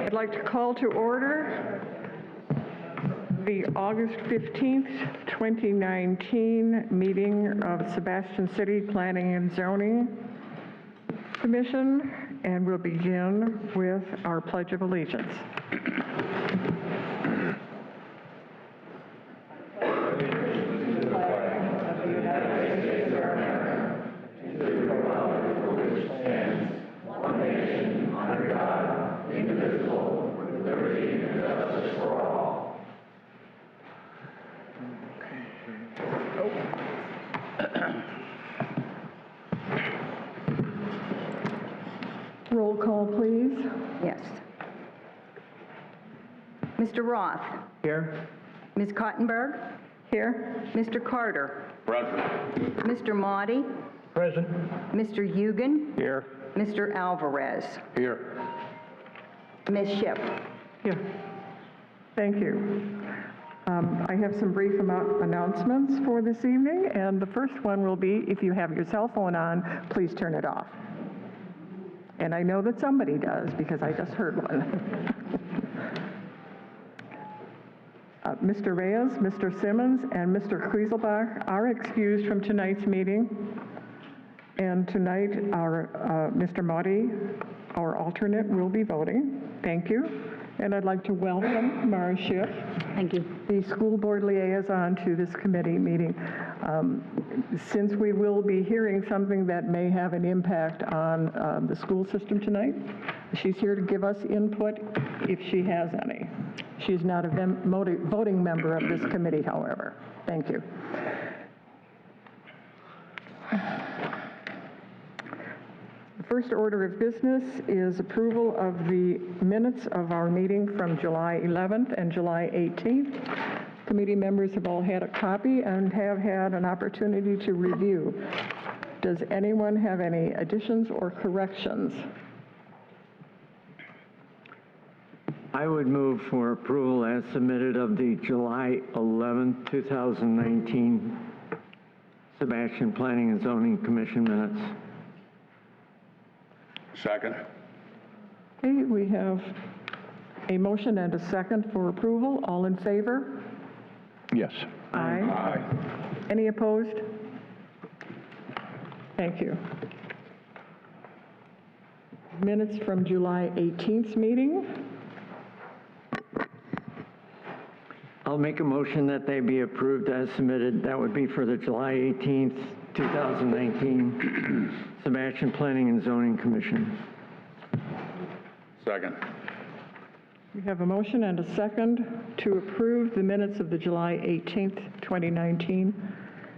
I'd like to call to order the August 15th, 2019 meeting of Sebastian City Planning and Zoning Commission, and we'll begin with our Pledge of Allegiance. One nation, under God, indivisible, with liberty and justice for all. Roll call, please. Yes. Mr. Roth. Here. Ms. Cottenberg. Here. Mr. Carter. Present. Mr. Motti. Present. Mr. Hugan. Here. Mr. Alvarez. Here. Ms. Schiff. Here. Thank you. I have some brief announcements for this evening, and the first one will be, if you have your cell phone on, please turn it off. And I know that somebody does, because I just heard one. Mr. Reyes, Mr. Simmons, and Mr. Krieselbach are excused from tonight's meeting. And tonight, our Mr. Motti, our alternate, will be voting. Thank you. And I'd like to welcome Mara Schiff, Thank you. the school board liaison, to this committee meeting. Since we will be hearing something that may have an impact on the school system tonight, she's here to give us input if she has any. She's not a voting member of this committee, however. Thank you. The first order of business is approval of the minutes of our meeting from July 11th and July 18th. Committee members have all had a copy and have had an opportunity to review. Does anyone have any additions or corrections? I would move for approval as submitted of the July 11th, 2019 Sebastian Planning and Zoning Commission minutes. Second. Okay, we have a motion and a second for approval. All in favor? Yes. Aye. Aye. Any opposed? Thank you. Minutes from July 18th meeting. I'll make a motion that they be approved as submitted. That would be for the July 18th, 2019 Sebastian Planning and Zoning Commission. Second. We have a motion and a second to approve the minutes of the July 18th, 2019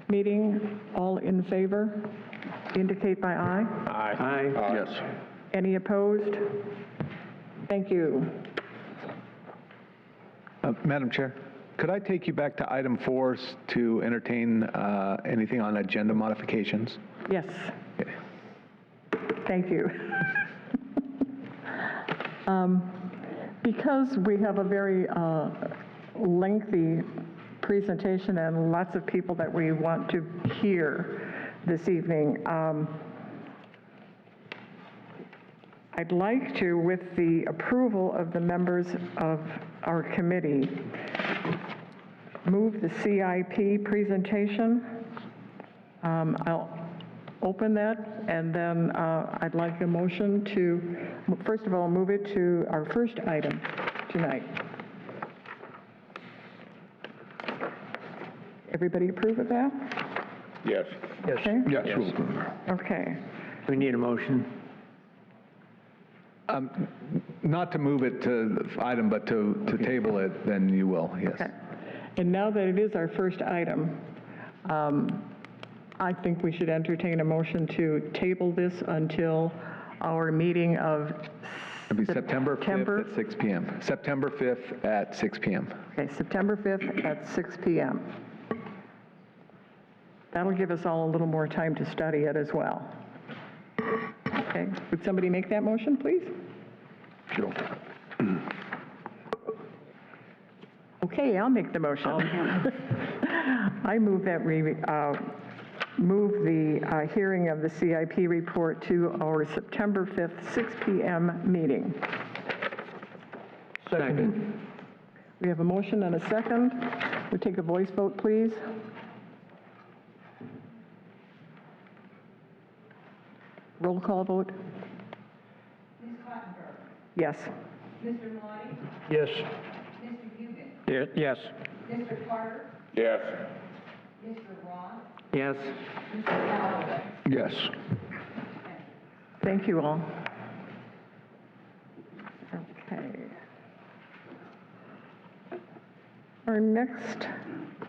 meeting. All in favor? Indicate by aye. Aye. Aye. Yes. Any opposed? Thank you. Madam Chair, could I take you back to item 4 to entertain anything on agenda modifications? Yes. Okay. Thank you. Because we have a very lengthy presentation and lots of people that we want to hear this evening, I'd like to, with the approval of the members of our committee, move the CIP presentation. I'll open that, and then I'd like a motion to, first of all, move it to our first item tonight. Everybody approve of that? Yes. Okay. Yes. Okay. We need a motion. Not to move it to the item, but to table it, then you will, yes. Okay. And now that it is our first item, I think we should entertain a motion to table this until our meeting of It'll be September 5th at 6 p.m. September 5th at 6 p.m. Okay, September 5th at 6 p.m. That'll give us all a little more time to study it as well. Okay, would somebody make that motion, please? Sure. Okay, I'll make the motion. I move that we move the hearing of the CIP report to our September 5th, 6 p.m. meeting. Second. We have a motion and a second. We take a voice vote, please. Roll call vote. Ms. Cottenberg. Yes. Mr. Maloney. Yes. Mr. Hugan. Yes. Mr. Carter. Yes. Mr. Ross. Yes. Mr. Alvarez. Yes. Thank you all. Okay. Our next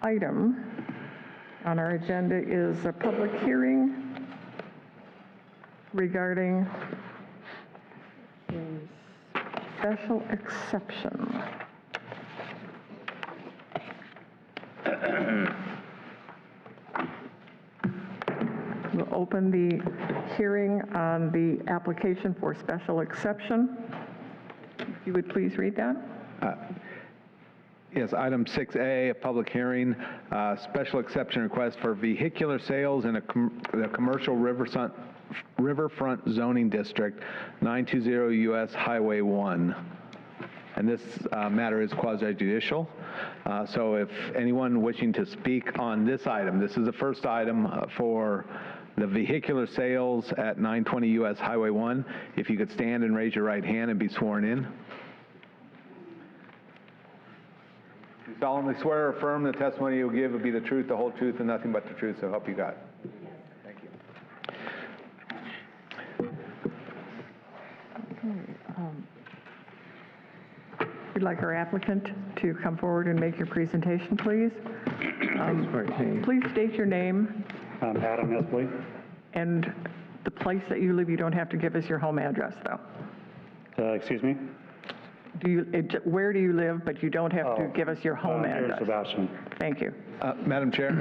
item on our agenda is a public hearing regarding a special exception. We'll open the hearing on the application for special exception. If you would please read that. Yes, item 6A, a public hearing, special exception request for vehicular sales in the commercial riverfront zoning district, 920 US Highway 1. And this matter is quasi-judicial. So if anyone wishing to speak on this item, this is the first item for the vehicular sales at 920 US Highway 1. If you could stand and raise your right hand and be sworn in. You solemnly swear or affirm the testimony you will give will be the truth, the whole truth, and nothing but the truth, so help you God. Thank you. We'd like our applicant to come forward and make your presentation, please. Please state your name I'm Adam Espley. and the place that you live. You don't have to give us your home address, though. Excuse me? Where do you live, but you don't have to give us your home Here in address? Sebastian. Thank you. Madam Chair,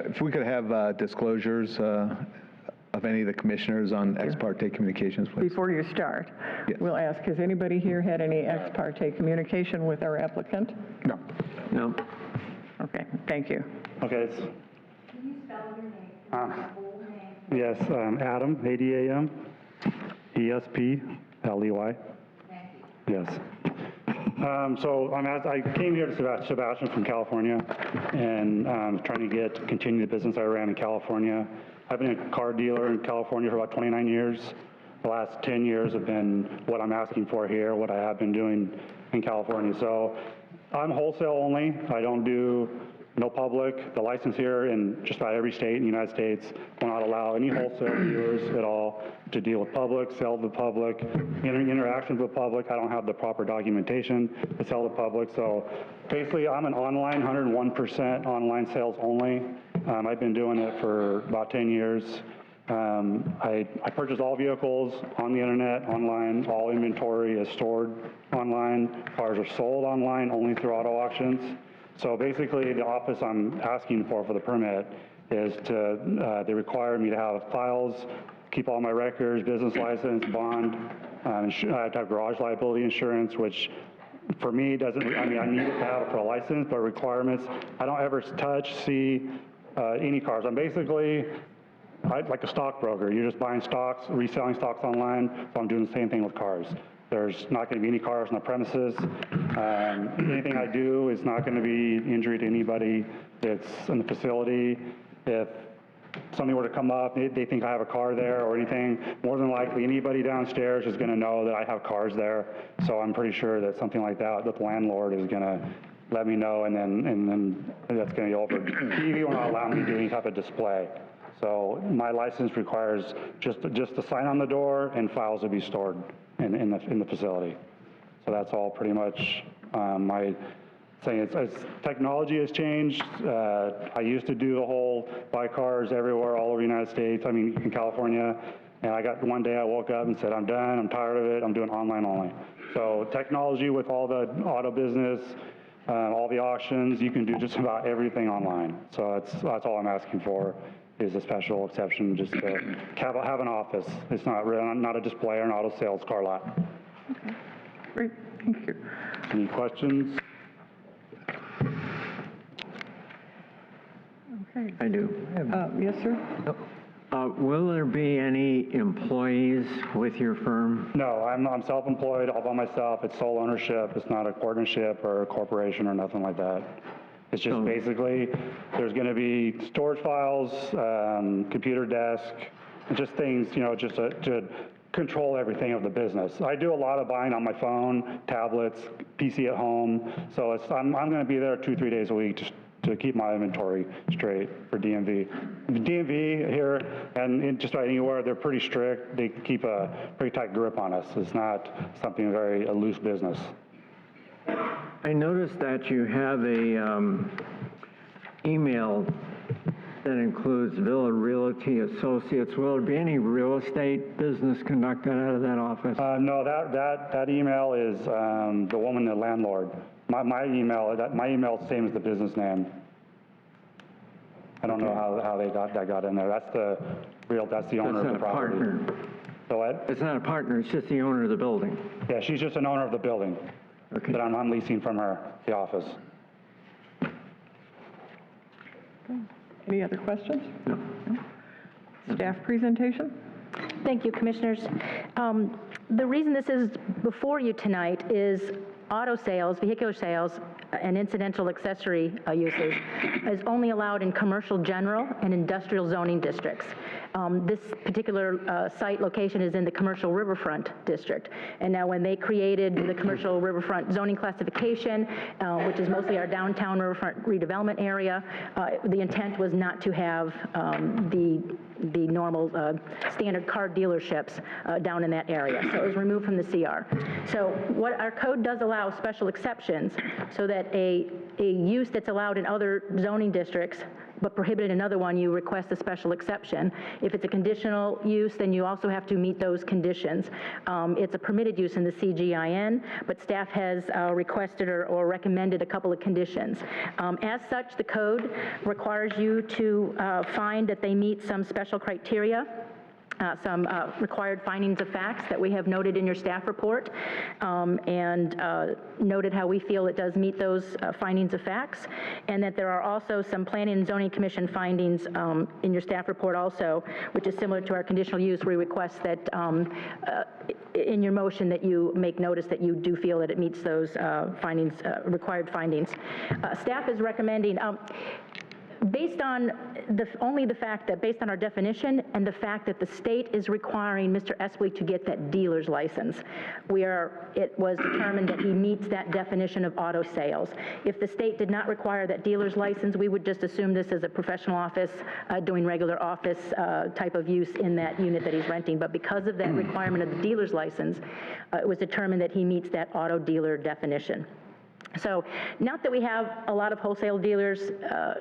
if we could have disclosures of any of the commissioners on ex parte communications, please. Before you start, Yes. we'll ask, has anybody here had any ex parte communication with our applicant? No. No. Okay, thank you. Okay. Can you spell your name? Your full name? Yes, Adam, A-D-A-M, E-S-P-L-E-Y. Thank you. Yes. So I came here to Sebastian from California and trying to continue the business I ran in California. I've been a car dealer in California for about 29 years. The last 10 years have been what I'm asking for here, what I have been doing in California. So I'm wholesale only. I don't do no public. The license here in just about every state in the United States will not allow any wholesale dealers at all to deal with public, sell to the public, interactions with public. I don't have the proper documentation to sell to public. So basically, I'm an online, 101% online sales only. I've been doing it for about 10 years. I purchase all vehicles on the internet, online. All inventory is stored online. Cars are sold online only through auto auctions. So basically, the office I'm asking for the permit is they require me to have files, keep all my records, business license, bond. I have to have garage liability insurance, which for me I need it to have it for a license, but requirements, I don't ever touch, see any cars. I'm basically like a stockbroker. You're just buying stocks, reselling stocks online, so I'm doing the same thing with cars. There's not going to be any cars on the premises. Anything I do is not going to be injury to anybody that's in the facility. If something were to come up, they think I have a car there or anything, more than likely anybody downstairs is going to know that I have cars there. So I'm pretty sure that something like that, the landlord is going to let me know, and then that's going to be over. TV will not allow me to do any type of display. So my license requires just a sign on the door and files to be stored in the facility. So that's all pretty much my thing. Technology has changed. I used to do the whole buy cars everywhere, all over the United States. I mean, in California. And one day I woke up and said, I'm done. I'm tired of it. I'm doing online only. So technology with all the auto business, all the auctions, you can do just about everything online. So that's all I'm asking for, is a special exception, just to have an office. It's not a display or an auto sales car lot. Okay, great, thank you. Any questions? Okay. I do. Yes, sir? Will there be any employees with your firm? No, I'm self-employed, all by myself. It's sole ownership. It's not a partnership or a corporation or nothing like that. It's just basically, there's going to be storage files, computer desk, and just things, just to control everything of the business. I do a lot of buying on my phone, tablets, PC at home. So I'm going to be there 2-3 days a week just to keep my inventory straight for DMV. The DMV here and just about anywhere, they're pretty strict. They keep a pretty tight grip on us. It's not something very a loose business. I noticed that you have a email that includes Villa Realty Associates. Will there be any real estate business conducted out of that office? No, that email is the woman, the landlord. My email is the same as the business name. I don't know how that got in there. That's the owner of the property. It's not a partner. So what? It's not a partner, it's just the owner of the building. Yeah, she's just an owner of the building Okay. that I'm leasing from her, the office. Any other questions? No. Staff presentation? Thank you, Commissioners. The reason this is before you tonight is auto sales, vehicular sales, and incidental accessory uses is only allowed in commercial general and industrial zoning districts. This particular site location is in the commercial riverfront district. And now when they created the commercial riverfront zoning classification, which is mostly our downtown riverfront redevelopment area, the intent was not to have the normal standard car dealerships down in that area. So it was removed from the CR. So what our code does allow special exceptions so that a use that's allowed in other zoning districts but prohibited in another one, you request a special exception. If it's a conditional use, then you also have to meet those conditions. It's a permitted use in the CGIN, but staff has requested or recommended a couple of conditions. As such, the code requires you to find that they meet some special criteria. Some required findings of facts that we have noted in your staff report, and noted how we feel it does meet those findings of facts, and that there are also some Planning and Zoning Commission findings in your staff report also, which is similar to our conditional use. We request that in your motion that you make notice that you do feel that it meets those findings, required findings. Staff is recommending, based on only the fact that based on our definition and the fact that the state is requiring Mr. Espley to get that dealer's license, it was determined that he meets that definition of auto sales. If the state did not require that dealer's license, we would just assume this as a professional office doing regular office type of use in that unit that he's renting. But because of that requirement of the dealer's license, it was determined that he meets that auto dealer definition. So not that we have a lot of wholesale dealers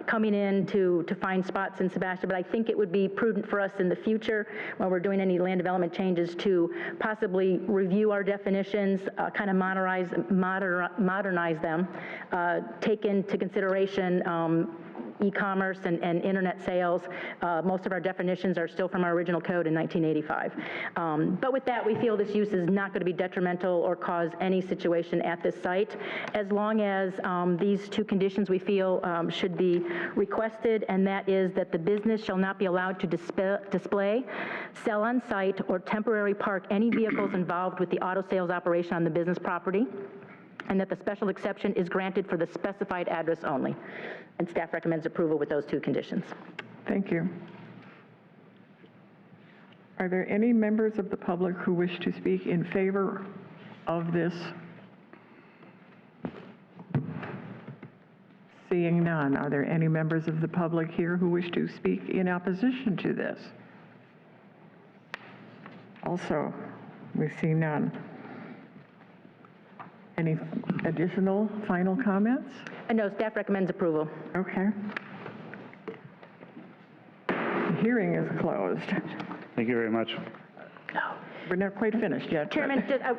coming in to find spots in Sebastian, but I think it would be prudent for us in the future when we're doing any land development changes to possibly review our definitions, kind of modernize them, take into consideration e-commerce and internet sales. Most of our definitions are still from our original code in 1985. But with that, we feel this use is not going to be detrimental or cause any situation at this site, as long as these two conditions we feel should be requested, and that is that the business shall not be allowed to display, sell on site, or temporarily park any vehicles involved with the auto sales operation on the business property, and that the special exception is granted for the specified address only. And staff recommends approval with those two conditions. Thank you. Are there any members of the public who wish to speak in favor of this? Seeing none, are there any members of the public here who wish to speak in opposition to this? Also, we see none. Any additional final comments? No, staff recommends approval. Okay. The hearing is closed. Thank you very much. We're not quite finished yet. but- Chairman, I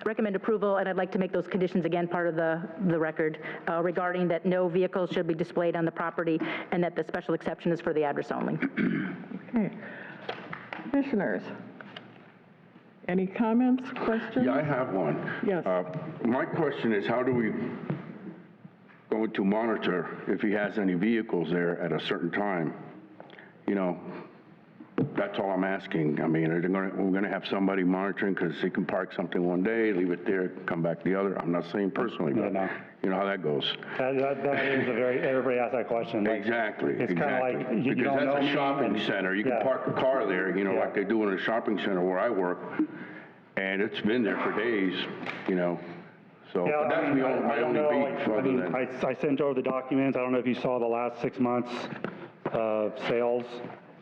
recommend approval, and I'd like to make those conditions again part of the record regarding that no vehicles should be displayed on the property and that the special exception is for the address only. Okay. Commissioners, any comments, questions? Yeah, I have one. Yes. My question is, how do we going to monitor if he has any vehicles there at a certain time? You know, That's all I'm asking. I mean, we're gonna have somebody monitoring, because he can park something one day, leave it there, come back the other. I'm not saying personally, but no. you know how that goes. That is a very, everybody asks that question. Like, Exactly, It's kind of exactly. like, you Because don't know that's me. a shopping and- center. You can yeah. park a car there, you know, Yeah. like they do in a shopping center where I work, and it's been there for days, you know. So, Yeah, but that's my I don't only know, beef, like, other than. I sent over the documents. I don't know if you saw the last 6 months of sales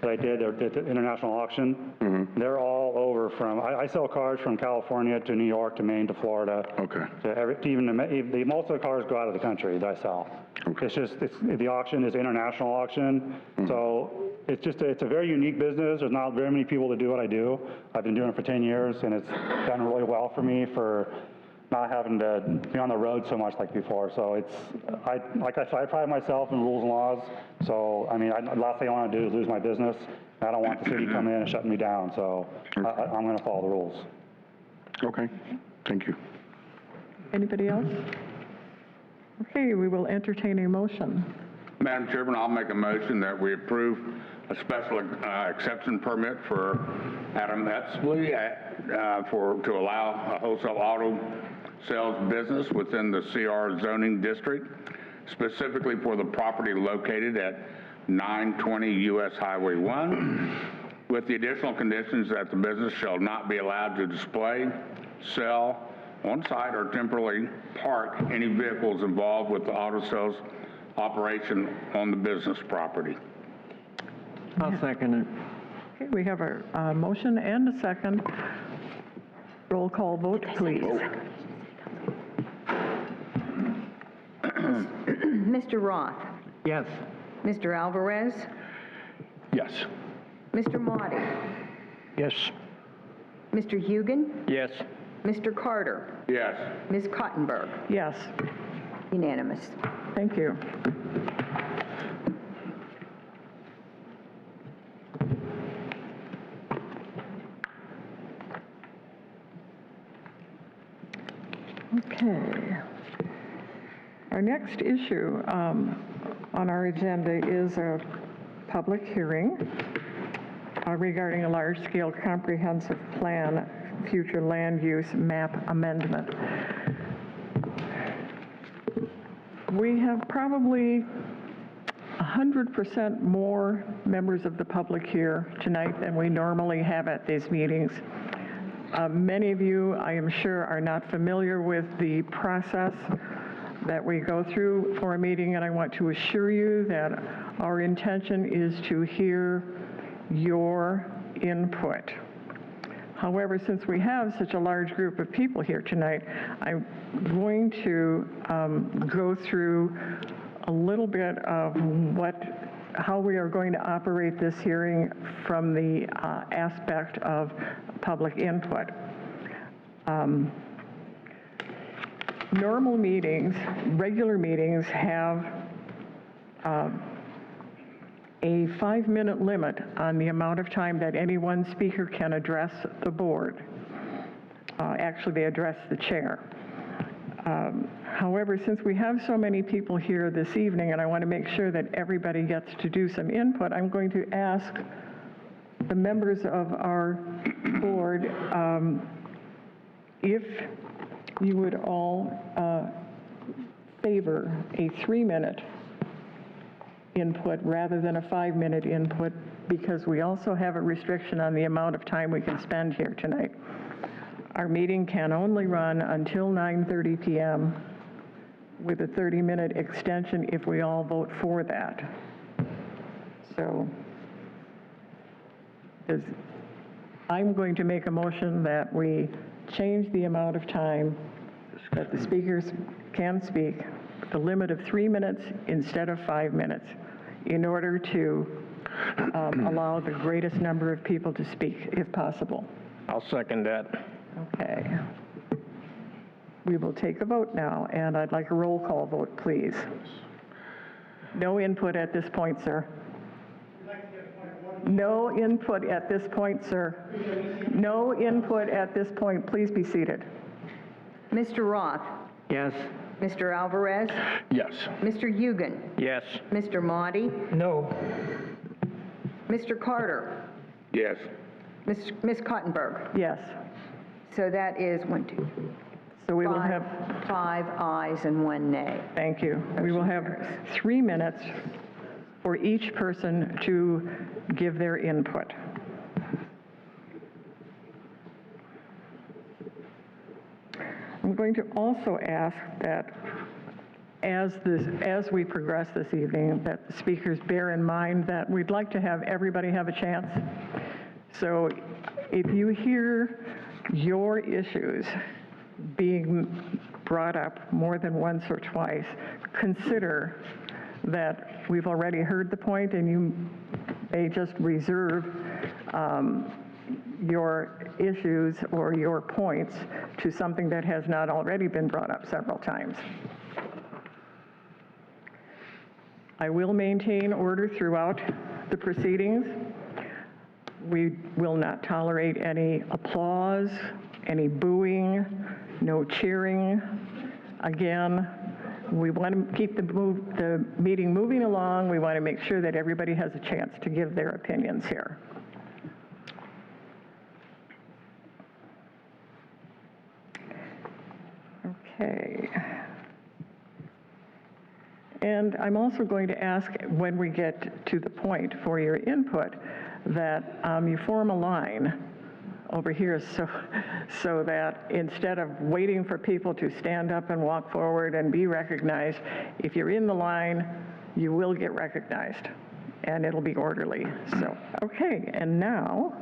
that I did at the international auction. Mm-hmm. They're all over from, I sell cars from California to New York to Maine to Florida. Okay. To even, most of the cars go out of the country that I sell. Okay. It's just, the auction is international auction. So it's a very unique business. There's not very many people that do what I do. I've been doing it for 10 years, and it's done really well for me for not having to be on the road so much like before. So I pride myself in rules and laws. So, I mean, the last thing I want to do is lose my business. I don't want the city coming in and shutting me down. So I'm going to follow the rules. Okay, thank you. Anybody else? Okay, we will entertain a motion. Madam Chairman, I'll make a motion that we approve a special exception permit for Adam Etzley to allow a wholesale auto sales business within the CR zoning district, specifically for the property located at 920 US Highway 1, with the additional conditions that the business shall not be allowed to display, sell, on-site, or temporarily park any vehicles involved with the auto sales operation on the business property. I'll second it. Okay, we have a motion and a second. Roll call vote, please. Mr. Roth, Yes. Mr. Alvarez, Yes. Mr. Motti, Yes. Mr. Hugan, Yes. Mr. Carter, Yes. Ms. Cottenberg. Yes, Unanimous. thank you. Okay. Our next issue on our agenda is a public hearing regarding a large-scale comprehensive plan future land use map amendment. We have probably 100% more members of the public here tonight than we normally have at these meetings. Many of you, I am sure, are not familiar with the process that we go through for a meeting, and I want to assure you that our intention is to hear your input. However, since we have such a large group of people here tonight, I'm going to go through a little bit of how we are going to operate this hearing from the aspect of public input. Normal meetings, regular meetings, have a 5-minute limit on the amount of time that any one speaker can address the board. Actually, they address the chair. However, since we have so many people here this evening, and I want to make sure that everybody gets to do some input, I'm going to ask the members of our board if you would all favor a 3-minute input rather than a 5-minute input, because we also have a restriction on the amount of time we can spend here tonight. Our meeting can only run until 9:30 p.m. with a 30-minute extension if we all vote for that. So I'm going to make a motion that we change the amount of time that the speakers can speak, the limit of 3 minutes instead of 5 minutes, in order to allow the greatest number of people to speak, if possible. I'll second that. Okay. We will take a vote now, and I'd like a roll call vote, please. No input at this point, sir. No input at this point, sir. No input at this point. Please be seated. Mr. Roth, Yes. Mr. Alvarez, Yes. Mr. Hugan, Yes. Mr. Motti, No. Mr. Carter, Yes. Ms. Cottenberg. Yes. So that is So we will have, 5 ayes and 1 nay. thank you. We will have 3 minutes for each person to give their input. I'm going to also ask that as we progress this evening, that the speakers bear in mind that we'd like to have everybody have a chance. So if you hear your issues being brought up more than once or twice, consider that we've already heard the point and you may just reserve your issues or your points to something that has not already been brought up several times. I will maintain order throughout the proceedings. We will not tolerate any applause, any booing, no cheering. Again, we want to keep the meeting moving along. We want to make sure that everybody has a chance to give their opinions here. Okay. And I'm also going to ask, when we get to the point for your input, that you form a line over here so that instead of waiting for people to stand up and walk forward and be recognized, if you're in the line, you will get recognized, and it'll be orderly. So, okay, and now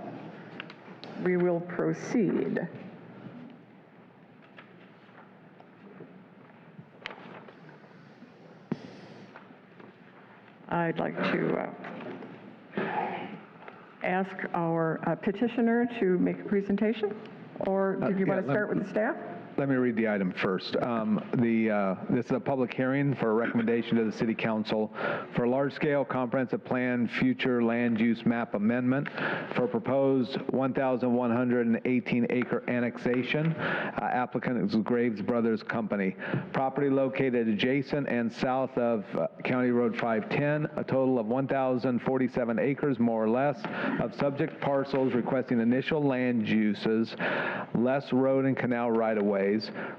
we will proceed. I'd like to ask our petitioner to make a presentation, or did you want to start with the staff? Let me read the item first. This is a public hearing for a recommendation to the City Council for a large-scale comprehensive plan future land use map amendment for proposed 1,118-acre annexation. Applicant is Graves Brothers Company. Property located adjacent and south of County Road 510, a total of 1,047 acres, more or less, of subject parcels requesting initial land uses, less road and canal right-of-way.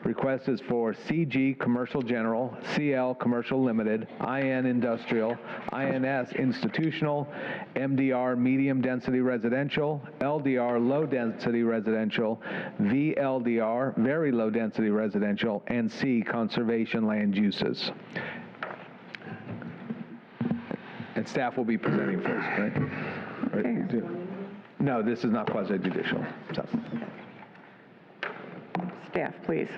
Request is for CG Commercial General, CL Commercial Limited, IN Industrial, INS Institutional, MDR Medium Density Residential, LDR Low Density Residential, VLDR Very Low Density Residential, and C Conservation Land Uses. And staff will be presenting first, right? Okay. No, this is not quasi-judicial. So. Staff, please.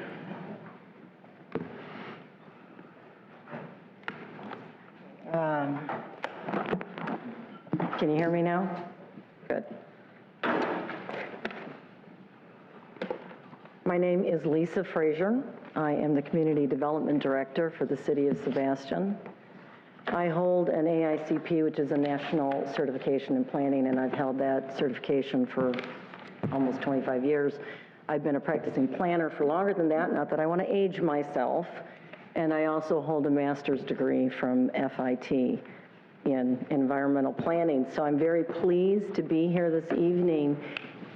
Can you hear me now? Good. My name is Lisa Frazier. I am the Community Development Director for the City of Sebastian. I hold an AICP, which is a National Certification in Planning, and I've held that certification for almost 25 years. I've been a practicing planner for longer than that, not that I want to age myself, and I also hold a master's degree from FIT in environmental planning. So I'm very pleased to be here this evening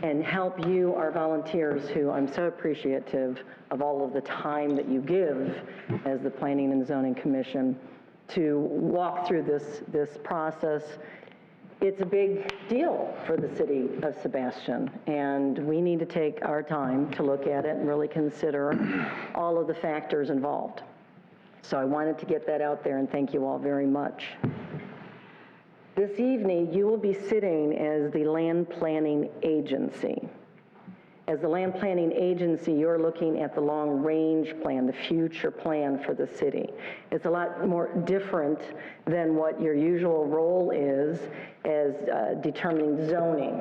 and help you, our volunteers, who I'm so appreciative of all of the time that you give as the Planning and Zoning Commission to walk through this process. It's a big deal for the city of Sebastian, and we need to take our time to look at it and really consider all of the factors involved. So I wanted to get that out there, and thank you all very much. This evening, you will be sitting as the land planning agency. As the land planning agency, you're looking at the long-range plan, the future plan for the city. It's a lot more different than what your usual role is as determining zoning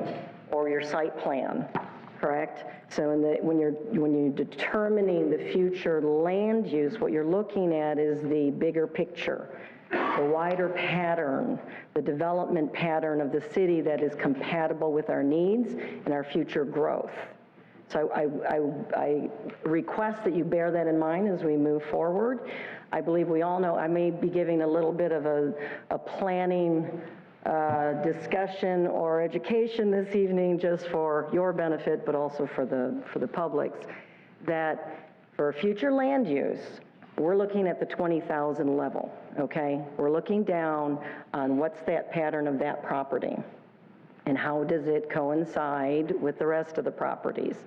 or your site plan, correct? So when you're determining the future land use, what you're looking at is the bigger picture, the wider pattern, the development pattern of the city that is compatible with our needs and our future growth. So I request that you bear that in mind as we move forward. I believe we all know I may be giving a little bit of a planning discussion or education this evening, just for your benefit, but also for the public's, that for future land use, we're looking at the 20,000 level, okay? We're looking down on what's that pattern of that property, and how does it coincide with the rest of the properties.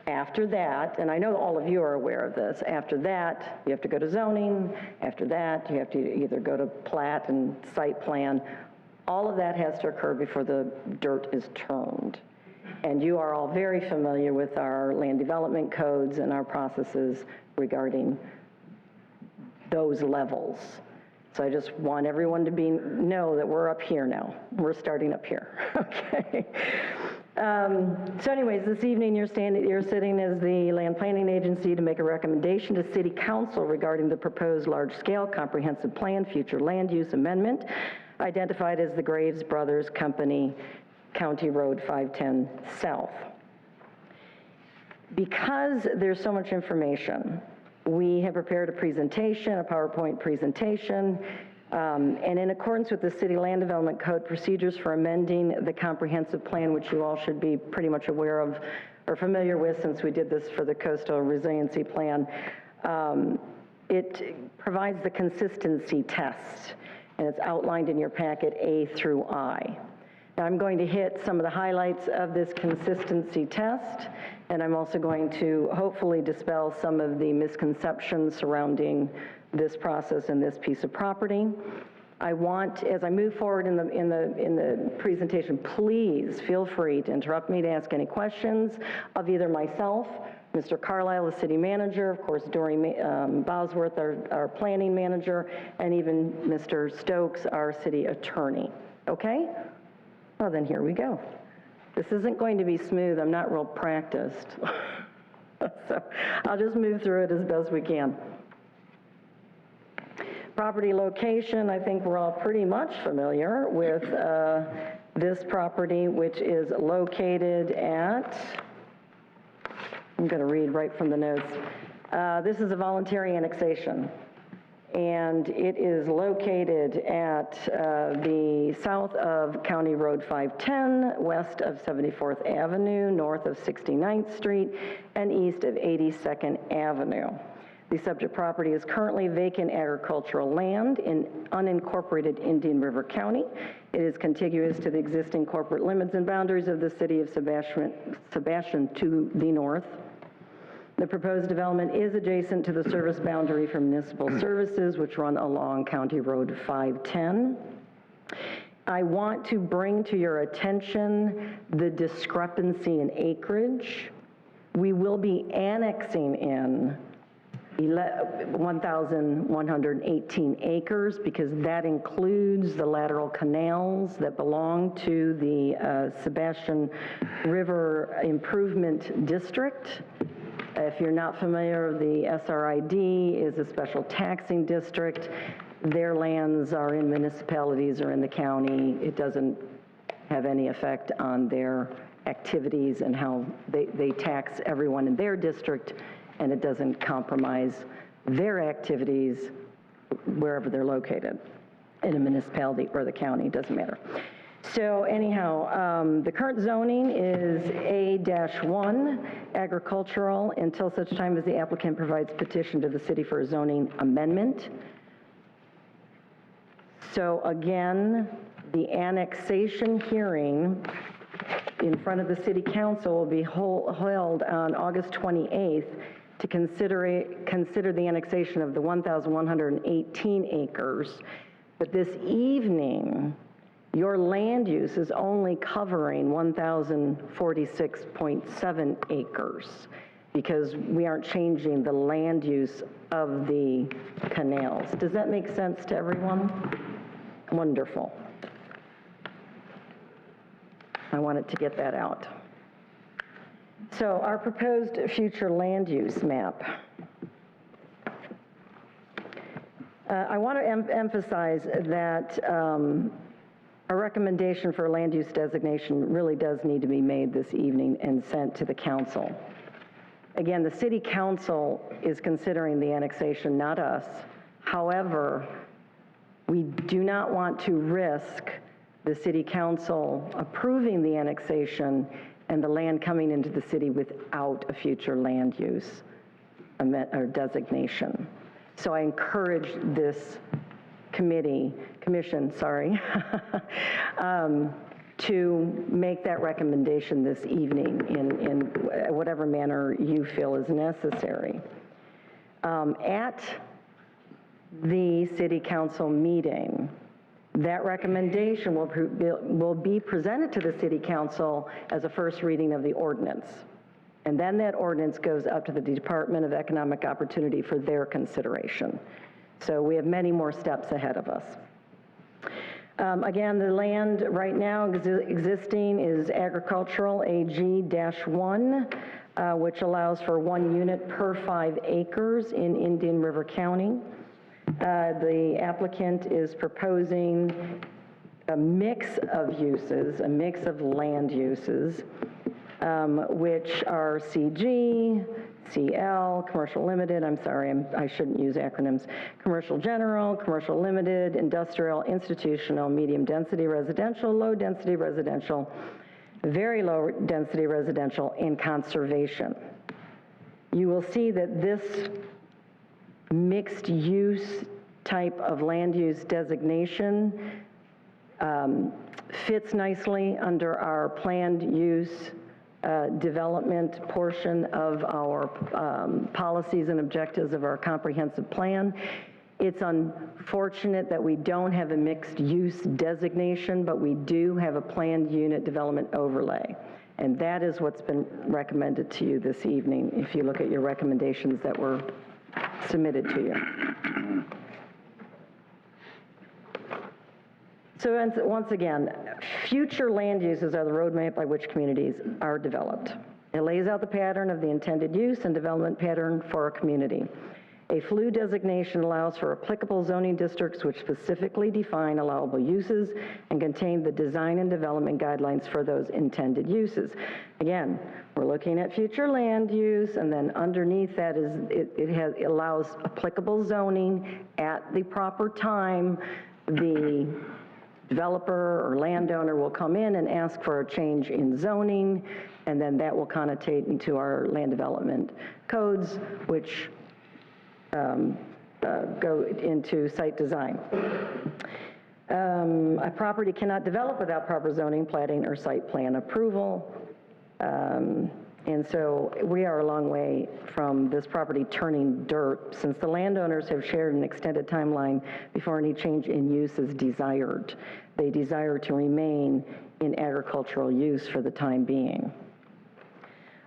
After that, and I know all of you are aware of this, after that, you have to go to zoning. After that, you have to either go to plat and site plan. All of that has to occur before the dirt is turned. And you are all very familiar with our land development codes and our processes regarding those levels. So I just want everyone to know that we're up here now. We're starting up here, okay? So anyways, this evening you're sitting as the land planning agency to make a recommendation to City Council regarding the proposed large-scale comprehensive plan future land use amendment identified as the Graves Brothers Company County Road 510 South. Because there's so much information, we have prepared a presentation, a PowerPoint presentation, and in accordance with the City Land Development Code procedures for amending the comprehensive plan, which you all should be pretty much aware of or familiar with since we did this for the Coastal Resiliency Plan, it provides the consistency test, and it's outlined in your packet A through I. Now I'm going to hit some of the highlights of this consistency test, and I'm also going to hopefully dispel some of the misconceptions surrounding this process and this piece of property. I want, as I move forward in the presentation, please feel free to interrupt me to ask any questions of either myself, Mr. Carlisle, the city manager, of course, Dory Bosworth, our planning manager, and even Mr. Stokes, our city attorney. Okay? Well, then here we go. This isn't going to be smooth. I'm not real practiced. So I'll just move through it as best we can. Property location, I think we're all pretty much familiar with this property, which is located at, I'm going to read right from the notes. This is a voluntary annexation, and it is located at the south of County Road 510, west of 74th Avenue, north of 69th Street, and east of 82nd Avenue. The subject property is currently vacant agricultural land in unincorporated Indian River County. It is contiguous to the existing corporate limits and boundaries of the city of Sebastian to the north. The proposed development is adjacent to the service boundary for municipal services, which run along County Road 510. I want to bring to your attention the discrepancy in acreage. We will be annexing in 1,118 acres because that includes the lateral canals that belong to the Sebastian River Improvement District. If you're not familiar, the SRID is a special taxing district. Their lands are in municipalities or in the county. It doesn't have any effect on their activities and how they tax everyone in their district, and it doesn't compromise their activities wherever they're located, in a municipality or the county, doesn't matter. So anyhow, the current zoning is A-1, agricultural, until such time as the applicant provides petition to the city for a zoning amendment. So again, the annexation hearing in front of the city council will be held on August 28th to consider the annexation of the 1,118 acres. But this evening, your land use is only covering 1,046.7 acres because we aren't changing the land use of the canals. Does that make sense to everyone? Wonderful. I wanted to get that out. So our proposed future land use map. I want to emphasize that a recommendation for a land use designation really does need to be made this evening and sent to the council. Again, the city council is considering the annexation, not us. However, we do not want to risk the city council approving the annexation and the land coming into the city without a future land use or designation. So I encourage this commission, to make that recommendation this evening in whatever manner you feel is necessary. At the city council meeting, that recommendation will be presented to the city council as a first reading of the ordinance. And then that ordinance goes up to the Department of Economic Opportunity for their consideration. So we have many more steps ahead of us. Again, the land right now existing is agricultural AG-1, which allows for 1 unit per 5 acres in Indian River County. The applicant is proposing a mix of uses, a mix of land uses, which are CG, CL, commercial limited, I'm sorry, I shouldn't use acronyms, commercial general, commercial limited, industrial, institutional, medium density residential, low density residential, very low density residential, and conservation. You will see that this mixed use type of land use designation fits nicely under our planned use development portion of our policies and objectives of our comprehensive plan. It's unfortunate that we don't have a mixed use designation, but we do have a planned unit development overlay. And that is what's been recommended to you this evening, if you look at your recommendations that were submitted to you. So once again, future land uses are the roadmap by which communities are developed. It lays out the pattern of the intended use and development pattern for a community. A FLU designation allows for applicable zoning districts which specifically define allowable uses and contain the design and development guidelines for those intended uses. Again, we're looking at future land use, and then underneath that is it allows applicable zoning at the proper time. The developer or landowner will come in and ask for a change in zoning, and then that will connotate into our land development codes, which go into site design. A property cannot develop without proper zoning, plating, or site plan approval. And so we are a long way from this property turning dirt, since the landowners have shared an extended timeline before any change in use is desired. They desire to remain in agricultural use for the time being.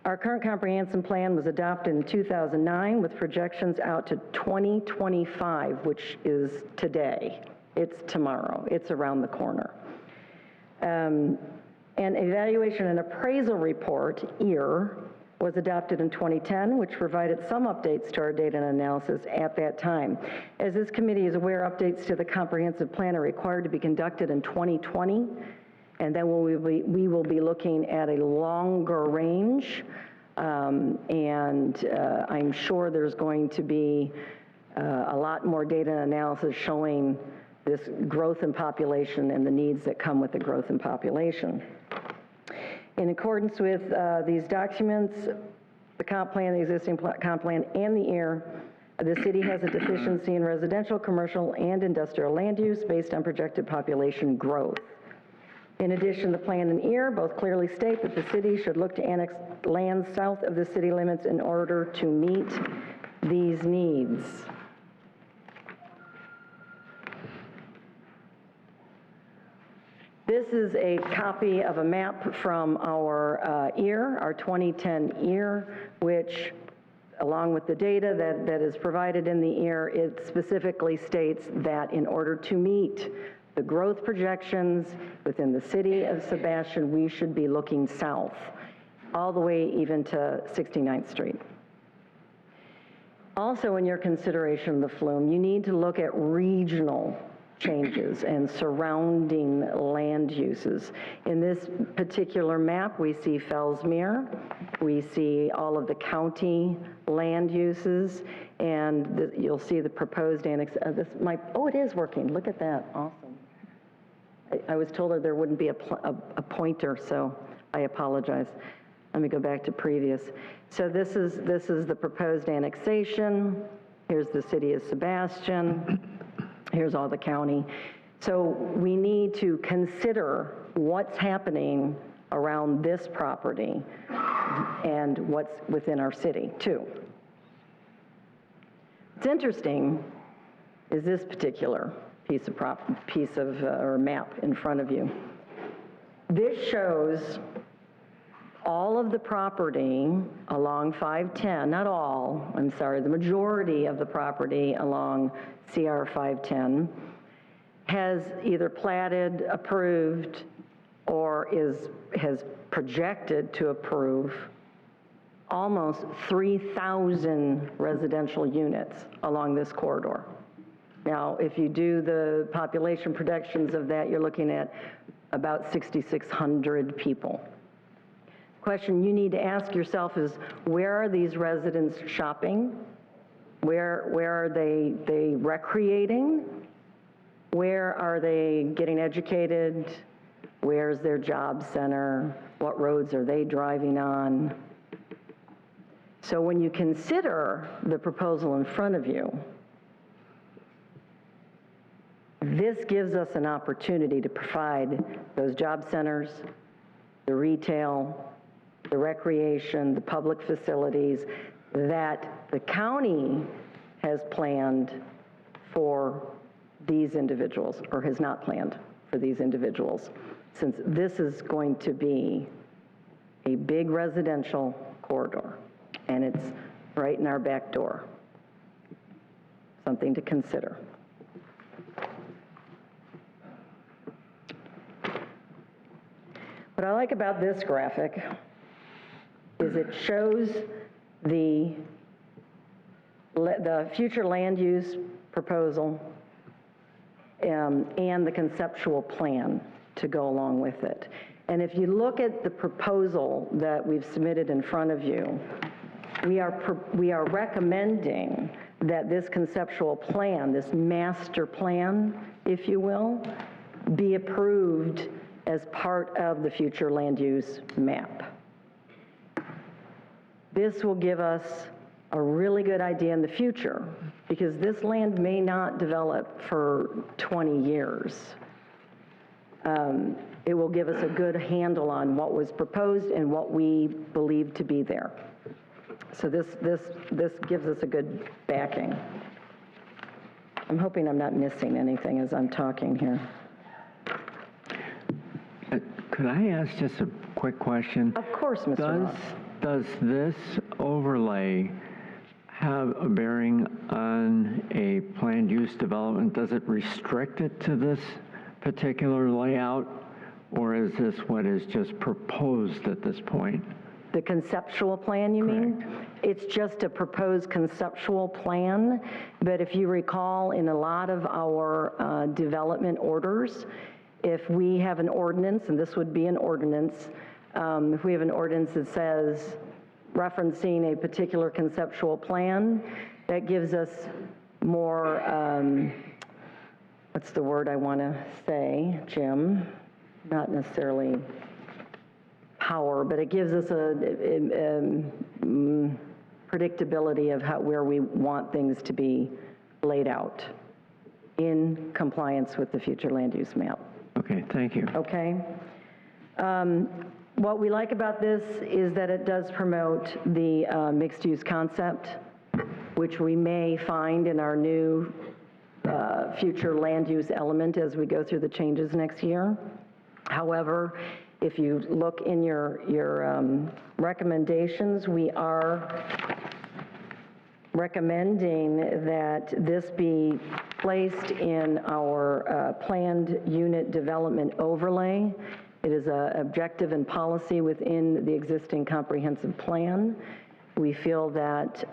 Our current comprehensive plan was adopted in 2009 with projections out to 2025, which is today. It's tomorrow. It's around the corner. An evaluation and appraisal report, EAR, was adopted in 2010, which provided some updates to our data and analysis at that time. As this committee is aware, updates to the comprehensive plan are required to be conducted in 2020, and then we will be looking at a longer range, and I'm sure there's going to be a lot more data and analysis showing this growth in population and the needs that come with the growth in population. In accordance with these documents, the comp plan, the existing comp plan, and the EAR, the city has a deficiency in residential, commercial, and industrial land use based on projected population growth. In addition, the plan and EAR both clearly state that the city should look to annex land south of the city limits in order to meet these needs. This is a copy of a map from our EAR, our 2010 EAR, which, along with the data that is provided in the EAR, it specifically states that in order to meet the growth projections within the city of Sebastian, we should be looking south, all the way even to 69th Street. Also, in your consideration of the flume, you need to look at regional changes and surrounding land uses. In this particular map, we see Fellsmere, we see all of the county land uses, and you'll see the proposed annex. Oh, it is working. Look at that. Awesome. I was told that there wouldn't be a pointer, so I apologize. Let me go back to previous. So this is the proposed annexation. Here's the city of Sebastian. Here's all the county. So we need to consider what's happening around this property and what's within our city, too. What's interesting is this particular piece of or map in front of you. This shows all of the property along 510, not all, I'm sorry, the majority of the property along CR 510 has either platted, approved, or has projected to approve almost 3,000 residential units along this corridor. Now, if you do the population projections of that, you're looking at about 6,600 people. Question you need to ask yourself is, where are these residents shopping? Where are they recreating? Where are they getting educated? Where's their job center? What roads are they driving on? So when you consider the proposal in front of you, this gives us an opportunity to provide those job centers, the retail, the recreation, the public facilities that the county has planned for these individuals, or has not planned for these individuals, since this is going to be a big residential corridor, and it's right in our back door. Something to consider. What I like about this graphic is it shows the future land use proposal and the conceptual plan to go along with it. And if you look at the proposal that we've submitted in front of you, we are recommending that this conceptual plan, this master plan, if you will, be approved as part of the future land use map. This will give us a really good idea in the future, because this land may not develop for 20 years. It will give us a good handle on what was proposed and what we believe to be there. So this gives us a good backing. I'm hoping I'm not missing anything as I'm talking here. Could I ask just a quick question? Of course, Mr. Ross. Does this overlay have a bearing on a planned use development? Does it restrict it to this particular layout, or is this what is just proposed at this point? The conceptual plan, you mean? It's just a proposed conceptual plan, but if you recall, in a lot of our development orders, if we have an ordinance, and this would be an ordinance, if we have an ordinance that says, referencing a particular conceptual plan, that gives us more, what's the word I want to say, Jim? Not necessarily power, but it gives us a predictability of where we want things to be laid out in compliance with the future land use map. Okay, thank you. Okay. What we like about this is that it does promote the mixed-use concept, which we may find in our new future land use element as we go through the changes next year. However, if you look in your recommendations, we are recommending that this be placed in our planned unit development overlay. It is an objective and policy within the existing comprehensive plan. We feel that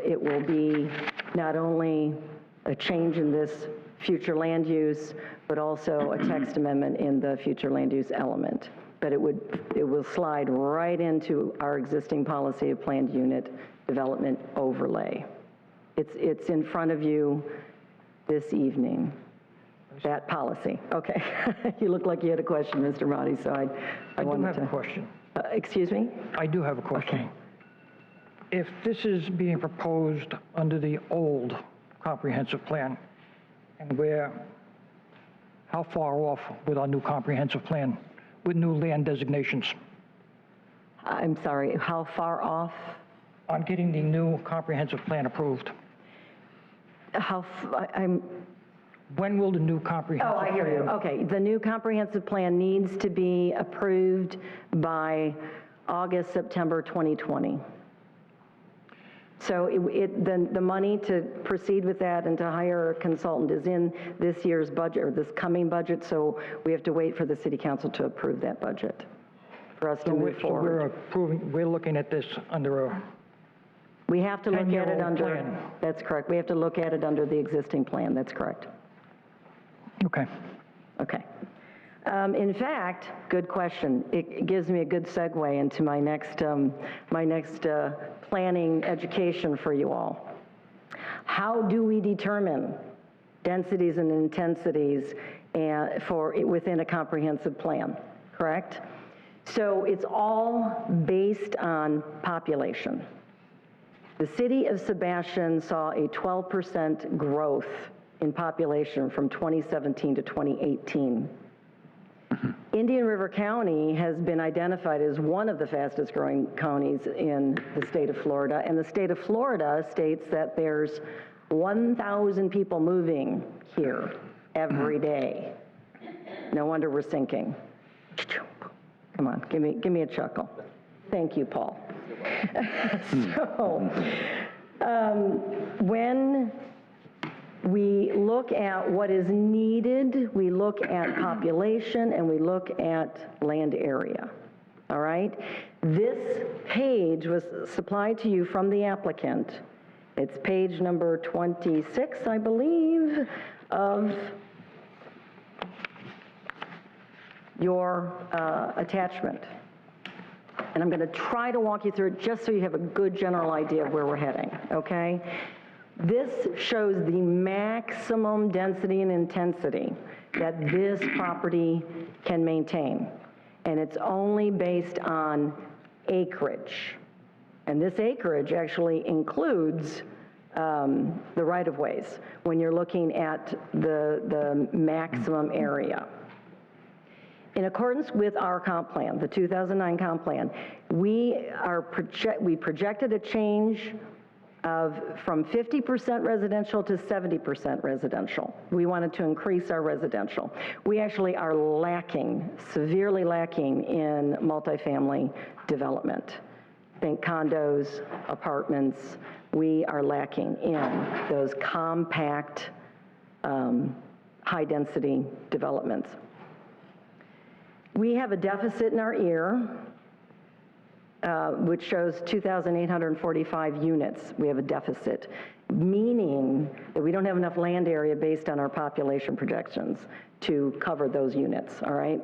it will be not only a change in this future land use, but also a text amendment in the future land use element. But it will slide right into our existing policy of planned unit development overlay. It's in front of you this evening. That policy, okay. You look like you had a question, Mr. Motti, so I I do wanted have to. a question. Excuse me? I do have a question. If this is being proposed under the old comprehensive plan, and how far off with our new comprehensive plan, with new land designations? I'm sorry, how far off? On getting the new comprehensive plan approved? When will the new comprehensive Oh, plan? I hear you. Okay, the new comprehensive plan needs to be approved by August, September 2020. So the money to proceed with that and to hire a consultant is in this year's budget, or this coming budget, so we have to wait for the city council to approve that budget for us to move forward. We're looking at this under a, We have to look at it 10-year-old under, plan. that's correct. We have to look at it under the existing plan, that's correct. okay. Okay. In fact, good question. It gives me a good segue into my next planning education for you all. How do we determine densities and intensities within a comprehensive plan, correct? So it's all based on population. The city of Sebastian saw a 12% growth in population from 2017 to 2018. Indian River County has been identified as one of the fastest growing counties in the state of Florida, and the state of Florida states that there's 1,000 people moving here every day. No wonder we're sinking. Come on, give me a chuckle. Thank you, Paul. So, when we look at what is needed, we look at population, and we look at land area, all right? This page was supplied to you from the applicant. It's page number 26, I believe, of your attachment. And I'm going to try to walk you through it just so you have a good general idea of where we're heading, okay? This shows the maximum density and intensity that this property can maintain. And it's only based on acreage. And this acreage actually includes the right-of-ways when you're looking at the maximum area. In accordance with our comp plan, the 2009 comp plan, we projected a change from 50% residential to 70% residential. We wanted to increase our residential. We actually are lacking, severely lacking in multifamily development. Think condos, apartments. We are lacking in those compact, high-density developments. We have a deficit in our EAR, which shows 2,845 units. We have a deficit, meaning that we don't have enough land area based on our population projections to cover those units, all right?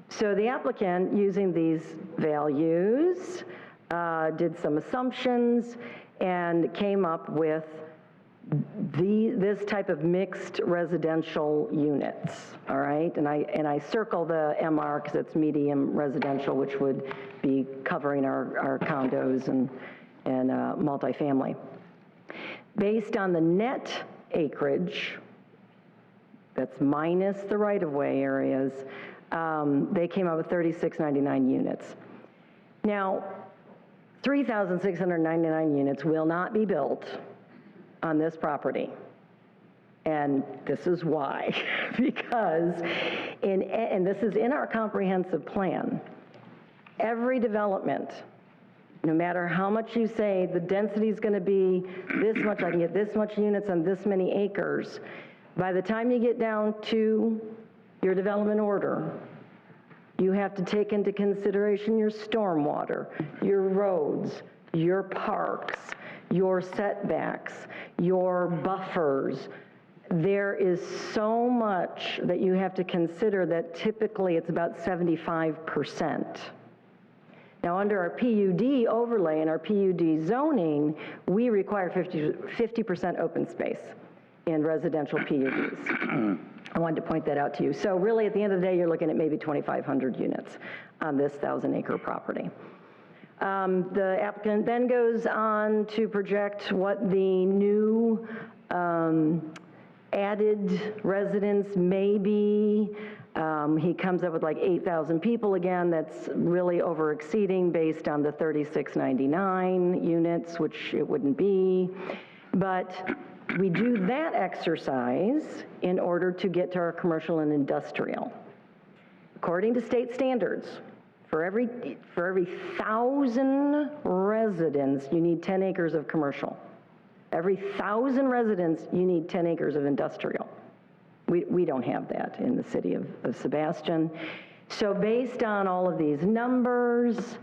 So the applicant, using these values, did some assumptions and came up with this type of mixed residential units, all right? And I circle the MR because it's medium residential, which would be covering our condos and multifamily. Based on the net acreage, that's minus the right-of-way areas, they came up with 3,699 units. Now, 3,699 units will not be built on this property. And this is why, because, and this is in our comprehensive plan, every development, no matter how much you say the density is going to be this much, I can get this much units on this many acres, by the time you get down to your development order, you have to take into consideration your stormwater, your roads, your parks, your setbacks, your buffers. There is so much that you have to consider that typically it's about 75%. Now, under our PUD overlay and our PUD zoning, we require 50% open space. in residential PUDs. I wanted to point that out to you. So really, at the end of the day, you're looking at maybe 2,500 units on this 1,000-acre property. The applicant then goes on to project what the new added residents may be. He comes up with like 8,000 people again. That's really over exceeding based on the 3,699 units, which it wouldn't be. But we do that exercise in order to get to our commercial and industrial. According to state standards, for every 1,000 residents, you need 10 acres of commercial. Every 1,000 residents, you need 10 acres of industrial. We don't have that in the city of Sebastian. So based on all of these numbers,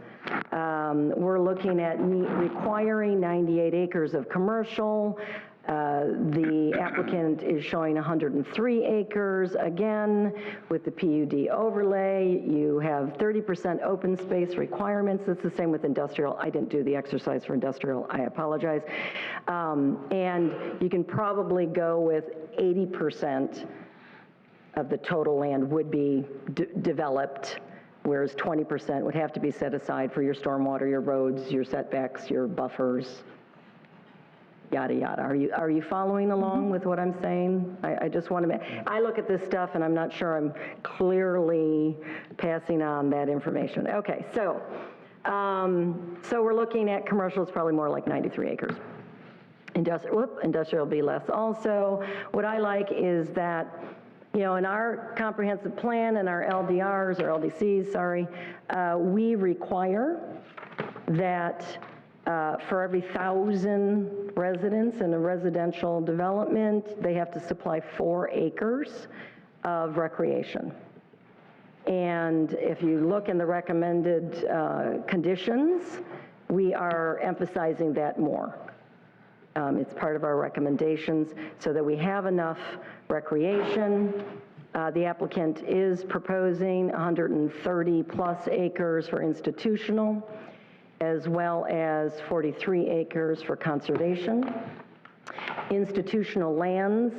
we're looking at requiring 98 acres of commercial. The applicant is showing 103 acres. Again, with the PUD overlay, you have 30% open space requirements. It's the same with industrial. I didn't do the exercise for industrial. I apologize. And you can probably go with 80% of the total land would be developed, whereas 20% would have to be set aside for your stormwater, your roads, your setbacks, your buffers, yada, yada. Are you following along with what I'm saying? I just want to, I look at this stuff and I'm not sure I'm clearly passing on that information. Okay, so we're looking at commercial, it's probably more like 93 acres. Industrial will be less also. What I like is that, you know, in our comprehensive plan and our LDRs, or LDCs, sorry, we require that for every 1,000 residents in a residential development, they have to supply 4 acres of recreation. And if you look in the recommended conditions, we are emphasizing that more. It's part of our recommendations so that we have enough recreation. The applicant is proposing 130 plus acres for institutional, as well as 43 acres for conservation. Institutional lands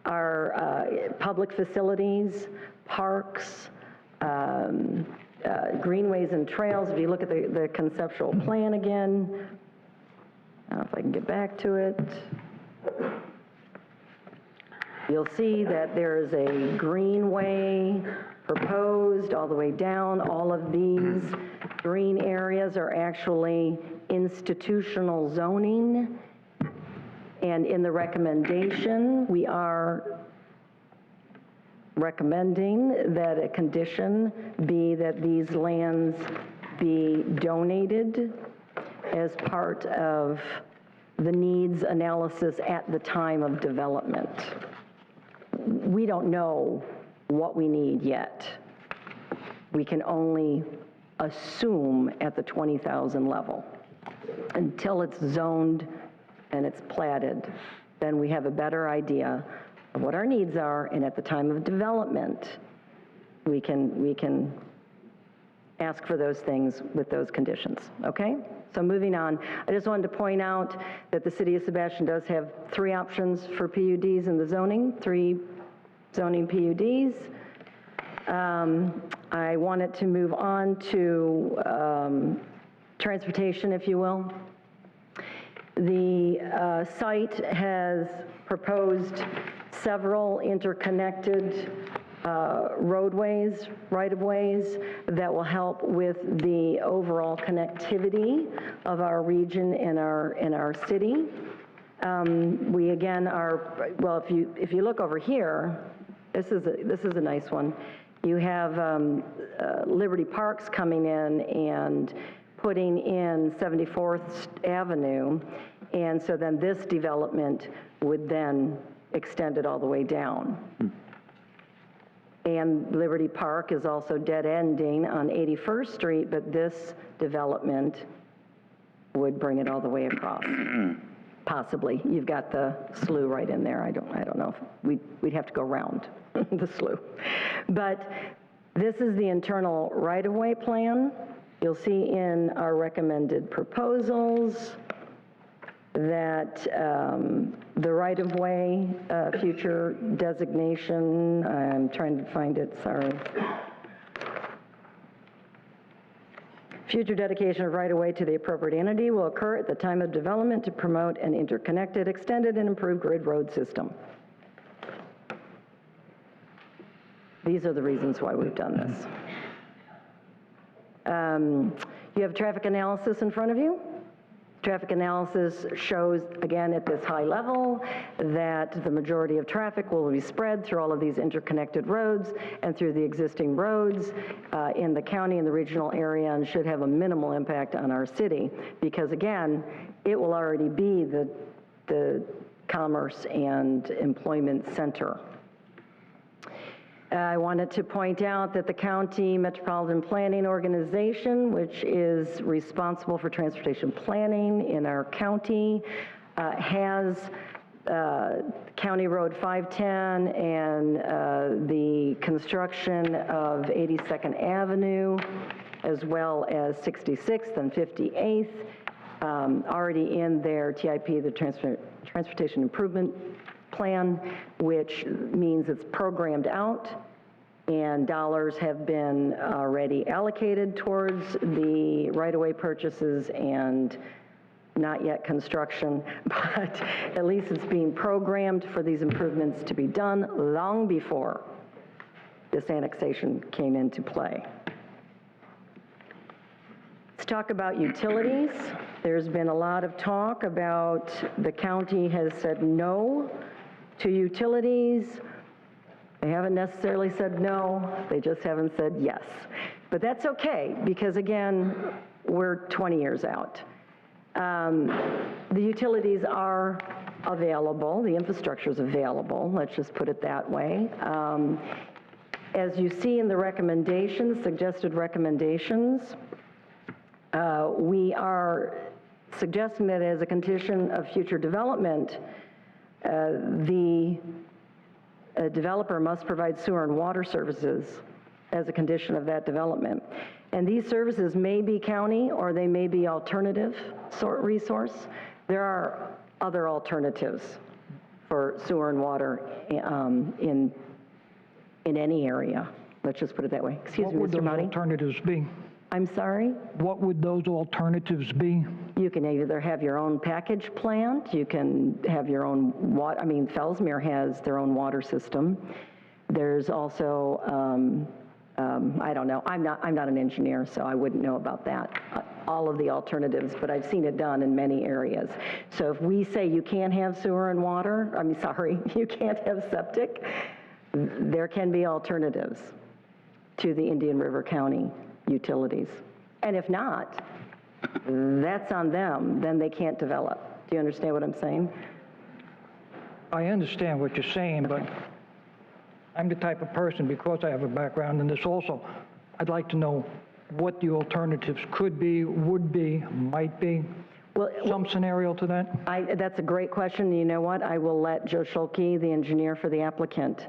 are public facilities, parks, greenways and trails. If you look at the conceptual plan again, I don't know if I can get back to it. You'll see that there is a greenway proposed all the way down. All of these green areas are actually institutional zoning. And in the recommendation, we are recommending that a condition be that these lands be donated as part of the needs analysis at the time of development. We don't know what we need yet. We can only assume at the 20,000 level. Until it's zoned and it's platted, then we have a better idea of what our needs are, and at the time of development, we can ask for those things with those conditions, okay? So moving on, I just wanted to point out that the city of Sebastian does have 3 options for PUDs in the zoning, 3 zoning PUDs. I wanted to move on to transportation, if you will. The site has proposed several interconnected roadways, right-of-ways that will help with the overall connectivity of our region and our city. We again are, well, if you look over here, this is a nice one. You have Liberty Parks coming in and putting in 74th Avenue, and so then this development would then extend it all the way down. And Liberty Park is also dead-ending on 81st Street, but this development would bring it all the way across. Possibly. You've got the slough right in there. I don't know if we'd have to go around the slough. But this is the internal right-of-way plan. You'll see in our recommended proposals that the right-of-way future designation, I'm trying to find it, sorry. Future dedication of right-of-way to the appropriate entity will occur at the time of development to promote an interconnected, extended, and improved grid road system. These are the reasons why we've done this. You have traffic analysis in front of you. Traffic analysis shows, again, at this high level, that the majority of traffic will be spread through all of these interconnected roads and through the existing roads in the county and the regional area, and should have a minimal impact on our city, because again, it will already be the commerce and employment center. I wanted to point out that the County Metropolitan Planning Organization, which is responsible for transportation planning in our county, has County Road 510 and the construction of 82nd Avenue, as well as 66th and 58th, already in their TIP, the Transportation Improvement Plan, which means it's programmed out, and dollars have been already allocated towards the right-of-way purchases and not yet construction, but at least it's being programmed for these improvements to be done long before this annexation came into play. Let's talk about utilities. There's been a lot of talk about the county has said no to utilities. They haven't necessarily said no, they just haven't said yes. But that's okay, because again, we're 20 years out. The utilities are available, the infrastructure is available, let's just put it that way. As you see in the recommendations, suggested recommendations, we are suggesting that as a condition of future development, the developer must provide sewer and water services as a condition of that development. And these services may be county or they may be alternative resource. There are other alternatives for sewer and water in any area. Let's just put it that way. Excuse me, Mr. What would those Muddy? alternatives be? I'm sorry? What would those alternatives be? You can either have your own package plant, you can have your own water, I mean, Fellsmere has their own water system. There's also, I don't know, I'm not an engineer, so I wouldn't know about that, all of the alternatives, but I've seen it done in many areas. So if we say you can't have sewer and water, you can't have septic, there can be alternatives to the Indian River County utilities. And if not, that's on them, then they can't develop. Do you understand what I'm saying? I understand what you're saying, but I'm the type of person, because I have a background in this also, I'd like to know what the alternatives could be, would be, might be. Well, some scenario to that? That's a great question. You know what? I will let Joe Schulke, the engineer for the applicant,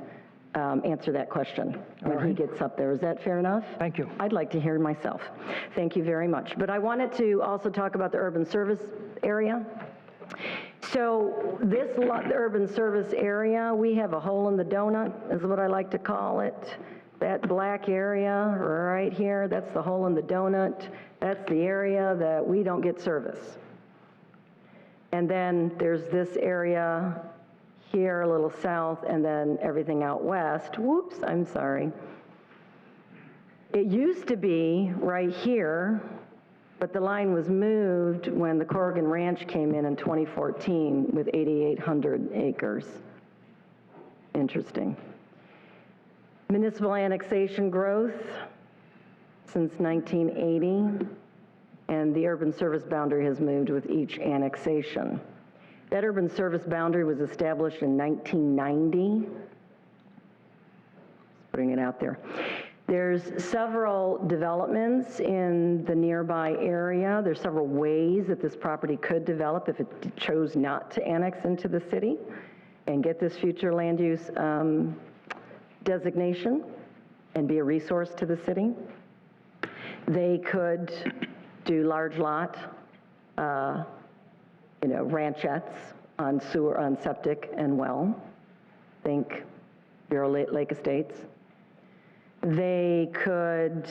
answer that question when he gets up there. Is that fair enough? Thank you. I'd like to hear myself. Thank you very much. But I wanted to also talk about the urban service area. So this urban service area, we have a hole in the donut, is what I like to call it. That black area right here, that's the hole in the donut. That's the area that we don't get service. And then there's this area here, a little south, and then everything out west. Whoops, I'm sorry. It used to be right here, but the line was moved when the Corrigan Ranch came in 2014 with 8,800 acres. Interesting. Municipal annexation growth since 1980, and the urban service boundary has moved with each annexation. That urban service boundary was established in 1990. Just putting it out there. There's several developments in the nearby area. There's several ways that this property could develop if it chose not to annex into the city and get this future land use designation and be a resource to the city. They could do large lot ranchettes on sewer, on septic and well. Think Bureau Lake Estates. They could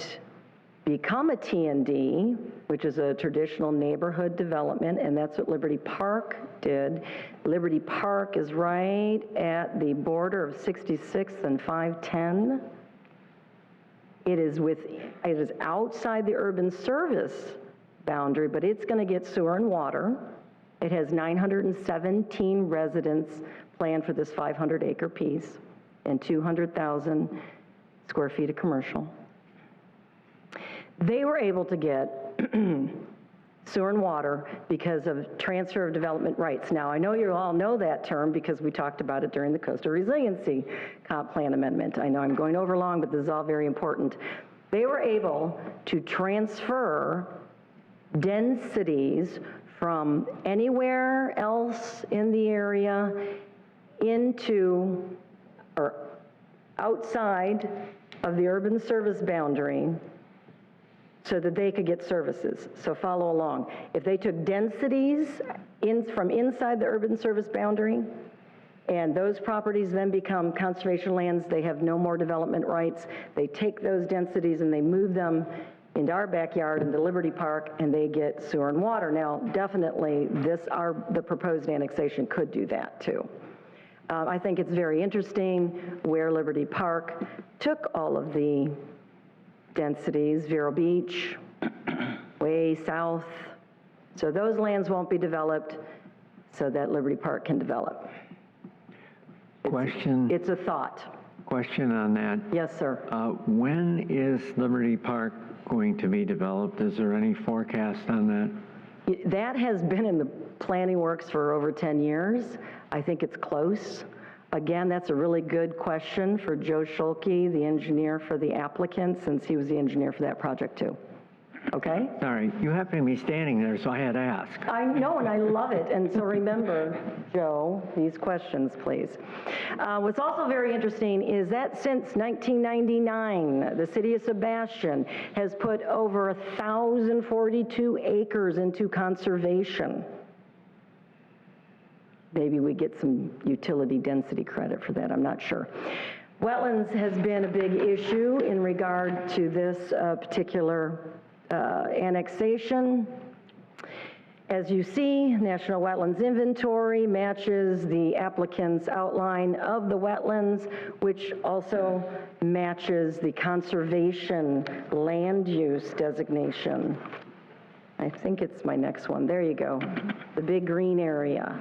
become a T&D, which is a traditional neighborhood development, and that's what Liberty Park did. Liberty Park is right at the border of 66th and 510. It is outside the urban service boundary, but it's going to get sewer and water. It has 917 residents planned for this 500-acre piece and 200,000 square feet of commercial. They were able to get sewer and water because of transfer of development rights. Now, I know you all know that term because we talked about it during the Coastal Resiliency Comp Plan Amendment. I know I'm going over long, but this is all very important. They were able to transfer densities from anywhere else in the area into or outside of the urban service boundary so that they could get services. So follow along. If they took densities from inside the urban service boundary, and those properties then become conservation lands, they have no more development rights, they take those densities and they move them into our backyard, into Liberty Park, and they get sewer and water. Now, definitely, the proposed annexation could do that too. I think it's very interesting where Liberty Park took all of the densities, Vero Beach, way south. So those lands won't be developed so that Liberty Park can develop. Question. It's a thought. Question on that. Yes, sir. When is Liberty Park going to be developed? Is there any forecast on that? That has been in the planning works for over 10 years. I think it's close. Again, that's a really good question for Joe Schulke, the engineer for the applicant, since he was the engineer for that project too. Okay? Sorry, you happen to be standing there, so I had to ask. I know, and I love it. And so remember, Joe, these questions, please. What's also very interesting is that since 1999, the city of Sebastian has put over 1,042 acres into conservation. Maybe we get some utility density credit for that, I'm not sure. Wetlands has been a big issue in regard to this particular annexation. As you see, National Wetlands Inventory matches the applicant's outline of the wetlands, which also matches the conservation land use designation. I think it's my next one. There you go. The big green area.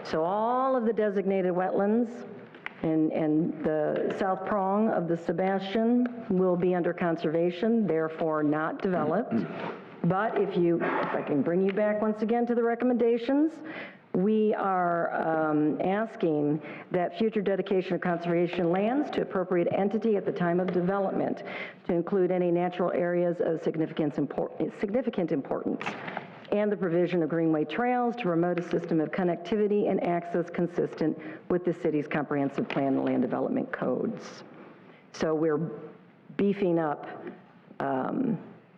So all of the designated wetlands and the south prong of the Sebastian will be under conservation, therefore not developed. But if I can bring you back once again to the recommendations, we are asking that future dedication of conservation lands to appropriate entity at the time of development to include any natural areas of significant importance, and the provision of greenway trails to promote a system of connectivity and access consistent with the city's comprehensive plan and land development codes. So we're beefing up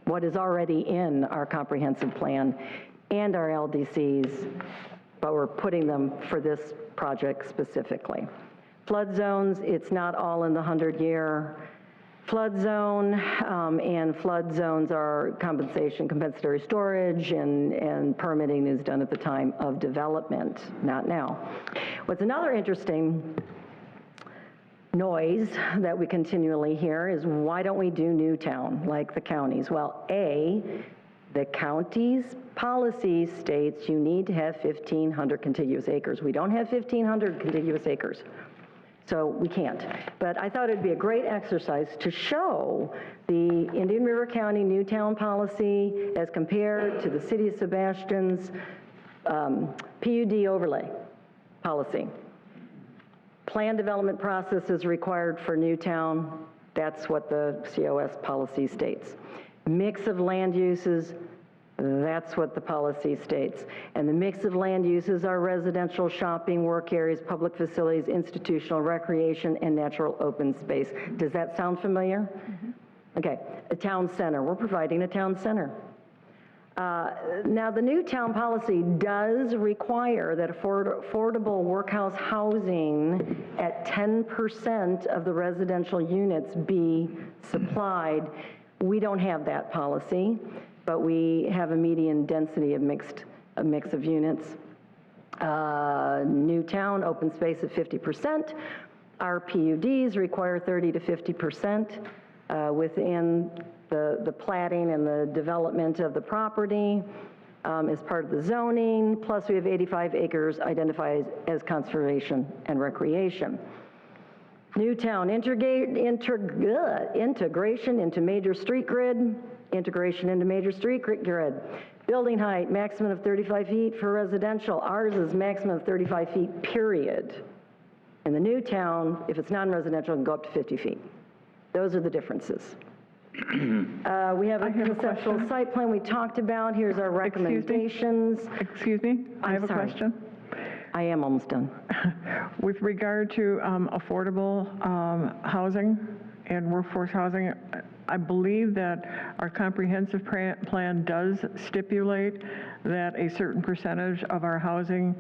what is already in our comprehensive plan and our LDCs, but we're putting them for this project specifically. Flood zones, it's not all in the 100-year flood zone, and flood zones are compensatory storage, and permitting is done at the time of development, not now. What's another interesting noise that we continually hear is, why don't we do Newtown like the counties? Well, the county's policy states you need to have 1,500 contiguous acres. We don't have 1,500 contiguous acres, so we can't. But I thought it'd be a great exercise to show the Indian River County Newtown policy as compared to the City of Sebastian's PUD overlay policy. Plan development process is required for Newtown. That's what the COS policy states. Mix of land uses, that's what the policy states. And the mix of land uses are residential, shopping, work areas, public facilities, institutional recreation, and natural open space. Does that sound familiar? Mm-hmm. Okay, a town center. We're providing a town center. Now, the new town policy does require that affordable workhouse housing at 10% of the residential units be supplied. We don't have that policy, but we have a median density of a mix of units. New town, open space at 50%. Our PUDs require 30 to 50% within the platting and the development of the property as part of the zoning, plus we have 85 acres identified as conservation and recreation. Newtown integration into major street grid, integration into major street grid. Building height, maximum of 35 feet for residential. Ours is maximum of 35 feet, period. In the new town, if it's non-residential, it can go up to 50 feet. Those are the differences. We have a conceptual site plan we talked about. Here's our recommendations. Excuse me, I have a question. I am almost done. With regard to affordable housing and workforce housing, I believe that our comprehensive plan does stipulate that a certain percentage of our housing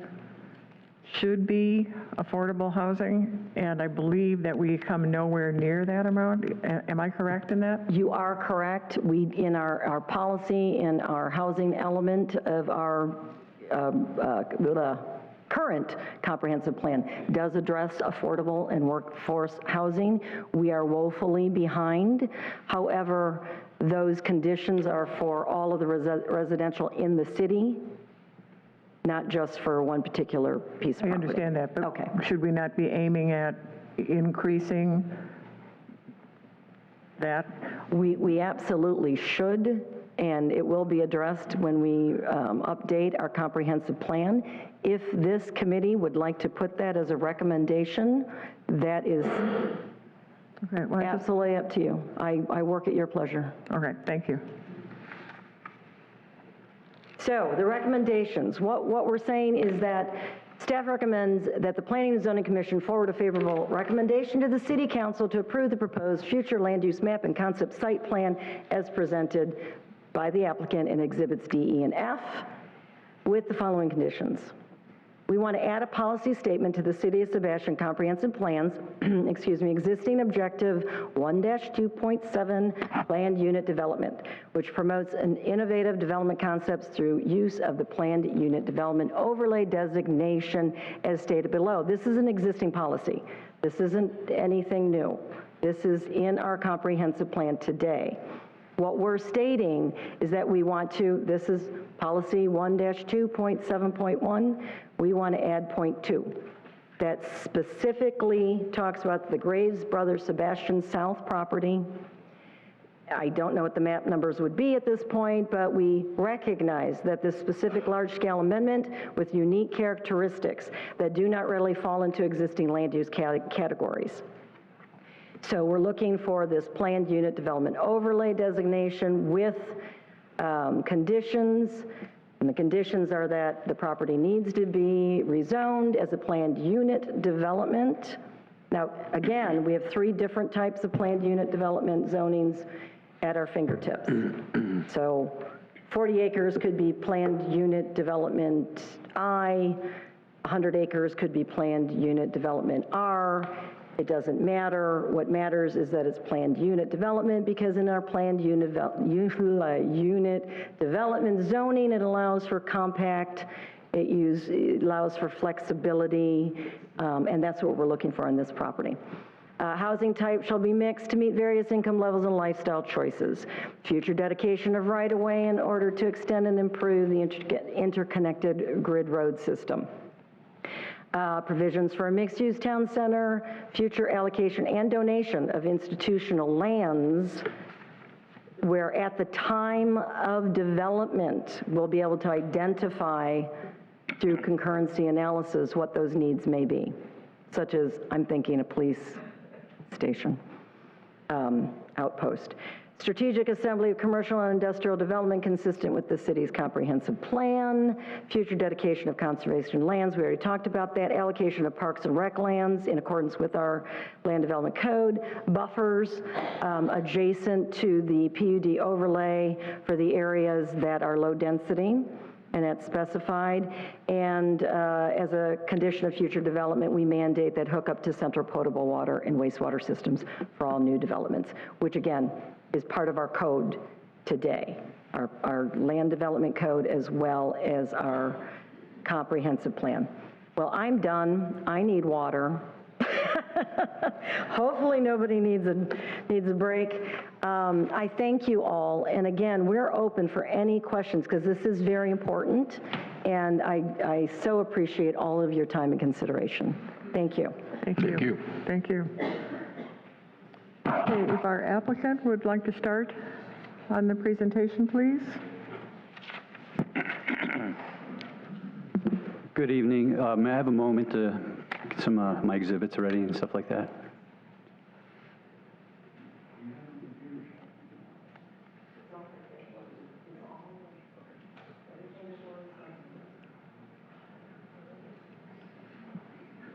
should be affordable housing, and I believe that we come nowhere near that amount. Am I correct in that? You are correct. We, in our policy, in our housing element of our current comprehensive plan does address affordable and workforce housing. We are woefully behind. However, those conditions are for all of the residential in the city, not just for one particular piece of property. I understand that, but okay. Should we not be aiming at increasing that? We absolutely should, and it will be addressed when we update our comprehensive plan. If this committee would like to put that as a recommendation, that is Okay, well, absolutely up to you. I work at your pleasure. Okay, thank you. So the recommendations, what we're saying is that staff recommends that the Planning and Zoning Commission forward a favorable recommendation to the City Council to approve the proposed future land use map and concept site plan as presented by the applicant in Exhibits D, E, and F with the following conditions. We want to add a policy statement to the City of Sebastian comprehensive plans, existing objective 1-2.7 planned unit development, which promotes an innovative development concepts through use of the planned unit development overlay designation as stated below. This is an existing policy. This isn't anything new. This is in our comprehensive plan today. What we're stating is that we want to, this is policy 1-2.7.1, we want to add point 2. That specifically talks about the Graves Brothers Sebastian South property. I don't know what the map numbers would be at this point, but we recognize that this specific large-scale amendment with unique characteristics that do not really fall into existing land use categories. So we're looking for this planned unit development overlay designation with conditions, and the conditions are that the property needs to be rezoned as a planned unit development. Now, again, we have 3 different types of planned unit development zonings at our fingertips. So 40 acres could be planned unit development I, 100 acres could be planned unit development R. It doesn't matter. What matters is that it's planned unit development, because in our planned unit development zoning, it allows for compact, it allows for flexibility, and that's what we're looking for on this property. Housing type shall be mixed to meet various income levels and lifestyle choices. Future dedication of right-of-way in order to extend and improve the interconnected grid road system. Provisions for a mixed-use town center, future allocation and donation of institutional lands, where at the time of development, we'll be able to identify through concurrency analysis what those needs may be, such as, I'm thinking, a police station, outpost. Strategic assembly of commercial and industrial development consistent with the city's comprehensive plan, future dedication of conservation lands, we already talked about that, allocation of parks and rec lands in accordance with our land development code, buffers adjacent to the PUD overlay for the areas that are low density, and that's specified. And as a condition of future development, we mandate that hookup to central potable water and wastewater systems for all new developments, which again, is part of our code today, our land development code as well as our comprehensive plan. Well, I'm done. I need water. Hopefully nobody needs a break. I thank you all, and again, we're open for any questions because this is very important, and I so appreciate all of your time and consideration. Thank you. Thank you. Thank you. Thank you. Okay, if our applicant would like to start on the presentation, please. Good evening. May I have a moment to get some of my exhibits ready and stuff like that?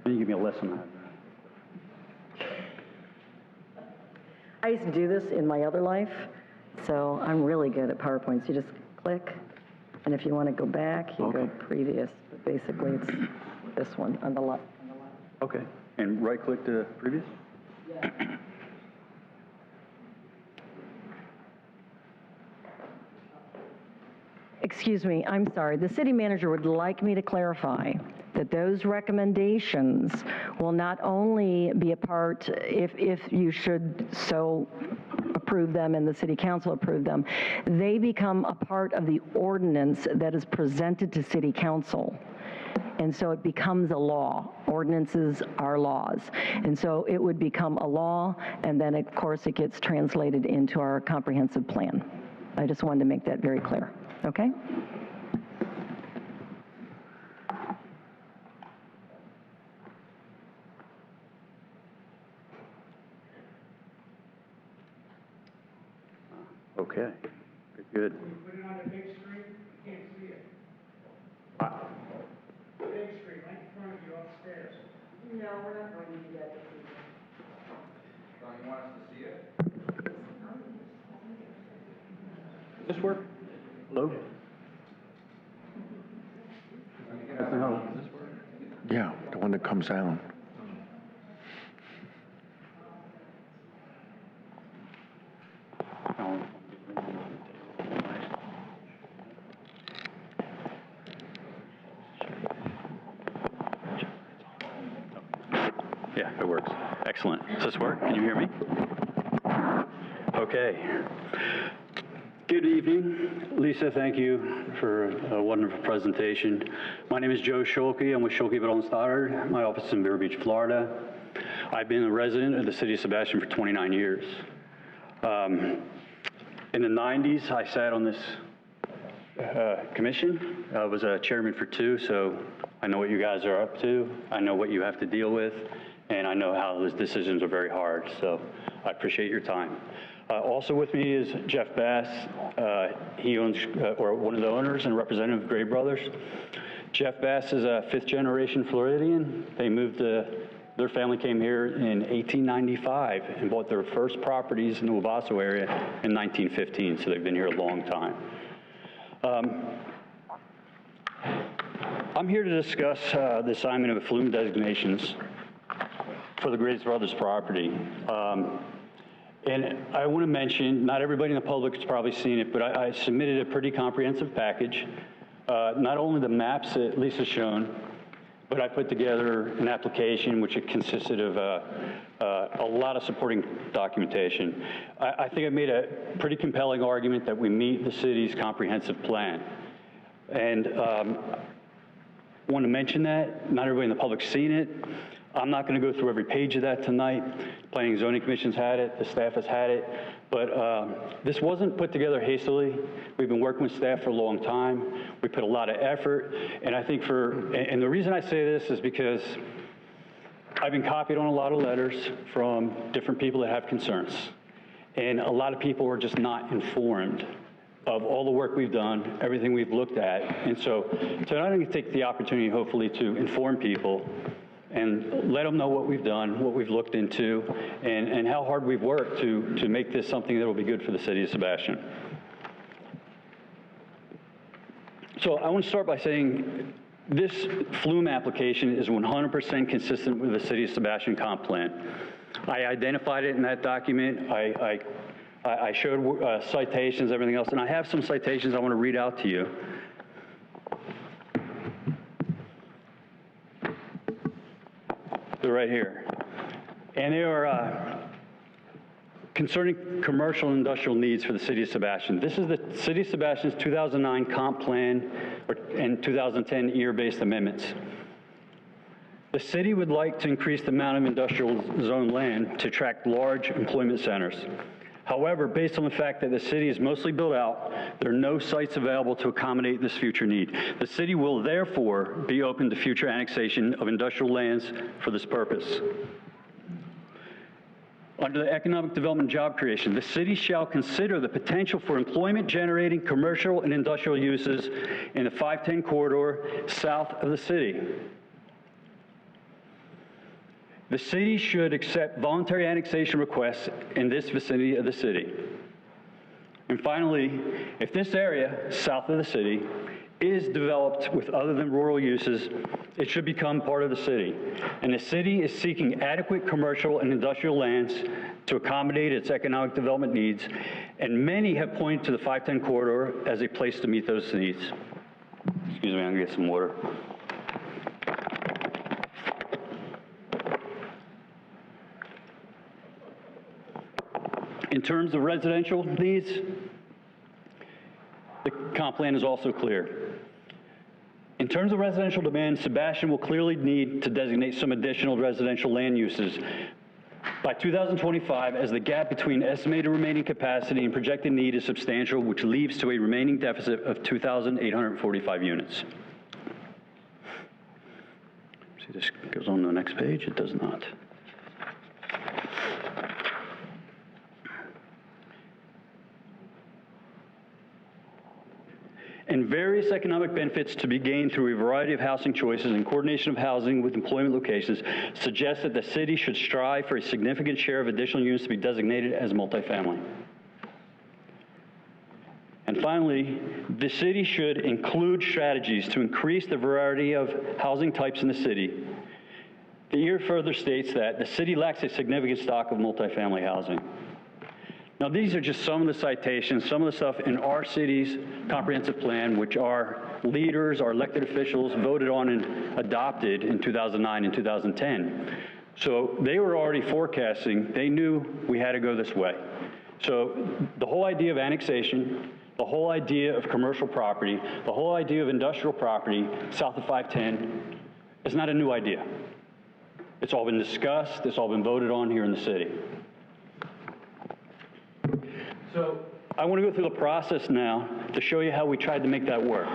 Can you give me a lesson on that? I used to do this in my other life, so I'm really good at PowerPoints. You just click, and if you want to go back, you go previous. But basically, it's this one on the left. Okay. And right-click to previous? Yeah. Excuse me, I'm sorry. The city manager would like me to clarify that those recommendations will not only be a part, if you should so approve them and the city council approve them, they become a part of the ordinance that is presented to city council. And so it becomes a law. Ordinances are laws. And so it would become a law, and then of course it gets translated into our comprehensive plan. I just wanted to make that very clear, okay? Okay. Good. When you put it on the big screen, you can't see it. Big screen, right in front of you upstairs. No, we're not going to do that this evening. Don't you want us to see it? Does this work? Hello? No. Does this work? Yeah, the one that comes down. Yeah, it works. Excellent. Does this work? Can you hear me? Okay. Good evening. Lisa, thank you for a wonderful presentation. My name is Joe Schulke. I'm with Schulke Biddle & Stoddard. My office is in Vero Beach, Florida. I've been a resident of the city of Sebastian for 29 years. In the 90s, I sat on this commission. I was a chairman for 2, so I know what you guys are up to. I know what you have to deal with, and I know how those decisions are very hard, so I appreciate your time. Also with me is Jeff Bass. He owns, or one of the owners and representative of Gray Brothers. Jeff Bass is a 5th-generation Floridian. They moved their family came here in 1895 and bought their first properties in the Wabasso area in 1915, so they've been here a long time. I'm here to discuss the assignment of effluent designations for the Gray Brothers property. And I want to mention, not everybody in the public has probably seen it, but I submitted a pretty comprehensive package. Not only the maps that Lisa's shown, but I put together an application which it consisted of a lot of supporting documentation. I think I made a pretty compelling argument that we meet the city's comprehensive plan. And want to mention that. Not everybody in the public's seen it. I'm not going to go through every page of that tonight. Planning and Zoning Commission's had it, the staff has had it, but this wasn't put together hastily. We've been working with staff for a long time. We put a lot of effort, and I think and the reason I say this is because I've been copied on a lot of letters from different people that have concerns. And a lot of people are just not informed of all the work we've done, everything we've looked at. And so tonight I'm going to take the opportunity, hopefully, to inform people and let them know what we've done, what we've looked into, and how hard we've worked to make this something that will be good for the city of Sebastian. So I want to start by saying this flume application is 100% consistent with the city of Sebastian comp plan. I identified it in that document. I showed citations, everything else, and I have some citations I want to read out to you. They're right here. And they are concerning commercial and industrial needs for the city of Sebastian. This is the city of Sebastian's 2009 comp plan and 2010 year-based amendments. The city would like to increase the amount of industrial zone land to attract large employment centers. However, based on the fact that the city is mostly built out, there are no sites available to accommodate this future need. The city will therefore be open to future annexation of industrial lands for this purpose. Under the economic development job creation, the city shall consider the potential for employment-generating commercial and industrial uses in the 510 corridor south of the city. The city should accept voluntary annexation requests in this vicinity of the city. And finally, if this area south of the city is developed with other than rural uses, it should become part of the city. And the city is seeking adequate commercial and industrial lands to accommodate its economic development needs, and many have pointed to the 510 corridor as a place to meet those needs. Excuse me, I'm gonna get some water. In terms of residential needs, the comp plan is also clear. In terms of residential demand, Sebastian will clearly need to designate some additional residential land uses by 2025, as the gap between estimated remaining capacity and projected need is substantial, which leads to a remaining deficit of 2,845 units. See, this goes on to the next page. It does not. And various economic benefits to be gained through a variety of housing choices and coordination of housing with employment locations suggest that the city should strive for a significant share of additional units to be designated as multifamily. And finally, the city should include strategies to increase the variety of housing types in the city. The year further states that the city lacks a significant stock of multifamily housing. Now, these are just some of the citations, some of the stuff in our city's comprehensive plan, which our leaders, our elected officials voted on and adopted in 2009 and 2010. So they were already forecasting, they knew we had to go this way. So the whole idea of annexation, the whole idea of commercial property, the whole idea of industrial property south of 510 is not a new idea. It's all been discussed, it's all been voted on here in the city. So I want to go through the process now to show you how we tried to make that work.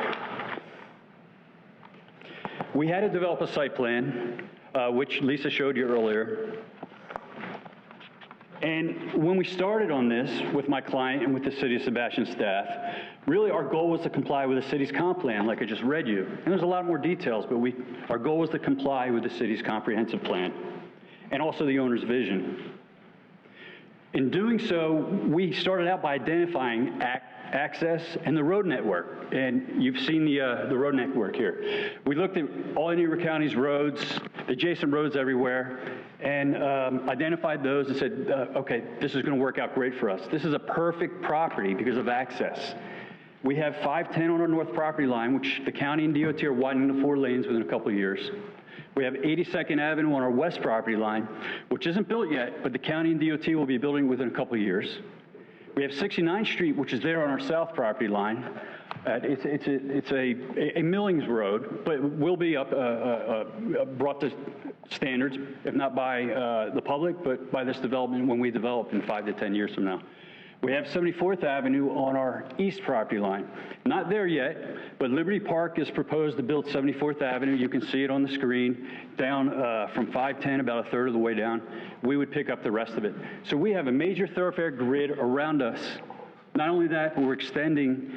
We had to develop a site plan, which Lisa showed you earlier. And when we started on this with my client and with the City of Sebastian staff, really our goal was to comply with the city's comp plan, like I just read you. And there's a lot more details, but our goal was to comply with the city's comprehensive plan and also the owner's vision. In doing so, we started out by identifying access and the road network. And you've seen the road network here. We looked at all Indian County's roads, adjacent roads everywhere, and identified those and said, okay, this is going to work out great for us. This is a perfect property because of access. We have 510 on our north property line, which the county and DOT are widening to 4 lanes within a couple of years. We have 82nd Avenue on our west property line, which isn't built yet, but the county and DOT will be building within a couple of years. We have 69th Street, which is there on our south property line. It's a millings road, but will be brought to standards, if not by the public, but by this development when we develop in 5 to 10 years from now. We have 74th Avenue on our east property line. Not there yet, but Liberty Park is proposed to build 74th Avenue. You can see it on the screen, down from 510, about a third of the way down. We would pick up the rest of it. So we have a major thoroughfare grid around us. Not only that, but we're extending,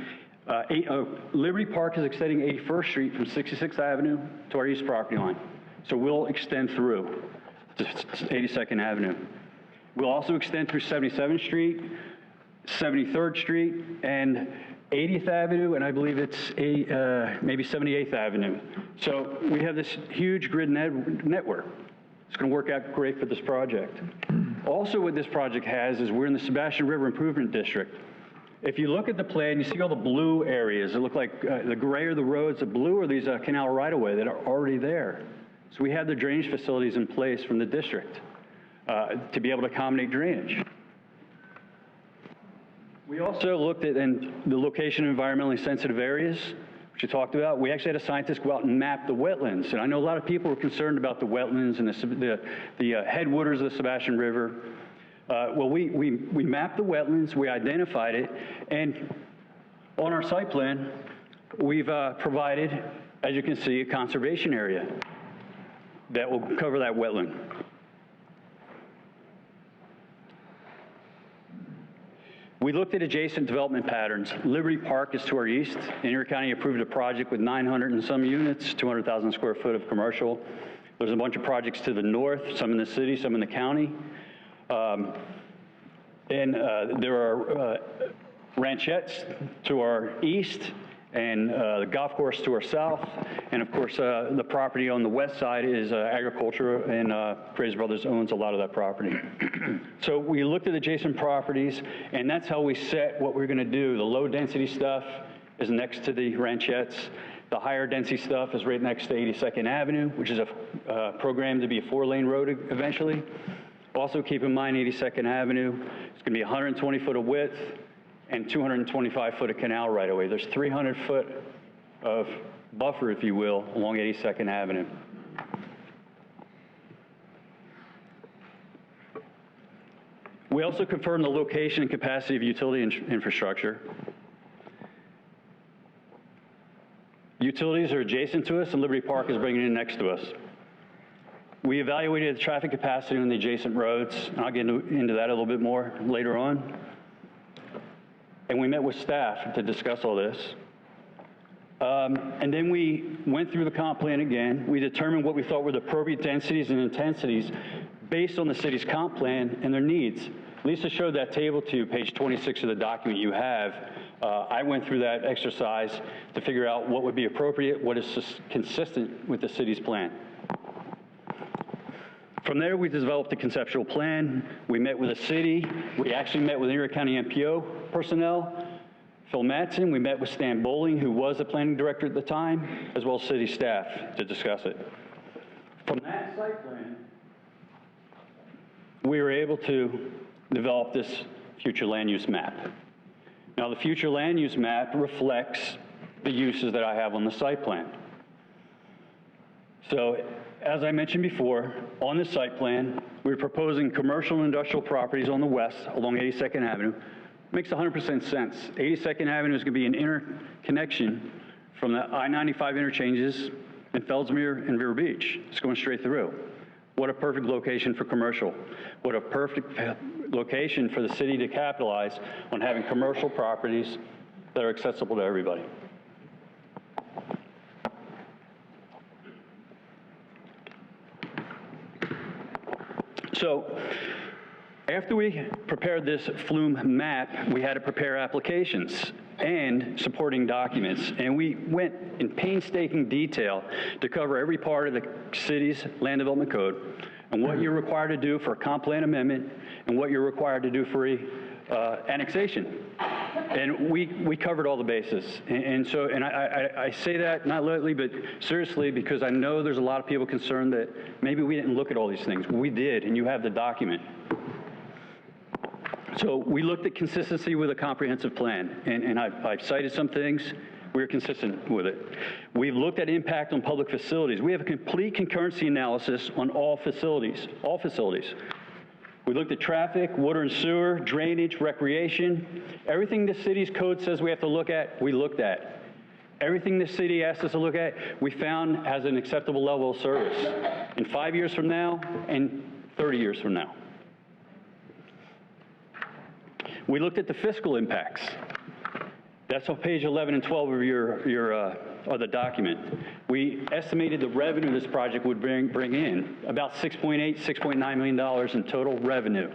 Liberty Park is extending 81st Street from 66th Avenue to our east property line. So we'll extend through to 82nd Avenue. We'll also extend through 77th Street, 73rd Street, and 80th Avenue, and I believe it's maybe 78th Avenue. So we have this huge grid network. It's going to work out great for this project. Also what this project has is we're in the Sebastian River Improvement District. If you look at the plan, you see all the blue areas. It look like the gray are the roads, the blue are these canal right-of-way that are already there. So we have the drainage facilities in place from the district to be able to accommodate drainage. We also looked at the location of environmentally sensitive areas, which you talked about. We actually had a scientist go out and map the wetlands. And I know a lot of people were concerned about the wetlands and the headwaters of the Sebastian River. Well, we mapped the wetlands, we identified it, and on our site plan, we've provided, as you can see, a conservation area that will cover that wetland. We looked at adjacent development patterns. Liberty Park is to our east. Erie County approved a project with 900 and some units, 200,000 square foot of commercial. There's a bunch of projects to the north, some in the city, some in the county. There are ranchettes to our east, and the golf course to our south. And of course, the property on the west side is agriculture, and Fraser Brothers owns a lot of that property. So we looked at adjacent properties, and that's how we set what we're going to do. The low density stuff is next to the ranchettes. The higher density stuff is right next to 82nd Avenue, which is a program to be a 4-lane road eventually. Also keep in mind 82nd Avenue, it's going to be 120 foot of width and 225 foot of canal right away. There's 300 foot of buffer, if you will, along 82nd Avenue. We also confirmed the location and capacity of utility infrastructure. Utilities are adjacent to us, and Liberty Park is bringing in next to us. We evaluated the traffic capacity on the adjacent roads, and I'll get into that a little bit more later on. And we met with staff to discuss all this. And then we went through the comp plan again. We determined what we thought were the appropriate densities and intensities based on the city's comp plan and their needs. Lisa showed that table to you, page 26 of the document you have. I went through that exercise to figure out what would be appropriate, what is consistent with the city's plan. From there, we developed a conceptual plan. We met with the city. We actually met with Erie County MPO personnel, Phil Mattson. We met with Stan Bowling, who was the planning director at the time, as well as city staff to discuss it. From that site plan, we were able to develop this future land use map. Now, the future land use map reflects the uses that I have on the site plan. So, as I mentioned before, on this site plan, we're proposing commercial and industrial properties on the west along 82nd Avenue. Makes 100% sense. 82nd Avenue is going to be an interconnection from the I-95 interchanges in Feldsmere and Vero Beach. It's going straight through. What a perfect location for commercial. What a perfect location for the city to capitalize on having commercial properties that are accessible to everybody. So, after we prepared this flume map, we had to prepare applications and supporting documents. And we went in painstaking detail to cover every part of the city's land development code and what you're required to do for a comp plan amendment and what you're required to do for annexation. And we covered all the bases. And I say that not lightly, but seriously, because I know there's a lot of people concerned that maybe we didn't look at all these things. We did, and you have the document. So we looked at consistency with a comprehensive plan, and I've cited some things. We're consistent with it. We've looked at impact on public facilities. We have a complete concurrency analysis on all facilities, We looked at traffic, water and sewer, drainage, recreation. Everything the city's code says we have to look at, we looked at. Everything the city asked us to look at, we found has an acceptable level of service in 5 years from now and 30 years from now. We looked at the fiscal impacts. That's on page 11 and 12 of the document. We estimated the revenue this project would bring in, about $6.8, $6.9 million in total revenue.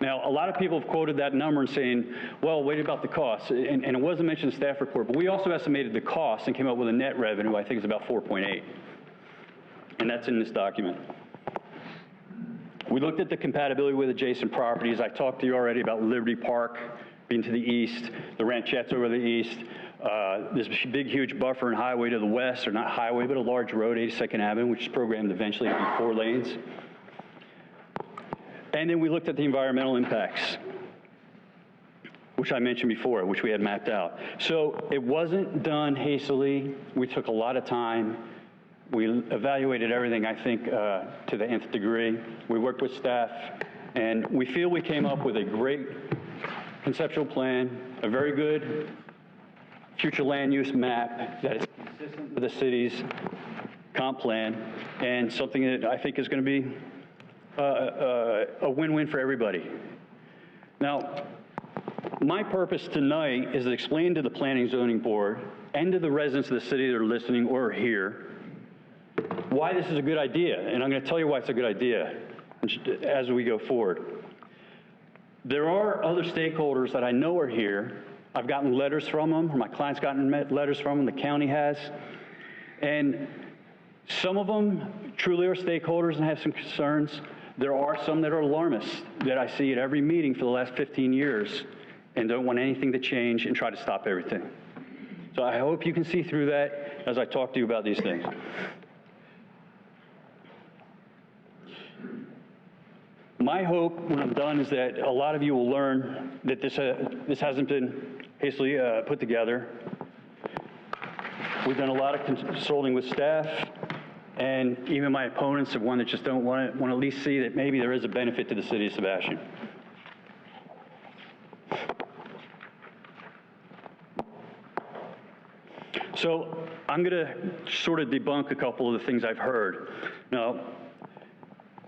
Now, a lot of people have quoted that number and saying, well, what about the costs? And it wasn't mentioned in the staff report, but we also estimated the cost and came up with a net revenue, I think it's about 4.8. And that's in this document. We looked at the compatibility with adjacent properties. I talked to you already about Liberty Park being to the east, the ranchettes over the east, this big, huge buffer and highway to the west, or not highway, but a large road, 82nd Avenue, which is programmed eventually to be 4 lanes. And then we looked at the environmental impacts, which I mentioned before, which we had mapped out. So it wasn't done hastily. We took a lot of time. We evaluated everything, I think, to the nth degree. We worked with staff, and we feel we came up with a great conceptual plan, a very good future land use map that is consistent with the city's comp plan, and something that I think is going to be a win-win for everybody. Now, my purpose tonight is to explain to the Planning and Zoning Board and to the residents of the city that are listening or here why this is a good idea, and I'm going to tell you why it's a good idea as we go forward. There are other stakeholders that I know are here. I've gotten letters from them, or my client's gotten letters from them, the county has, and some of them truly are stakeholders and have some concerns. There are some that are alarmists that I see at every meeting for the last 15 years and don't want anything to change and try to stop everything. So I hope you can see through that as I talk to you about these things. My hope when I'm done is that a lot of you will learn that this hasn't been hastily put together. We've done a lot of consulting with staff, and even my opponents have one that just don't want to at least see that maybe there is a benefit to the city of Sebastian. So I'm going to sort of debunk a couple of the things I've heard. Now,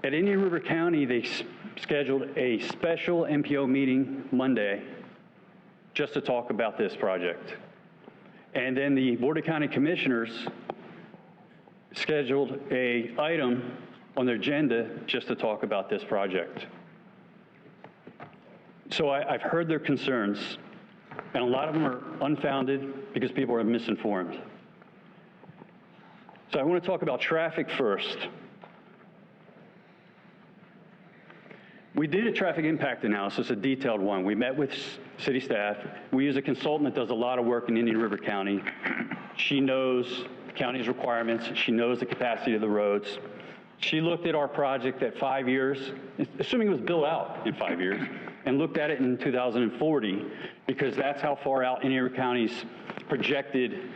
at Indian River County, they scheduled a special MPO meeting Monday just to talk about this project. And then the Board of County Commissioners scheduled an item on their agenda just to talk about this project. So I've heard their concerns, and a lot of them are unfounded because people are misinformed. So I want to talk about traffic first. We did a traffic impact analysis, a detailed one. We met with city staff. We use a consultant that does a lot of work in Indian River County. She knows the county's requirements. She knows the capacity of the roads. She looked at our project at 5 years, assuming it was built out in 5 years, and looked at it in 2040, because that's how far out Indian River County's projected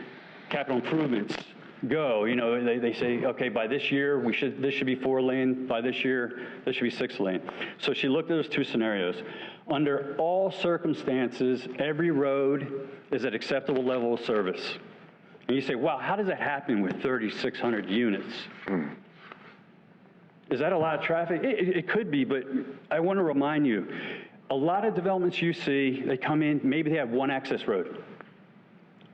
capital improvements go. You know, they say, okay, by this year, this should be 4 lane. By this year, this should be 6 lane. So she looked at those 2 scenarios. Under all circumstances, every road is at acceptable level of service. And you say, wow, how does that happen with 3,600 units? Is that a lot of traffic? It could be, but I want to remind you, a lot of developments you see, they come in, maybe they have 1 access road.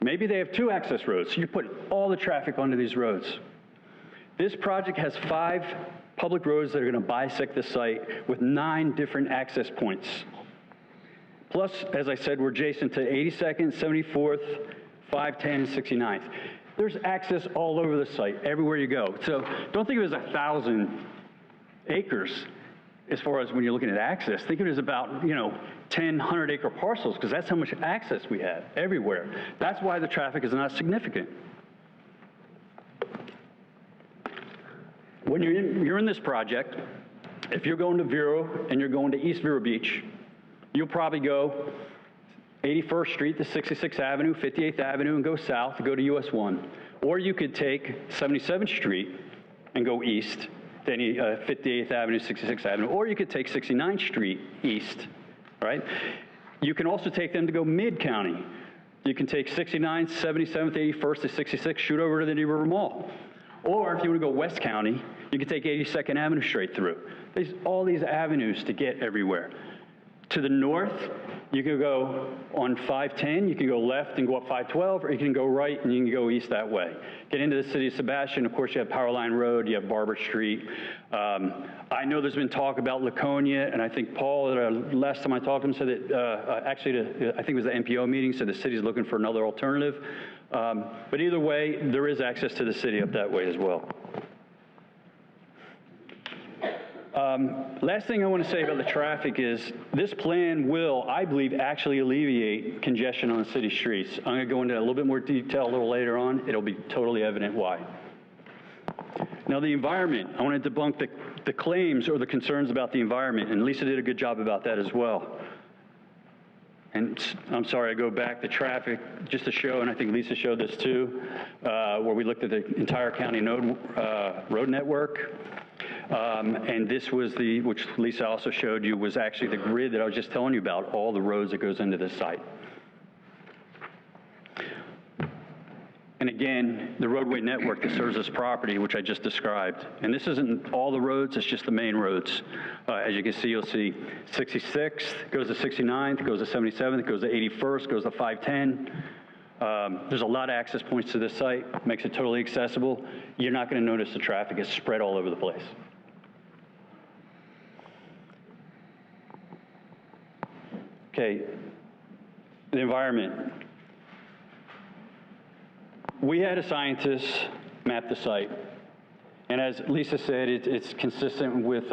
Maybe they have 2 access roads, so you put all the traffic onto these roads. This project has 5 public roads that are going to bisect the site with 9 different access points. Plus, as I said, we're adjacent to 82nd, 74th, 510, and 69th. There's access all over the site, everywhere you go. So don't think of it as 1,000 acres as far as when you're looking at access. Think of it as about, 10, 100-acre parcels, because that's how much access we have everywhere. That's why the traffic is not significant. When you're in this project, if you're going to Vero and you're going to East Vero Beach, you'll probably go 81st Street to 66th Avenue, 58th Avenue, and go south to go to US 1. Or you could take 77th Street and go east, to any 58th Avenue, 66th Avenue, or you could take 69th Street east, right? You can also take them to go mid-county. You can take 69th, 77th, 81st to 66th, shoot over to the Indian River Mall. Or if you want to go West County, you can take 82nd Avenue straight through. There's all these avenues to get everywhere. To the north, you can go on 510, you can go left and go up 512, or you can go right and you can go east that way. Get into the city of Sebastian, of course, you have Powerline Road, you have Barber Street. I know there's been talk about Laconia, and I think Paul, last time I talked to him, said that, I think it was the MPO meeting, said the city's looking for another alternative. But either way, there is access to the city up that way as well. Last thing I want to say about the traffic is this plan will, I believe, actually alleviate congestion on the city streets. I'm going to go into a little bit more detail a little later on. It'll be totally evident why. Now, the environment, I want to debunk the claims or the concerns about the environment, and Lisa did a good job about that as well. And I'm sorry, I go back to traffic just to show, and I think Lisa showed this too, where we looked at the entire county road network. And this was which Lisa also showed you, was actually the grid that I was just telling you about, all the roads that goes into this site. And again, the roadway network that serves this property, which I just described. And this isn't all the roads, it's just the main roads. As you can see, you'll see 66th, goes to 69th, goes to 77th, goes to 81st, goes to 510. There's a lot of access points to this site, makes it totally accessible. You're not going to notice the traffic is spread all over the place. Okay, the environment. We had a scientist map the site, and as Lisa said, it's consistent with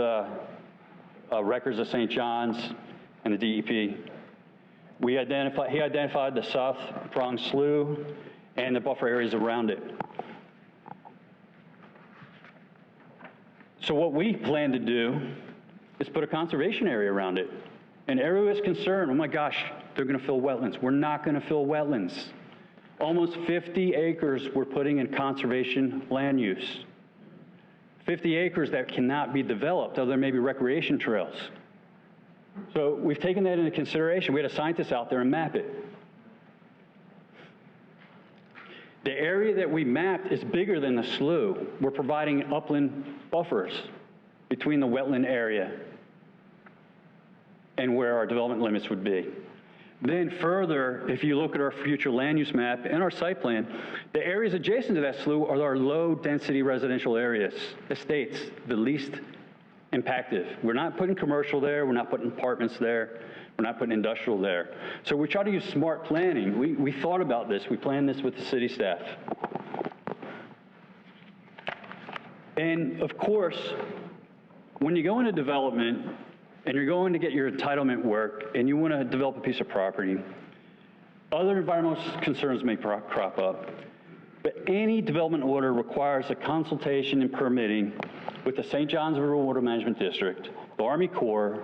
records of St. John's and the DEP. He identified the South Prong Slough and the buffer areas around it. So what we plan to do is put a conservation area around it. And everyone is concerned, oh my gosh, they're going to fill wetlands. We're not going to fill wetlands. Almost 50 acres we're putting in conservation land use. 50 acres that cannot be developed, other than maybe recreation trails. So we've taken that into consideration. We had a scientist out there and map it. The area that we mapped is bigger than the slough. We're providing upland buffers between the wetland area and where our development limits would be. Then further, if you look at our future land use map and our site plan, the areas adjacent to that slough are our low-density residential areas, estates, the least impacted. We're not putting commercial there, we're not putting apartments there, we're not putting industrial there. So we try to use smart planning. We thought about this, we planned this with the city staff. And of course, when you go into development, and you're going to get your entitlement work, and you want to develop a piece of property, other environmental concerns may crop up. But any development order requires a consultation and permitting with the St. Johns River Water Management District, the Army Corps,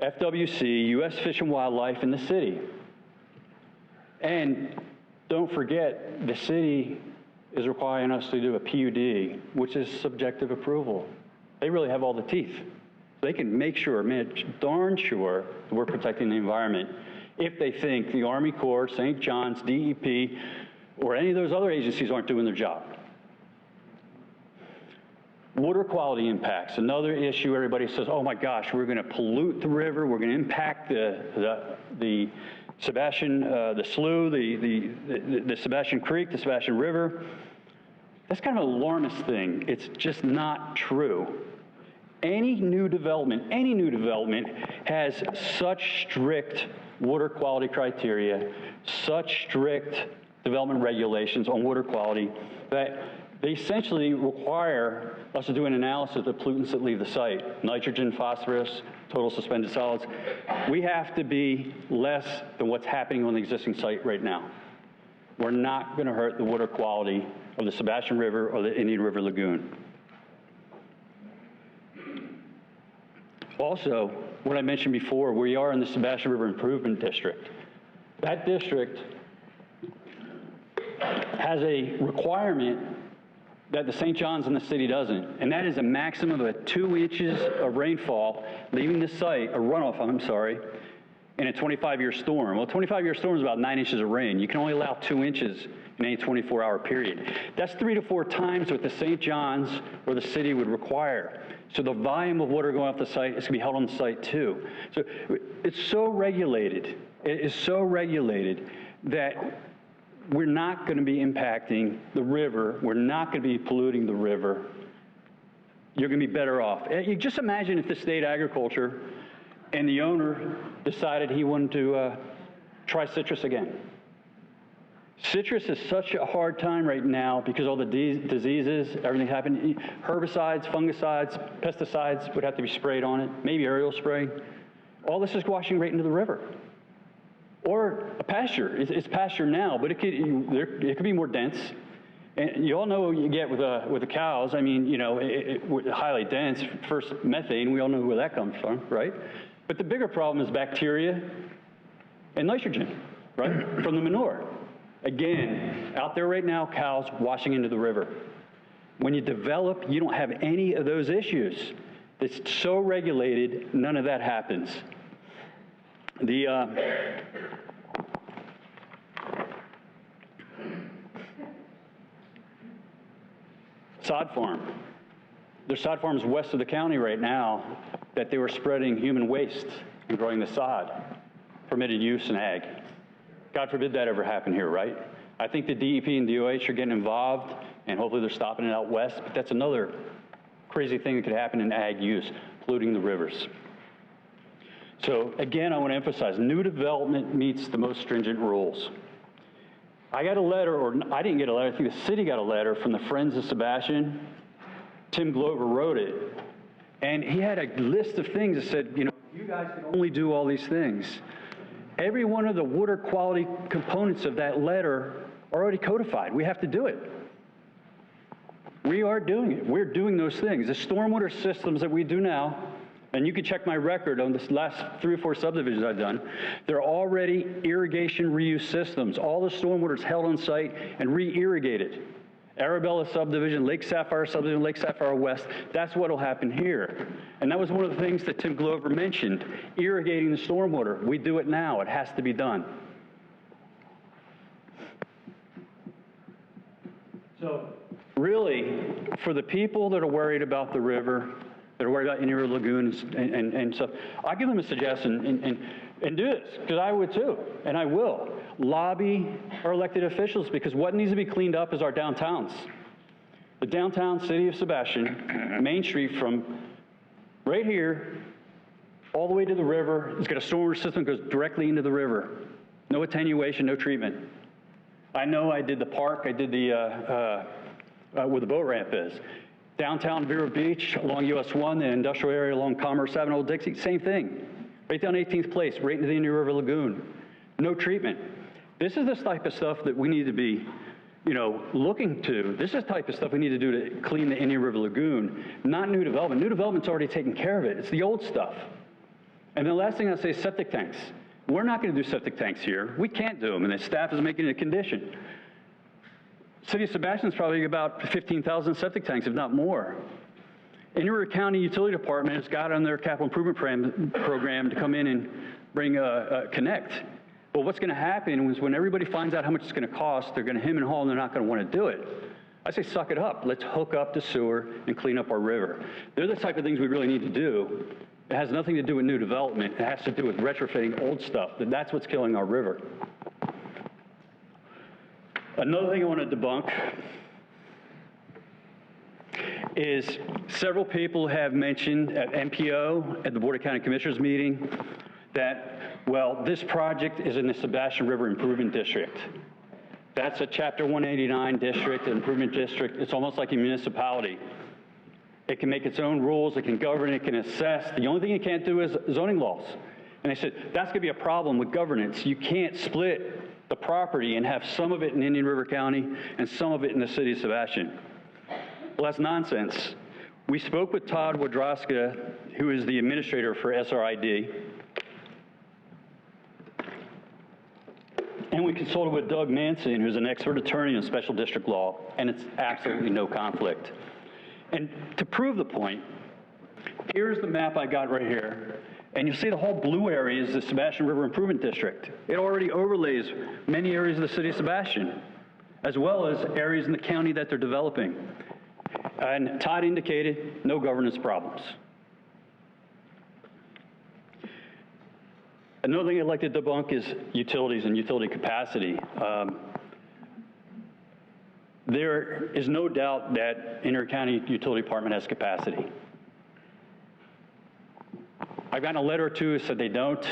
FWC, U.S. Fish and Wildlife, and the city. And don't forget, the city is requiring us to do a PUD, which is subjective approval. They really have all the teeth. They can make sure, darn sure, that we're protecting the environment if they think the Army Corps, St. John's, DEP, or any of those other agencies aren't doing their job. Water quality impacts, another issue. Everybody says, oh my gosh, we're going to pollute the river, we're going to impact the Sebastian, the slough, the Sebastian Creek, the Sebastian River. That's kind of an alarmist thing. It's just not true. Any new development has such strict water quality criteria, such strict development regulations on water quality that they essentially require us to do an analysis of the pollutants that leave the site. Nitrogen, phosphorus, total suspended solids. We have to be less than what's happening on the existing site right now. We're not going to hurt the water quality of the Sebastian River or the Indian River Lagoon. Also, what I mentioned before, we are in the Sebastian River Improvement District. That district has a requirement that the St. John's and the city doesn't, and that is a maximum of 2 inches of rainfall leaving the site, a runoff, I'm sorry, in a 25-year storm. Well, a 25-year storm is about 9 inches of rain. You can only allow 2 inches in any 24-hour period. That's 3 to 4 times what the St. John's or the city would require. So the volume of water going off the site is going to be held on the site too. So it's so regulated, it is so regulated that we're not going to be impacting the river. We're not going to be polluting the river. You're going to be better off. You just imagine if the state agriculture and the owner decided he wanted to try citrus again. Citrus is such a hard time right now because all the diseases, everything happened. Herbicides, fungicides, pesticides would have to be sprayed on it, maybe aerial spray. All this is washing right into the river. Or a pasture. It's pasture now, but it could be more dense. And you all know what you get with the cows. I mean, you know, highly dense. First, methane. We all know where that comes from, right? But the bigger problem is bacteria and nitrogen, right, from the manure. Again, out there right now, cows washing into the river. When you develop, you don't have any of those issues. It's so regulated, none of that happens. The sod farm. There's sod farms west of the county right now that they were spreading human waste and growing the sod. Permitted use in ag. God forbid that ever happen here, right? I think the DEP and DOH are getting involved, and hopefully they're stopping it out west, but that's another crazy thing that could happen in ag use, polluting the rivers. So again, I want to emphasize, new development meets the most stringent rules. I got a letter, or I didn't get a letter, I think the city got a letter from the Friends of Sebastian. Tim Glover wrote it, and he had a list of things that said, you know, you guys can only do all these things. Every one of the water quality components of that letter are already codified. We have to do it. We are doing it. We're doing those things. The stormwater systems that we do now, and you can check my record on this last 3 or 4 subdivisions I've done, they're already irrigation reuse systems. All the stormwater is held on site and re-irrigated. Arabella subdivision, Lake Sapphire subdivision, Lake Sapphire West, that's what will happen here. And that was one of the things that Tim Glover mentioned, irrigating the stormwater. We do it now. It has to be done. So really, for the people that are worried about the river, that are worried about Indian River Lagoons and stuff, I give them a suggestion and do this, because I would too, and I will. Lobby our elected officials, because what needs to be cleaned up is our downtowns. The downtown city of Sebastian, Main Street from right here all the way to the river, it's got a stormwater system that goes directly into the river. No attenuation, no treatment. I know I did the park, I did the, where the boat ramp is. Downtown Vero Beach, along US 1, the industrial area along Commerce Avenue, Old Dixie, same thing. Right down 18th Place, right into the Indian River Lagoon. No treatment. This is the type of stuff that we need to be, you know, looking to. This is the type of stuff we need to do to clean the Indian River Lagoon, not new development. New development's already taken care of it. It's the old stuff. And the last thing I'll say is septic tanks. We're not going to do septic tanks here. We can't do them, and the staff is making it a condition. City of Sebastian's probably about 15,000 septic tanks, if not more. Indian River County Utility Department has got on their capital improvement program to come in and bring connect. Well, what's going to happen is when everybody finds out how much it's going to cost, they're going to hem and haw, and they're not going to want to do it. I say suck it up. Let's hook up the sewer and clean up our river. They're the type of things we really need to do. It has nothing to do with new development. It has to do with retrofitting old stuff. That's what's killing our river. Another thing I want to debunk is several people have mentioned at MPO, at the Board of County Commissioners meeting, that, well, this project is in the Sebastian River Improvement District. That's a Chapter 189 district, an improvement district. It's almost like a municipality. It can make its own rules, it can govern, it can assess. The only thing it can't do is zoning laws. And they said, that's gonna be a problem with governance. You can't split the property and have some of it in Indian River County and some of it in the city of Sebastian. Well, that's nonsense. We spoke with Todd Wodrowska, who is the administrator for SRID. And we consulted with Doug Manson, who's an expert attorney in special district law, and it's absolutely no conflict. And to prove the point, here's the map I got right here. And you'll see the whole blue area is the Sebastian River Improvement District. It already overlays many areas of the city of Sebastian, as well as areas in the county that they're developing. And Todd indicated no governance problems. Another thing I'd like to debunk is utilities and utility capacity. There is no doubt that inter-county utility department has capacity. I've gotten a letter or two that said they don't.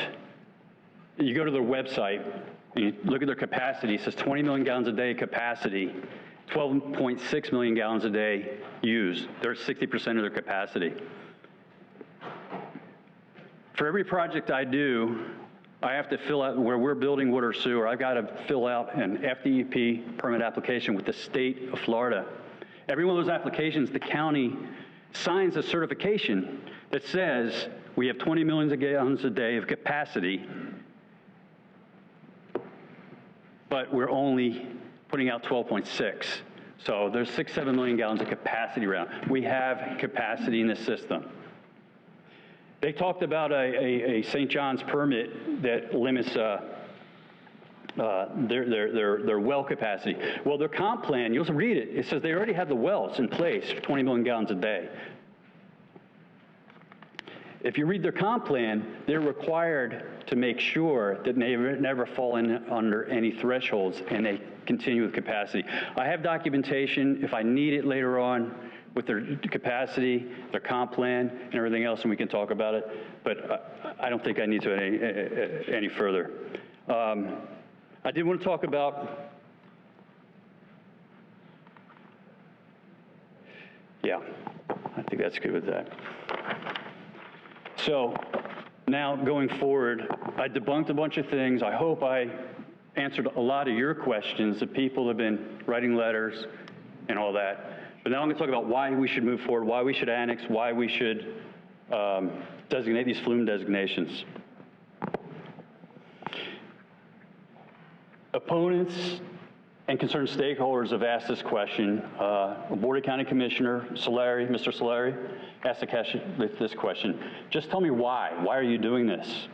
You go to their website, and you look at their capacity, it says 20 million gallons a day capacity, 12.6 million gallons a day used. They're at 60% of their capacity. For every project I do, I have to fill out, where we're building water sewer, I've got to fill out an FDEP permit application with the state of Florida. Every one of those applications, the county signs a certification that says we have 20 million gallons a day of capacity, but we're only putting out 12.6. So there's 6-7 million gallons of capacity around. We have capacity in the system. They talked about a St. John's permit that limits their well capacity. Well, their comp plan, you'll read it, it says they already have the wells in place for 20 million gallons a day. If you read their comp plan, they're required to make sure that they never fall in under any thresholds and they continue with capacity. I have documentation if I need it later on with their capacity, their comp plan, and everything else, and we can talk about it, but I don't think I need to any further. I did want to talk about, yeah, I think that's good with that. So now going forward, I debunked a bunch of things. I hope I answered a lot of your questions. The people have been writing letters and all that. But now I'm going to talk about why we should move forward, why we should annex, why we should designate these flume designations. Opponents and concerned stakeholders have asked this question. Board of County Commissioner Solari, Mr. Solari, asked this question. Just tell me why. Why are you doing this?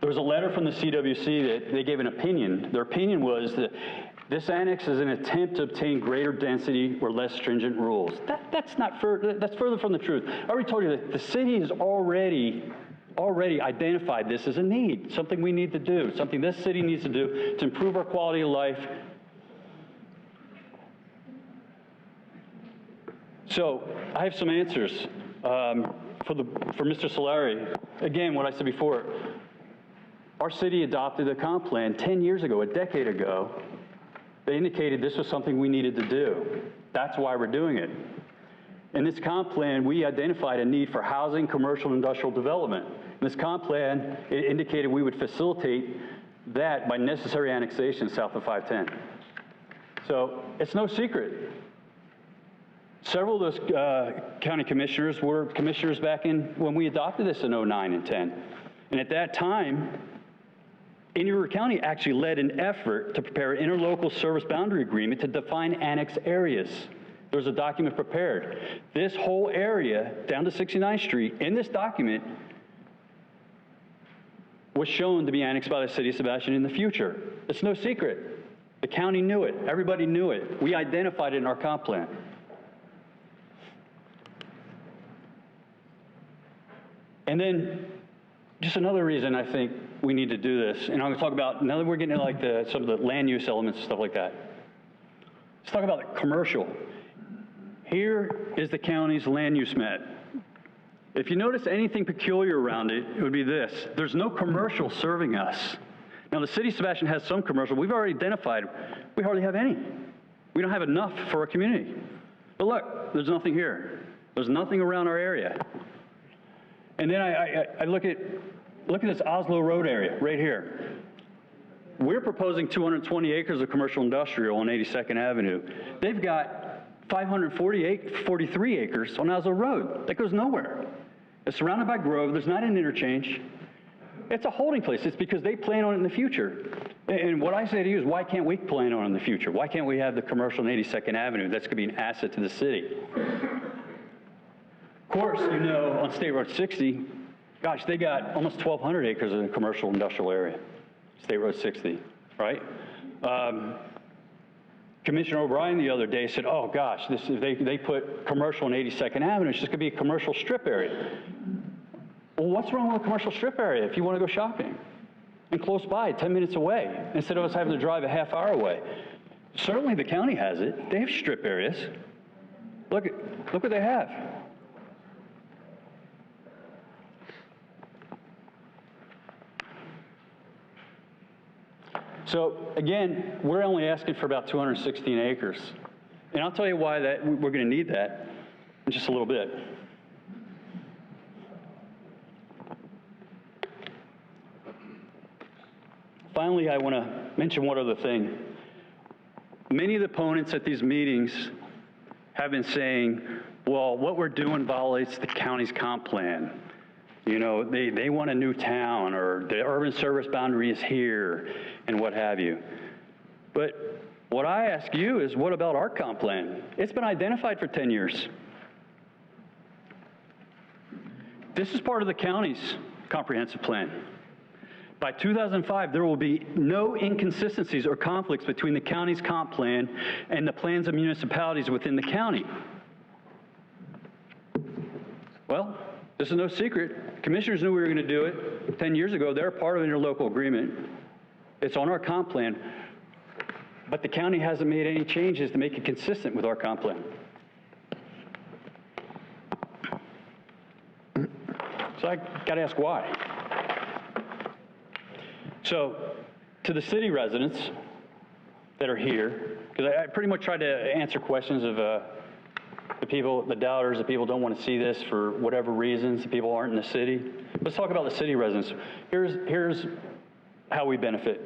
There was a letter from the CWC that they gave an opinion. Their opinion was that this annex is an attempt to obtain greater density or less stringent rules. That's further from the truth. I already told you that the city has already identified this as a need, something we need to do, something this city needs to do to improve our quality of life. So I have some answers for Mr. Solari. Again, what I said before, our city adopted a comp plan 10 years ago, a decade ago. They indicated this was something we needed to do. That's why we're doing it. In this comp plan, we identified a need for housing, commercial, and industrial development. In this comp plan, it indicated we would facilitate that by necessary annexation south of 510. So it's no secret. Several of those county commissioners were commissioners back in when we adopted this in 09 and 10. And at that time, Indian River County actually led an effort to prepare an interlocal service boundary agreement to define annex areas. There was a document prepared. This whole area down to 69th Street in this document was shown to be annexed by the city of Sebastian in the future. It's no secret. The county knew it. Everybody knew it. We identified it in our comp plan. And then just another reason I think we need to do this, and I'm going to talk about, now that we're getting into like some of the land use elements and stuff like that, let's talk about the commercial. Here is the county's land use map. If you notice anything peculiar around it, it would be this. There's no commercial serving us. Now, the city of Sebastian has some commercial. We've already identified we hardly have any. We don't have enough for our community. But look, there's nothing here. There's nothing around our area. And then I look at this Oslo Road area right here. We're proposing 220 acres of commercial industrial on 82nd Avenue. They've got 543 acres on Oslo Road. That goes nowhere. It's surrounded by grove. There's not an interchange. It's a holding place. It's because they plan on it in the future. And what I say to you is, why can't we plan on in the future? Why can't we have the commercial in 82nd Avenue? That's going to be an asset to the city. Of course, you know, on State Road 60, gosh, they got almost 1,200 acres in a commercial industrial area, State Road 60, right? Commissioner O'Brien the other day said, oh gosh, they put commercial in 82nd Avenue, it's just going to be a commercial strip area. Well, what's wrong with a commercial strip area if you want to go shopping? And close by, 10 minutes away, instead of us having to drive a half hour away. Certainly the county has it. They have strip areas. Look what they have. So again, we're only asking for about 216 acres. And I'll tell you why we're going to need that in just a little bit. Finally, I want to mention one other thing. Many of the opponents at these meetings have been saying, well, what we're doing violates the county's comp plan. You know, they want a new town, or the urban service boundary is here, and what have you. But what I ask you is, what about our comp plan? It's been identified for 10 years. This is part of the county's comprehensive plan. By 2005, there will be no inconsistencies or conflicts between the county's comp plan and the plans of municipalities within the county. Well, this is no secret. Commissioners knew we were going to do it 10 years ago. They're part of an interlocal agreement. It's on our comp plan, but the county hasn't made any changes to make it consistent with our comp plan. So I got to ask why. So, to the city residents that are here, because I pretty much tried to answer questions of the people, the doubters, the people don't want to see this for whatever reasons, the people aren't in the city. Let's talk about the city residents. Here's how we benefit.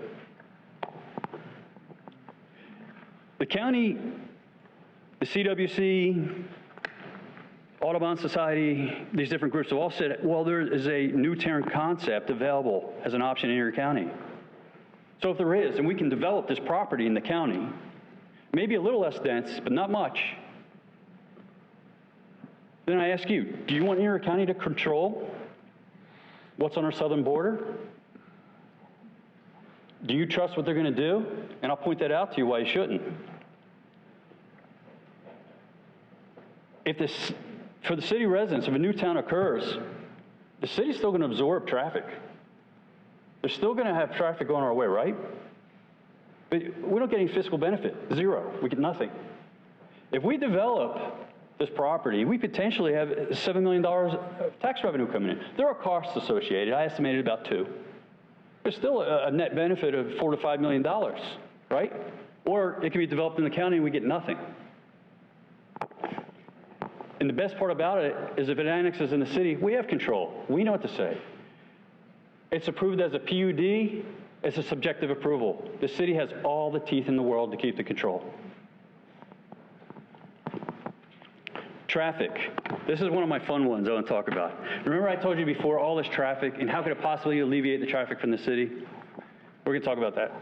The county, the CWC, Audubon Society, these different groups have all said, well, there is a new town concept available as an option in your county. So if there is, and we can develop this property in the county, maybe a little less dense, but not much, then I ask you, do you want Erie County to control what's on our southern border? Do you trust what they're going to do? And I'll point that out to you why you shouldn't. For the city residents, if a new town occurs, the city's still going to absorb traffic. They're still going to have traffic going our way, right? But we don't get any fiscal benefit, zero. We get nothing. If we develop this property, we potentially have $7 million of tax revenue coming in. There are costs associated. I estimated about 2. There's still a net benefit of $4 to $5 million, right? Or it can be developed in the county and we get nothing. And the best part about it is if it annexes in the city, we have control. We know what to say. It's approved as a PUD. It's a subjective approval. The city has all the teeth in the world to keep the control. Traffic. This is one of my fun ones I want to talk about. Remember I told you before all this traffic and how could it possibly alleviate the traffic from the city? We're going to talk about that.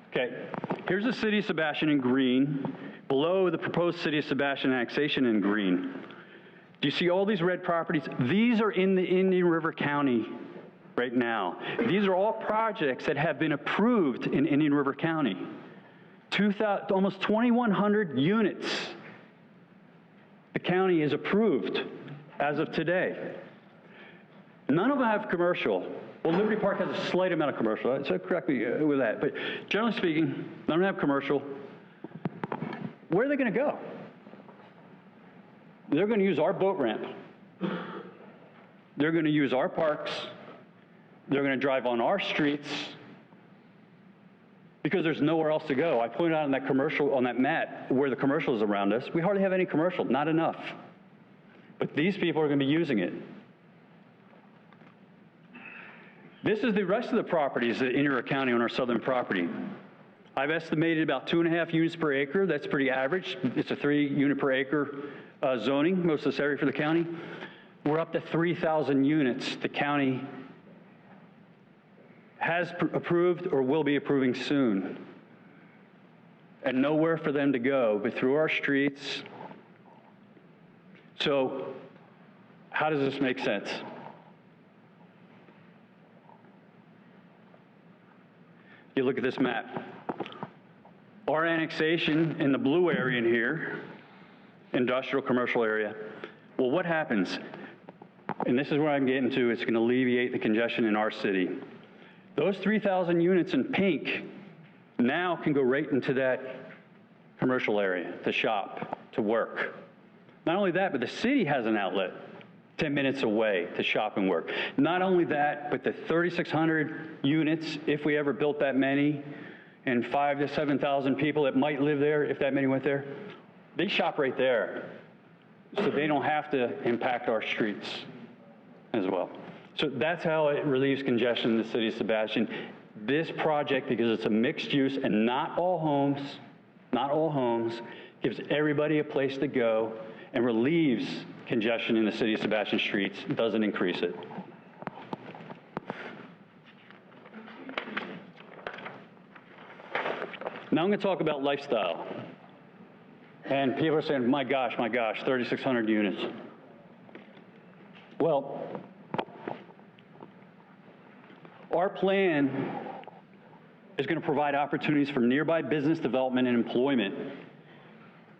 Okay. Here's the city of Sebastian in green. Below the proposed city of Sebastian annexation in green. Do you see all these red properties? These are in the Indian River County right now. These are all projects that have been approved in Indian River County. Almost 2,100 units the county is approved as of today. None of them have commercial. Well, Liberty Park has a slight amount of commercial, so correct me with that. But generally speaking, none of them have commercial. Where are they going to go? They're going to use our boat ramp. They're going to use our parks. They're going to drive on our streets because there's nowhere else to go. I pointed out on that commercial, on that map, where the commercial is around us. We hardly have any commercial, not enough. But these people are going to be using it. This is the rest of the properties in Erie County on our southern property. I've estimated about 2.5 units per acre. That's pretty average. It's a 3 unit per acre zoning, most of this area for the county. We're up to 3,000 units the county has approved or will be approving soon. And nowhere for them to go but through our streets. So how does this make sense? You look at this map. Our annexation in the blue area in here, industrial commercial area. Well, what happens? And this is where I'm getting to. It's going to alleviate the congestion in our city. Those 3,000 units in pink now can go right into that commercial area to shop, to work. Not only that, but the city has an outlet 10 minutes away to shop and work. Not only that, but the 3,600 units, if we ever built that many, and 5,000 to 7,000 people that might live there, if that many went there, they shop right there. So they don't have to impact our streets as well. So that's how it relieves congestion in the city of Sebastian. This project, because it's a mixed use and not all homes, gives everybody a place to go and relieves congestion in the city of Sebastian streets, doesn't increase it. Now I'm going to talk about lifestyle. And people are saying, my gosh, 3,600 units. Well, our plan is going to provide opportunities for nearby business development and employment,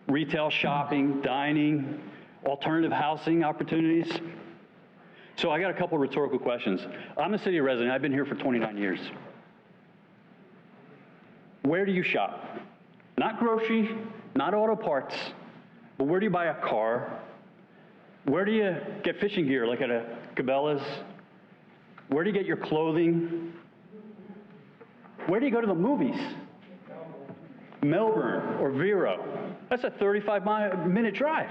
retail, shopping, dining, alternative housing opportunities. So I got a couple rhetorical questions. I'm a city resident. I've been here for 29 years. Where do you shop? Not grocery, not auto parts, but where do you buy a car? Where do you get fishing gear, like at a Cabela's? Where do you get your clothing? Where do you go to the movies? Melbourne or Vero. That's a 35-minute drive.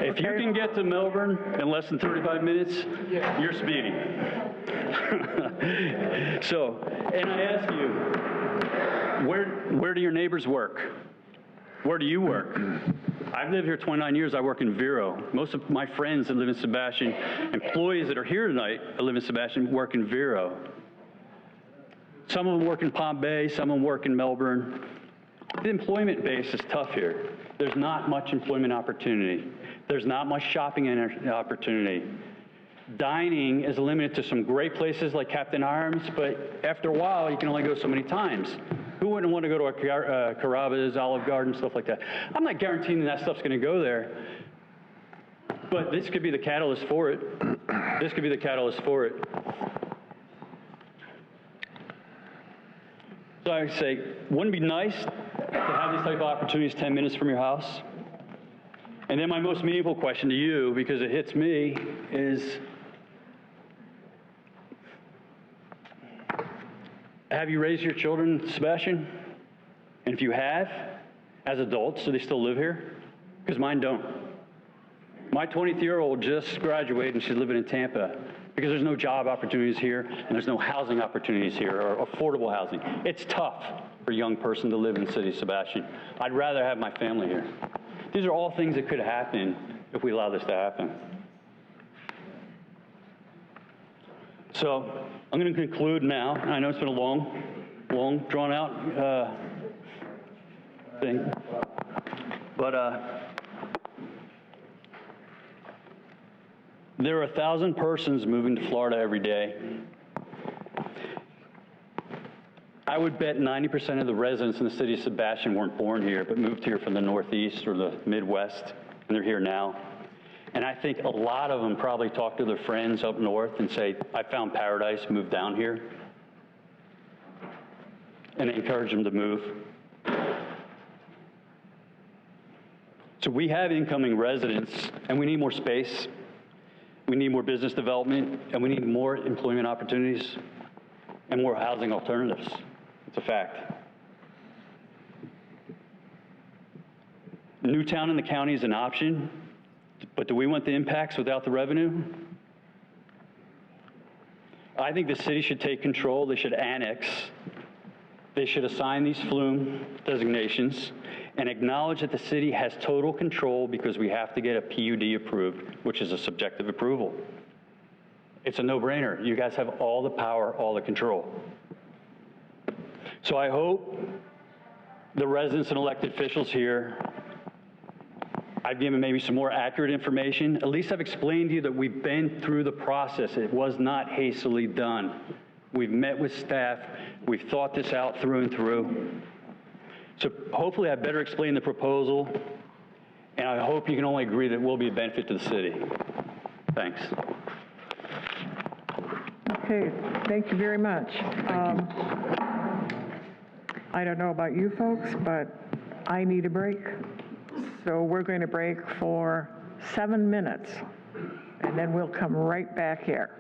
If you can get to Melbourne in less than 35 minutes, you're speeding. So, and I ask you, where do your neighbors work? Where do you work? I've lived here 29 years. I work in Vero. Most of my friends that live in Sebastian, employees that are here tonight that live in Sebastian, work in Vero. Some of them work in Palm Bay. Some of them work in Melbourne. The employment base is tough here. There's not much employment opportunity. There's not much shopping opportunity. Dining is limited to some great places like Captain Arms, but after a while, you can only go so many times. Who wouldn't want to go to a Carrabba's, Olive Garden, stuff like that? I'm not guaranteeing that stuff's going to go there, but this could be the catalyst for it. This could be the catalyst for it. So I would say, wouldn't it be nice to have these type of opportunities 10 minutes from your house? And then my most meaningful question to you, because it hits me, is have you raised your children, Sebastian? And if you have, as adults, do they still live here? Because mine don't. My 23-year-old just graduated and she's living in Tampa because there's no job opportunities here and there's no housing opportunities here or affordable housing. It's tough for a young person to live in the city of Sebastian. I'd rather have my family here. These are all things that could happen if we allow this to happen. So I'm going to conclude now. I know it's been a long, drawn-out thing. But there are 1,000 persons moving to Florida every day. I would bet 90% of the residents in the city of Sebastian weren't born here, but moved here from the Northeast or the Midwest, and they're here now. And I think a lot of them probably talk to their friends up north and say, I found paradise, move down here. And encourage them to move. So we have incoming residents, and we need more space. We need more business development, and we need more employment opportunities and more housing alternatives. It's a fact. Newtown in the county is an option, but do we want the impacts without the revenue? I think the city should take control. They should annex they should assign these flume designations and acknowledge that the city has total control because we have to get a PUD approved, which is a subjective approval. It's a no-brainer. You guys have all the power, all the control. So I hope the residents and elected officials here, I've given maybe some more accurate information. At least I've explained to you that we've been through the process. It was not hastily done. We've met with staff. We've thought this out through and through. So hopefully I better explain the proposal, and I hope you can only agree that it will be a benefit to the city. Thanks. Okay, thank you very much. I don't know about you folks, but I need a break. So we're going to break for 7 minutes, and then we'll come right back here.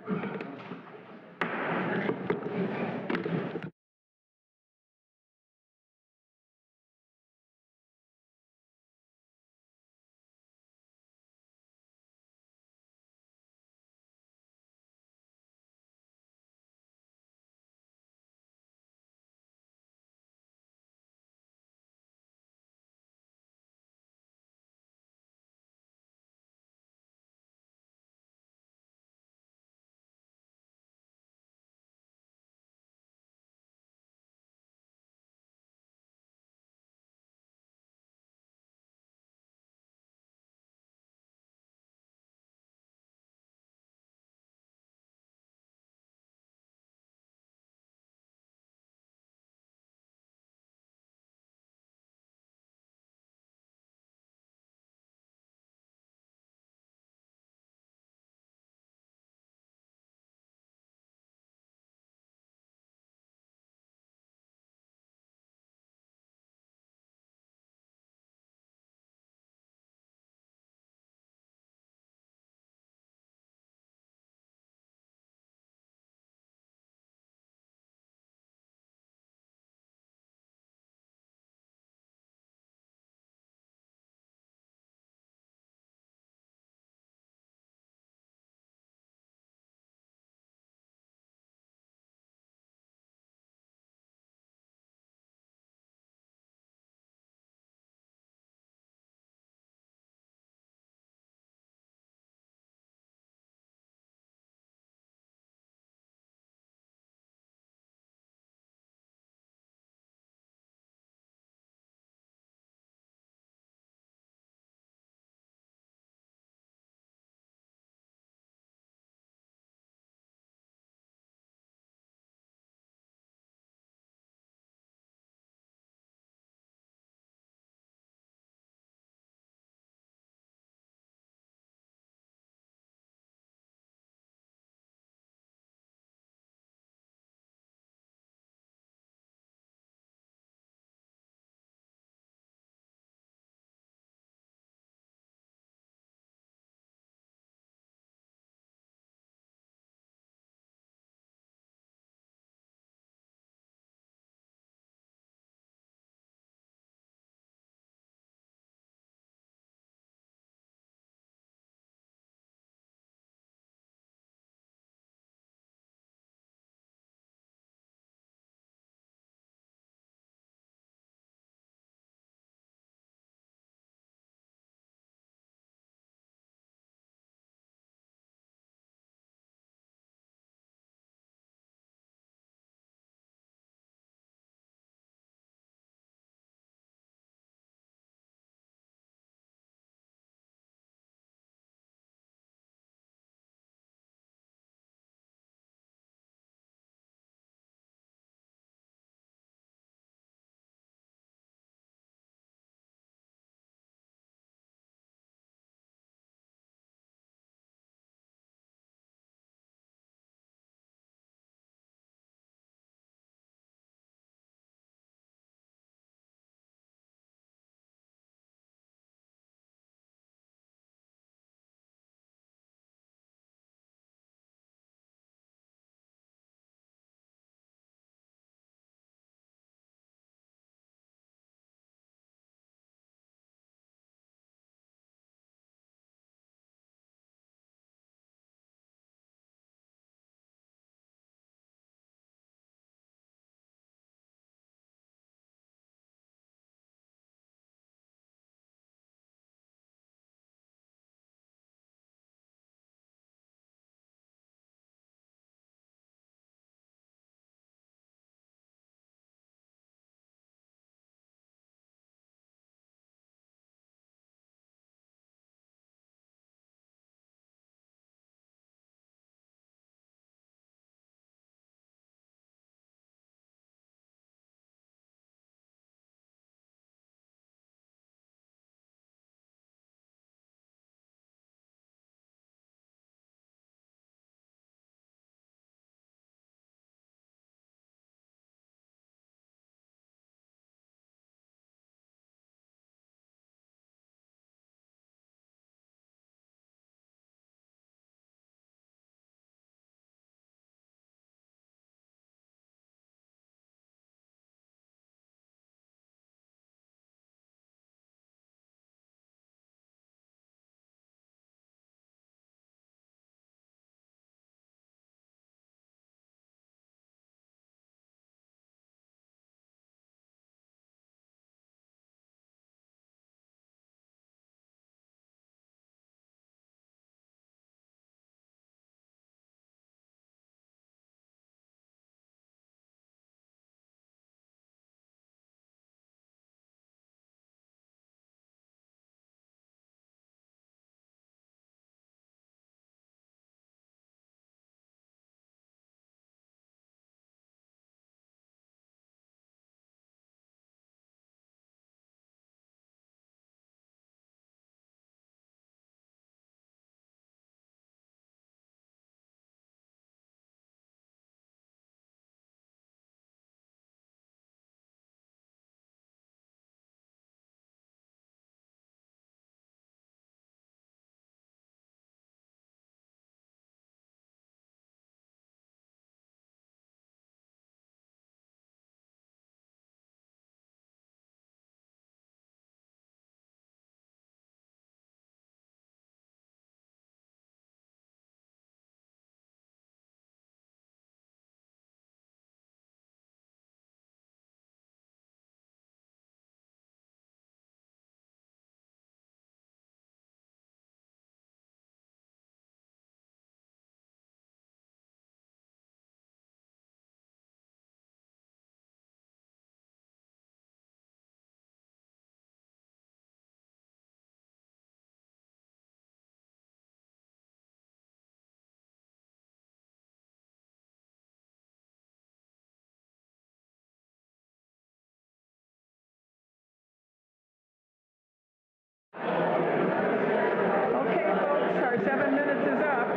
Okay, folks, our 7 minutes is up.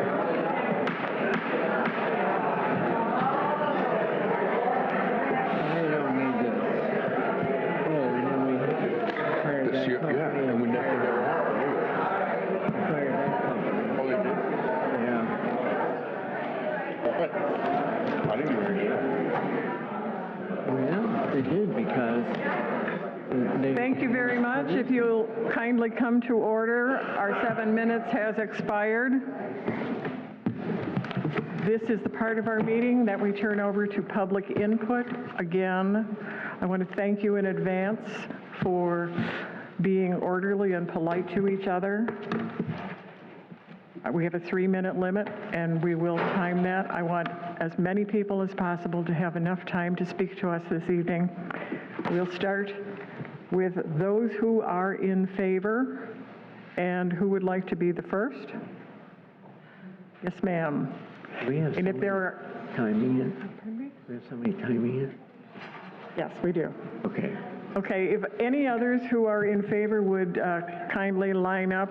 I don't need this. Oh, and then we hired that company. Yeah, and we never Hired that company. Oh, they did? Yeah. I didn't hear it. Oh, yeah, they did because they... Thank you very much. If you'll kindly come to order, our 7 minutes has expired. This is the part of our meeting that we turn over to public input. Again, I want to thank you in advance for being orderly and polite to each other. We have a 3-minute limit, and we will time that. I want as many people as possible to have enough time to speak to us this evening. We'll start with those who are in favor, and who would like to be the first? Yes, ma'am. We have And if somebody there are, timing it. We have somebody timing it. yes, we do. Okay. Okay, if any others who are in favor would kindly line up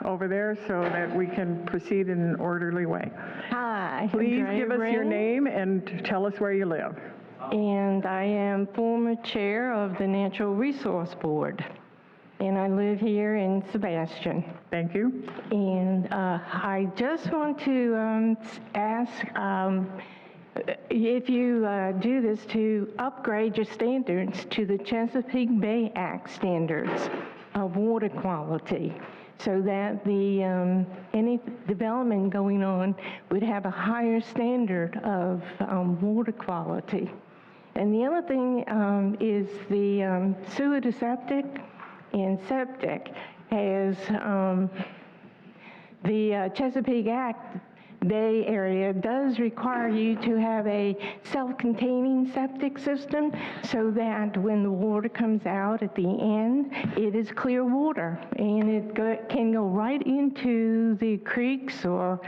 over there so that we can proceed in an orderly way. Hi. Please Andrea give us your Brown, name and tell us where you live. And I am former chair of the Natural Resource Board. And I live here in Sebastian. Thank you. And I just want to ask if you do this to upgrade your standards to the Chesapeake Bay Act standards of water quality, so that the any development going on would have a higher standard of water quality. And the other thing is the sewer to septic, and septic has the Chesapeake Act Bay area does require you to have a self-containing septic system, so that when the water comes out at the end, it is clear water, and it can go right into the creeks or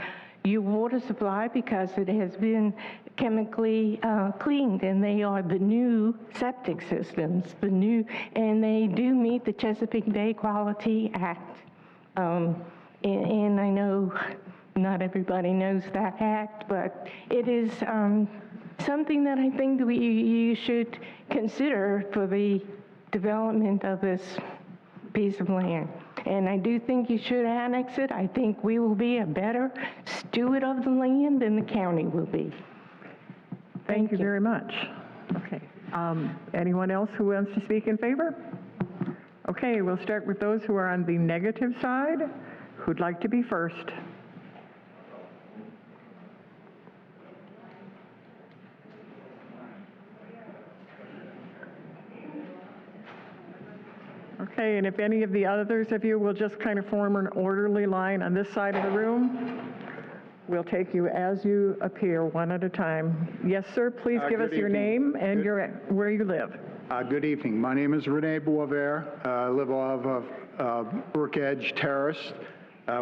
your water supply because it has been chemically cleaned, and they are the new septic systems, and they do meet the Chesapeake Bay Quality Act. And I know not everybody knows that act, but it is something that I think that you should consider for the development of this piece of land. And I do think you should annex it. I think we will be a better steward of the land than the county will be. Thank you very much. Okay. Anyone else who wants to speak in favor? Okay, we'll start with those who are on the negative side. Who'd like to be first? Okay, and if any of the others of you will just kind of form an orderly line on this side of the room, we'll take you as you appear, one at a time. Yes, sir, please give us your name and where you live. Good evening. My name is Rene Boisvert. I live off of Brook Edge Terrace.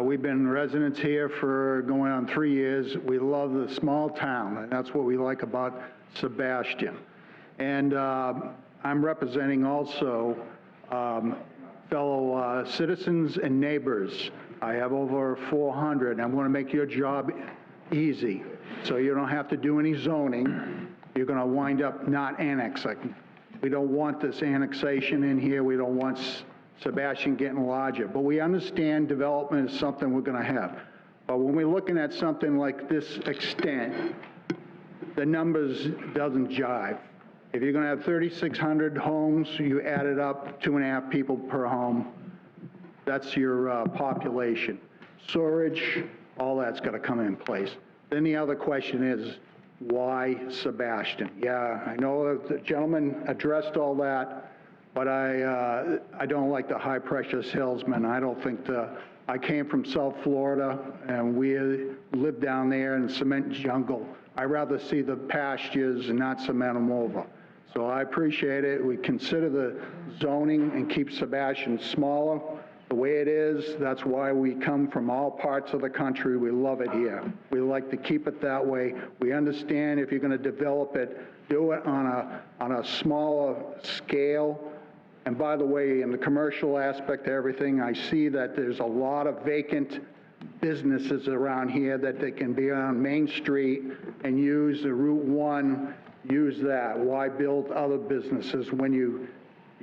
We've been residents here for going on 3 years. We love the small town, and that's what we like about Sebastian. And I'm representing also fellow citizens and neighbors. I have over 400, and I want to make your job easy, so you don't have to do any zoning. You're going to wind up not annexing. We don't want this annexation in here. We don't want Sebastian getting larger. But we understand development is something we're going to have. But when we're looking at something like this extent, the numbers doesn't jive. If you're going to have 3,600 homes, you add it up, 2.5 people per home. That's your population. Storage, all that's got to come in place. Then the other question is, why Sebastian? Yeah, I know the gentleman addressed all that, but I don't like the high-pressure salesman. I don't think I came from South Florida, and we live down there in cement jungle. I'd rather see the pastures and not cement them over. So I appreciate it. We consider the zoning and keep Sebastian smaller the way it is. That's why we come from all parts of the country. We love it here. We like to keep it that way. We understand if you're going to develop it, do it on a smaller scale And by the way, in the commercial aspect of everything, I see that there's a lot of vacant businesses around here that they can be on Main Street and use the Route 1, use that. Why build other businesses when you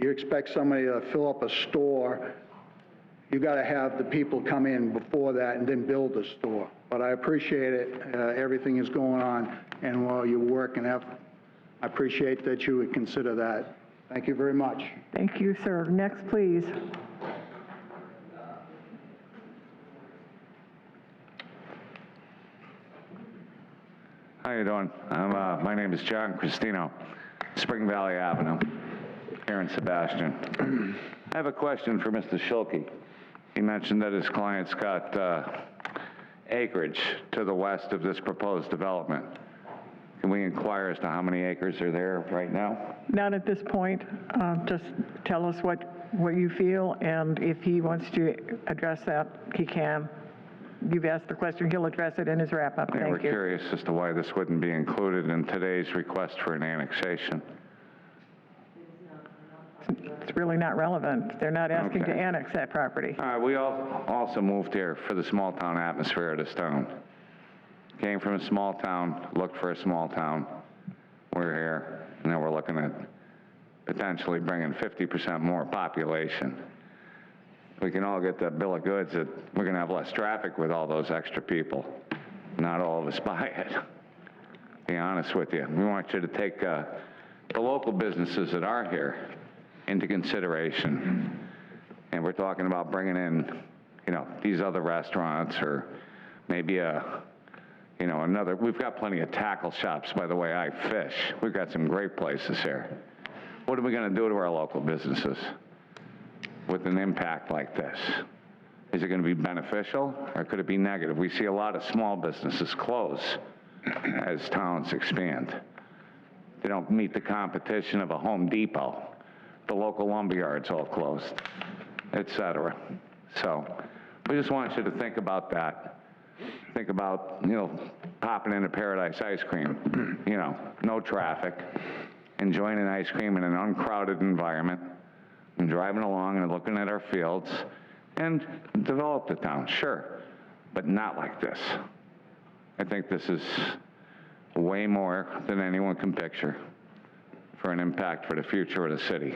expect somebody to fill up a store? You got to have the people come in before that and then build a store. But I appreciate it, everything is going on, and while you work and I appreciate that you would consider that. Thank you very much. Thank you, sir. Next, please. How you doing? My name is John Cristino, Spring Valley Avenue, here in Sebastian. I have a question for Mr. Schilke. He mentioned that his client's got acreage to the west of this proposed development. Can we inquire as to how many acres are there right now? Not at this point. Just tell us what you feel, and if he wants to address that, he can. You've asked the question, he'll address it in his wrap-up. Yeah, Thank we're you. curious as to why this wouldn't be included in today's request for an annexation. It's really not relevant. They're not asking to Okay. annex that property. We all also moved here for the small-town atmosphere of this town. Came from a small town, looked for a small town. We're here, and now we're looking at potentially bringing 50% more population. We can all get the bill of goods that we're going to have less traffic with all those extra people. Not all of us buy it. Be honest with you. We want you to take the local businesses that are here into consideration. And we're talking about bringing in, these other restaurants, or maybe another. We've got plenty of tackle shops, by the way. I fish. We've got some great places here. What are we going to do to our local businesses with an impact like this? Is it going to be beneficial, or could it be negative? We see a lot of small businesses close as towns expand. They don't meet the competition of a Home Depot. The local lumberyards all closed, et cetera. So we just want you to think about that. Think about, popping into Paradise Ice Cream, no traffic, enjoying an ice cream in an uncrowded environment, and driving along and looking at our fields, and develop the town, sure, but not like this. I think this is way more than anyone can picture for an impact for the future of the city.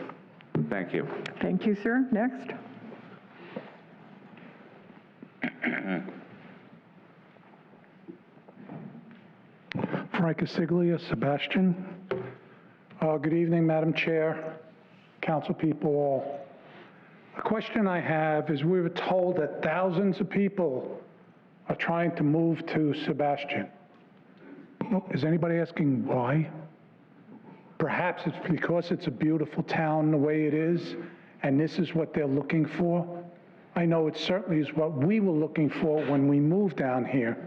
Thank you. Thank you, sir. Next. Frank Casiglia, Sebastian. Good evening, Madam Chair, council people all. A question I have is, we were told that thousands of people are trying to move to Sebastian. Is anybody asking why? Perhaps it's because it's a beautiful town the way it is, and this is what they're looking for. I know it certainly is what we were looking for when we moved down here.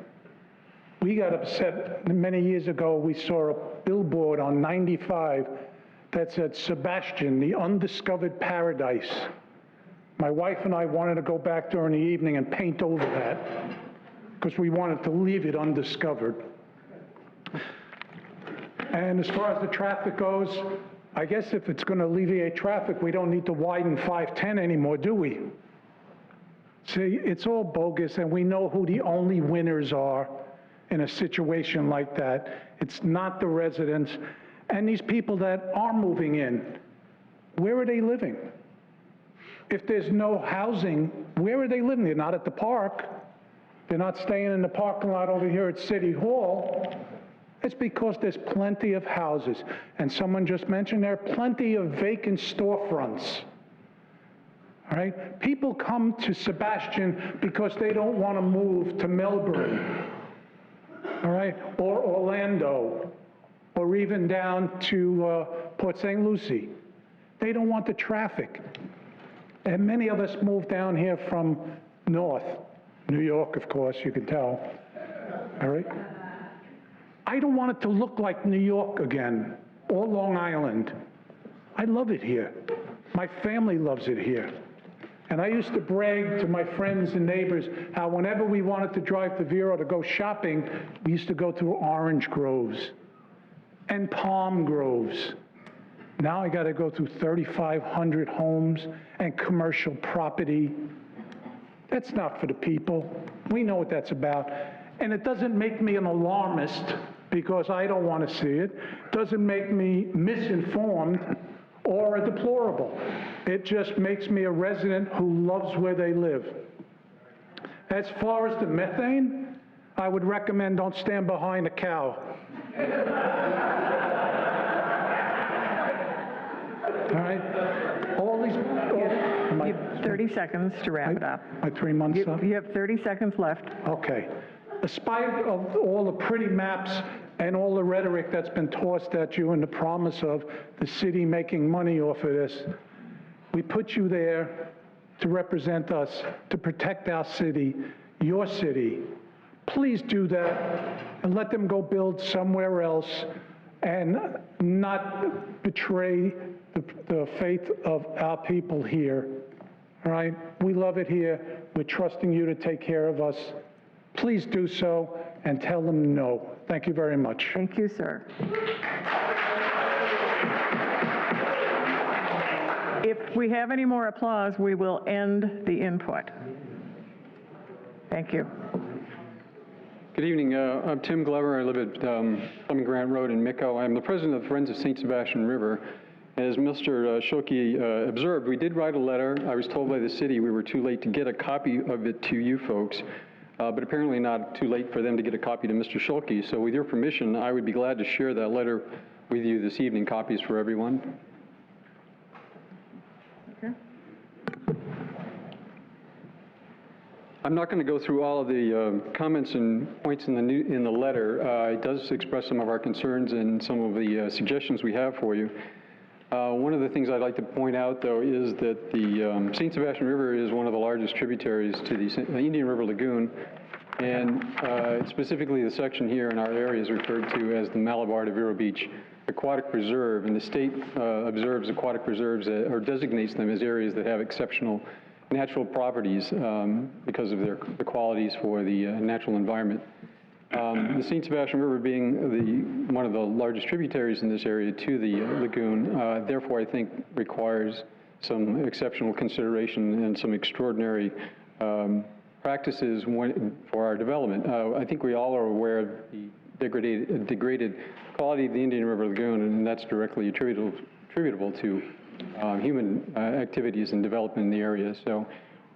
We got upset many years ago. We saw a billboard on 95 that said, Sebastian, the undiscovered paradise. My wife and I wanted to go back during the evening and paint over that because we wanted to leave it undiscovered. And as far as the traffic goes, I guess if it's going to alleviate traffic, we don't need to widen 510 anymore, do we? See, it's all bogus, and we know who the only winners are in a situation like that. It's not the residents. And these people that are moving in, where are they living? If there's no housing, where are they living? They're not at the park. They're not staying in the parking lot over here at City Hall. It's because there's plenty of houses. And someone just mentioned there are plenty of vacant storefronts. All right? People come to Sebastian because they don't want to move to Melbourne, all right, or Orlando, or even down to Port St. Lucie. They don't want the traffic. And many of us moved down here from north, New York, of course, you can tell, all right? I don't want it to look like New York again, or Long Island. I love it here. My family loves it here. And I used to brag to my friends and neighbors how whenever we wanted to drive to Vero to go shopping, we used to go through orange groves and palm groves. Now I got to go through 3,500 homes and commercial property. That's not for the people. We know what that's about. And it doesn't make me an alarmist because I don't want to see it. It doesn't make me misinformed or a deplorable. It just makes me a resident who loves where they live. As far as the methane, I would recommend don't stand behind a cow. All right? All these... You have 30 seconds to wrap it up. My 3 months up? You have 30 seconds left. Okay. Despite of all the pretty maps and all the rhetoric that's been tossed at you and the promise of the city making money off of this, we put you there to represent us, to protect our city, your city. Please do that and let them go build somewhere else and not betray the faith of our people here. All right? We love it here. We're trusting you to take care of us. Please do so and tell them no. Thank you very much. Thank you, sir. If we have any more applause, we will end the input. Thank you. Good evening. I'm Tim Glover. I live at Fleming Grant Road in Micco. I'm the president of the Friends of St. Sebastian River. As Mr. Schulke observed, we did write a letter. I was told by the city we were too late to get a copy of it to you folks, but apparently not too late for them to get a copy to Mr. Schulke. So with your permission, I would be glad to share that letter with you this evening, copies for everyone. Okay. I'm not going to go through all of the comments and points in the letter. It does express some of our concerns and some of the suggestions we have for you. One of the things I'd like to point out, though, is that the St. Sebastian River is one of the largest tributaries to the Indian River Lagoon, and specifically the section here in our area is referred to as the Malabar de Vero Beach Aquatic Preserve, and the state observes aquatic preserves or designates them as areas that have exceptional natural properties because of the qualities for the natural environment. The St. Sebastian River being one of the largest tributaries in this area to the lagoon, therefore I think requires some exceptional consideration and some extraordinary practices for our development. I think we all are aware of the degraded quality of the Indian River Lagoon, and that's directly attributable to human activities and development in the area. So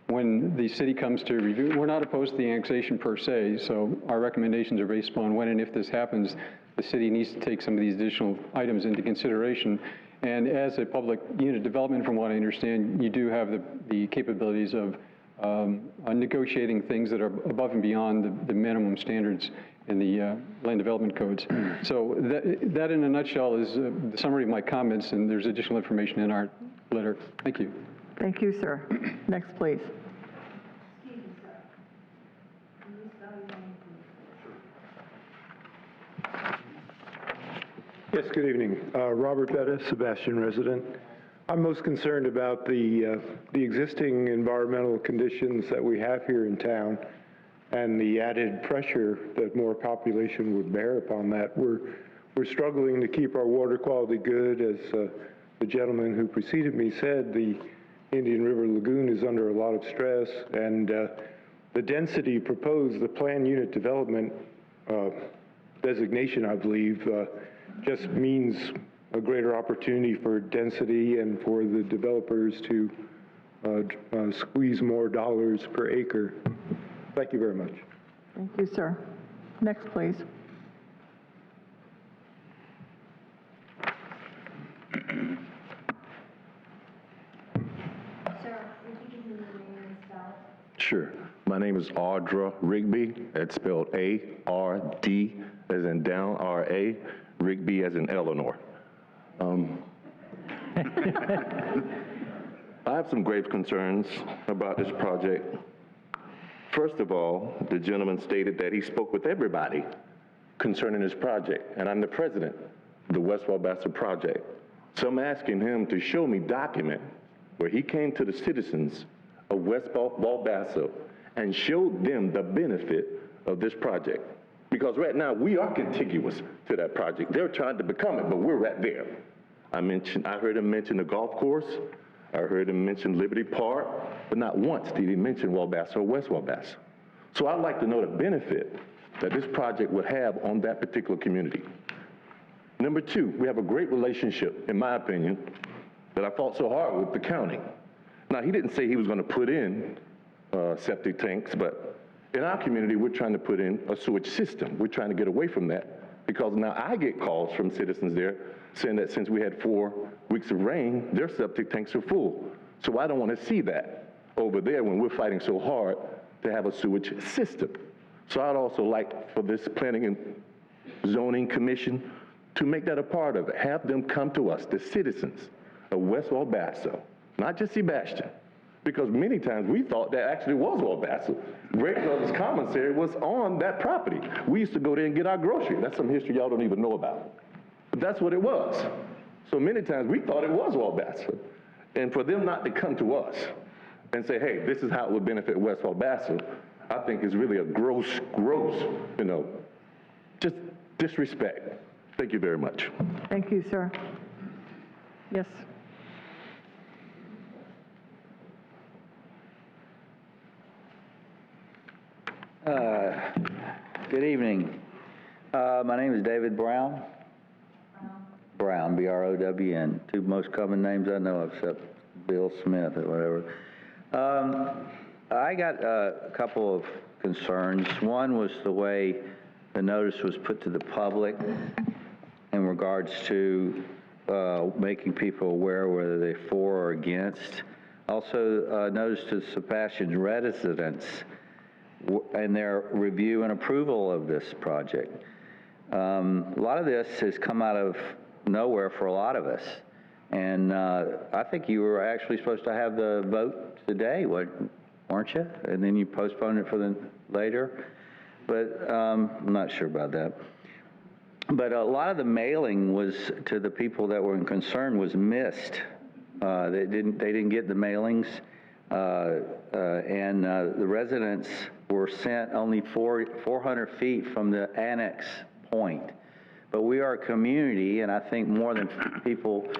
when the city comes to review, we're not opposed to the annexation per se, so our recommendations are based upon when and if this happens, the city needs to take some of these additional items into consideration. And as a public unit development, from what I understand, you do have the capabilities of negotiating things that are above and beyond the minimum standards in the land development codes. So that in a nutshell is the summary of my comments, and there's additional information in our letter. Thank you. Thank you, sir. Next, please. Excuse me, sir. Can you spell your name, please? Yes, good evening. Robert Bettis, Sebastian resident. I'm most concerned about the existing environmental conditions that we have here in town and the added pressure that more population would bear upon that. We're struggling to keep our water quality good. As the gentleman who preceded me said, the Indian River Lagoon is under a lot of stress, and the density proposed, the planned unit development designation, I believe, just means a greater opportunity for density and for the developers to squeeze more dollars per acre. Thank you very much. Thank you, sir. Next, please. Sir, would you give me your name and spell it? Sure. My name is Audra Rigby. It's spelled A-R-D as in down, R-A, Rigby as in Eleanor. I have some grave concerns about this project. First of all, the gentleman stated that he spoke with everybody concerning this project, and I'm the president of the West Walbassa project. So I'm asking him to show me document where he came to the citizens of West Walbassa and showed them the benefit of this project. Because right now we are contiguous to that project. They're trying to become it, but we're right there. I heard him mention the golf course. I heard him mention Liberty Park, but not once did he mention Walbasso or West Walbasso. So I'd like to know the benefit that this project would have on that particular community. Number two, we have a great relationship, in my opinion, that I fought so hard with the county. Now, he didn't say he was going to put in septic tanks, but in our community, we're trying to put in a sewage system. We're trying to get away from that because now I get calls from citizens there saying that since we had 4 weeks of rain, their septic tanks are full. So I don't want to see that over there when we're fighting so hard to have a sewage system. So I'd also like for this Planning and Zoning Commission to make that a part of it. Have them come to us, the citizens of West Walbasso, not just Sebastian, because many times we thought that actually was Walbasso. Great Brothers Commissary was on that property. We used to go there and get our groceries. That's some history y'all don't even know about. But that's what it was. So many times we thought it was Walbasso. And for them not to come to us and say, hey, this is how it would benefit West Walbasso, I think is really a gross, just disrespect. Thank you very much. Thank you, sir. Yes. Good evening. My name is David Brown. Brown, B-R-O-W-N. 2 most common names I know of, except Bill Smith or whatever. I got a couple of concerns. One was the way the notice was put to the public in regards to making people aware whether they're for or against. Also, notice to Sebastian's residents and their review and approval of this project. A lot of this has come out of nowhere for a lot of us. And I think you were actually supposed to have the vote today, weren't you? And then you postponed it for the later. But I'm not sure about that. But a lot of the mailing was to the people that were concerned was missed. They didn't get the mailings. And the residents were sent only 400 feet from the annex point. But we are a community, and I think more people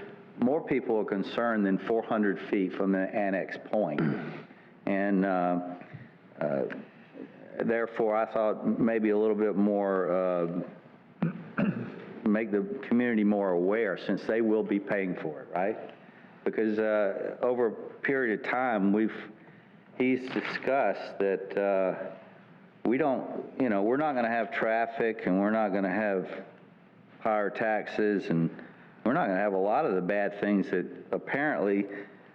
are concerned than 400 feet from the annex point. And therefore, I thought maybe a little bit more, make the community more aware, since they will be paying for it, right? Because over a period of time, he's discussed that we're not going to have traffic, and we're not going to have higher taxes, and we're not going to have a lot of the bad things that apparently,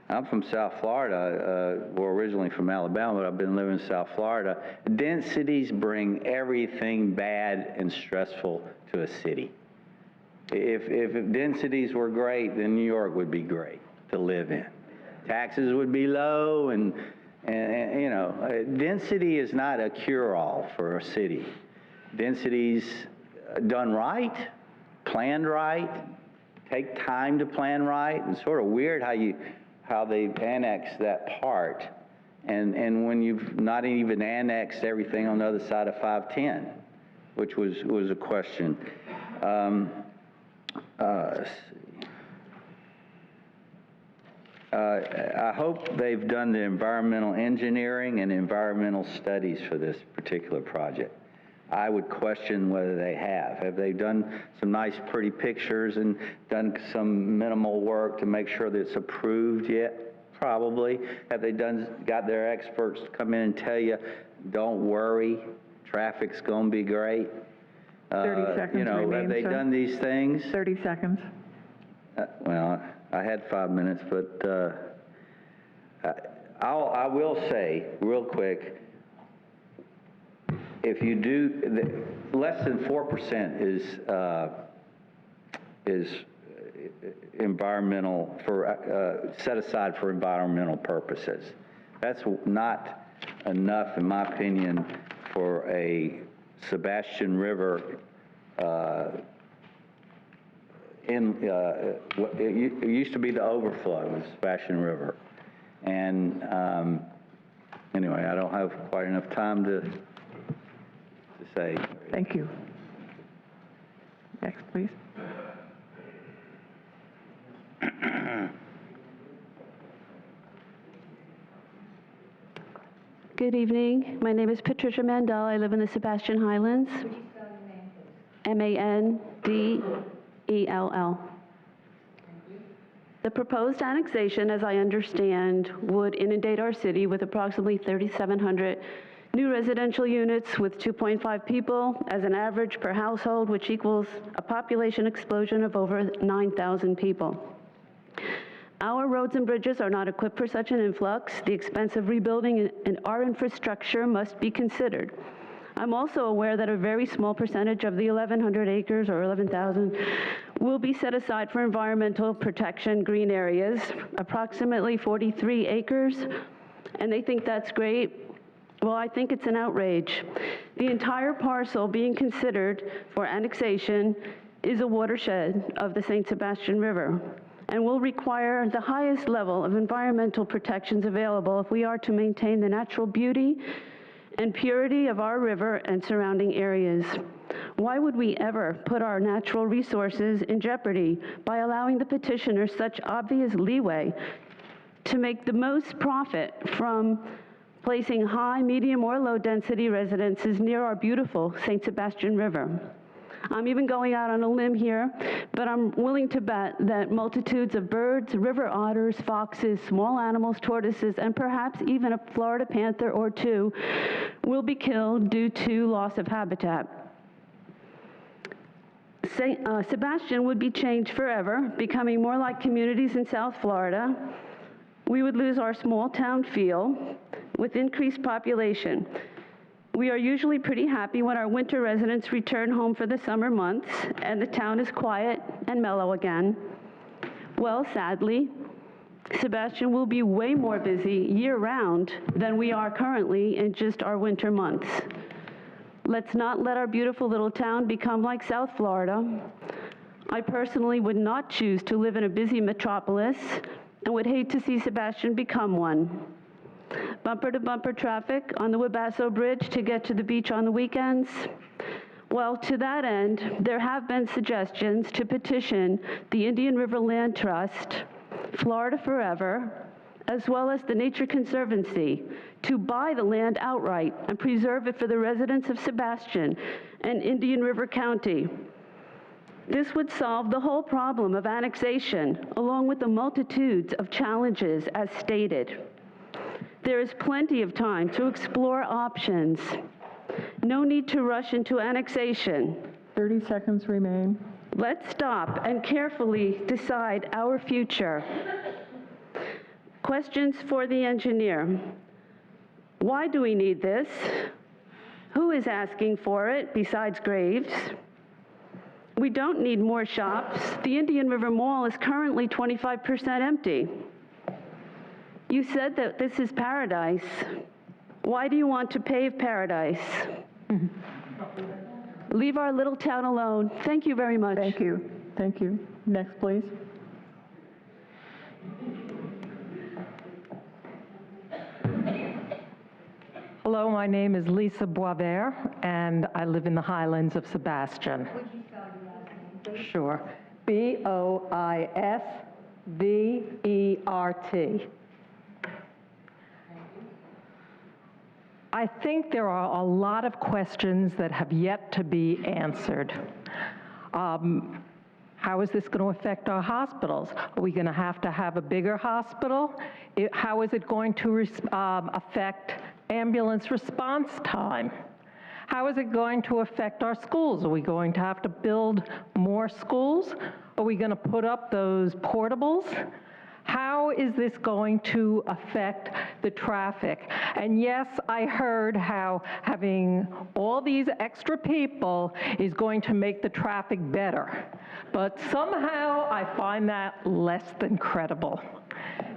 I'm from South Florida, well, originally from Alabama, but I've been living in South Florida. Densities bring everything bad and stressful to a city. If densities were great, then New York would be great to live in. Taxes would be low, and density is not a cure-all for a city. Density's done right, planned right, take time to plan right. It's sort of weird how they annexed that part, and when you've not even annexed everything on the other side of 510, which was a question. Let's see. I hope they've done the environmental engineering and environmental studies for this particular project. I would question whether they have. Have they done some nice, pretty pictures and done some minimal work to make sure that it's approved yet? Probably. Have they got their experts to come in and tell you, don't worry, traffic's going to be great? 30 seconds remain, have they done these things? 30 seconds. Well, I had 5 minutes, but I will say real quick, if you do, less than 4% is environmental, set aside for environmental purposes. That's not enough, in my opinion, for a Sebastian River it used to be the overflow of Sebastian River. And anyway, I don't have quite enough time to say. Thank you. Next, please. Good evening. My name is Patricia Mandel. I live in the Sebastian Highlands. Mandell. The proposed annexation, as I understand, would inundate our city with approximately 3,700 new residential units with 2.5 people as an average per household, which equals a population explosion of over 9,000 people. Our roads and bridges are not equipped for such an influx. The expense of rebuilding and our infrastructure must be considered. I'm also aware that a very small percentage of the 1,100 acres or 11,000 will be set aside for environmental protection green areas, approximately 43 acres, and they think that's great. Well, I think it's an outrage. The entire parcel being considered for annexation is a watershed of the St. Sebastian River and will require the highest level of environmental protections available if we are to maintain the natural beauty and purity of our river and surrounding areas. Why would we ever put our natural resources in jeopardy by allowing the petitioner such obvious leeway to make the most profit from placing high, medium, or low-density residences near our beautiful St. Sebastian River? I'm even going out on a limb here, but I'm willing to bet that multitudes of birds, river otters, foxes, small animals, tortoises, and perhaps even a Florida panther or two will be killed due to loss of habitat. Sebastian would be changed forever, becoming more like communities in South Florida. We would lose our small town feel with increased population. We are usually pretty happy when our winter residents return home for the summer months and the town is quiet and mellow again. Well, sadly, Sebastian will be way more busy year-round than we are currently in just our winter months. Let's not let our beautiful little town become like South Florida. I personally would not choose to live in a busy metropolis and would hate to see Sebastian become one. Bumper-to-bumper traffic on the Wabasso Bridge to get to the beach on the weekends. Well, to that end, there have been suggestions to petition the Indian River Land Trust, Florida Forever, as well as the Nature Conservancy to buy the land outright and preserve it for the residents of Sebastian and Indian River County. This would solve the whole problem of annexation, along with the multitudes of challenges as stated. There is plenty of time to explore options. No need to rush into annexation. 30 seconds remain. Let's stop and carefully decide our future. Questions for the engineer. Why do we need this? Who is asking for it besides Graves? We don't need more shops. The Indian River Mall is currently 25% empty. You said that this is paradise. Why do you want to pave paradise? Leave our little town alone. Thank you very much. Thank you. Thank you. Next, please. Hello, my name is Lisa Boisvert, and I live in the Highlands of Sebastian. Would you spell your last name? Sure. Boisvert. I think there are a lot of questions that have yet to be answered. How is this going to affect our hospitals? Are we going to have a bigger hospital? How is it going to affect ambulance response time? How is it going to affect our schools? Are we going to have to build more schools? Are we going to put up those portables? How is this going to affect the traffic? And yes, I heard how having all these extra people is going to make the traffic better. But somehow I find that less than credible.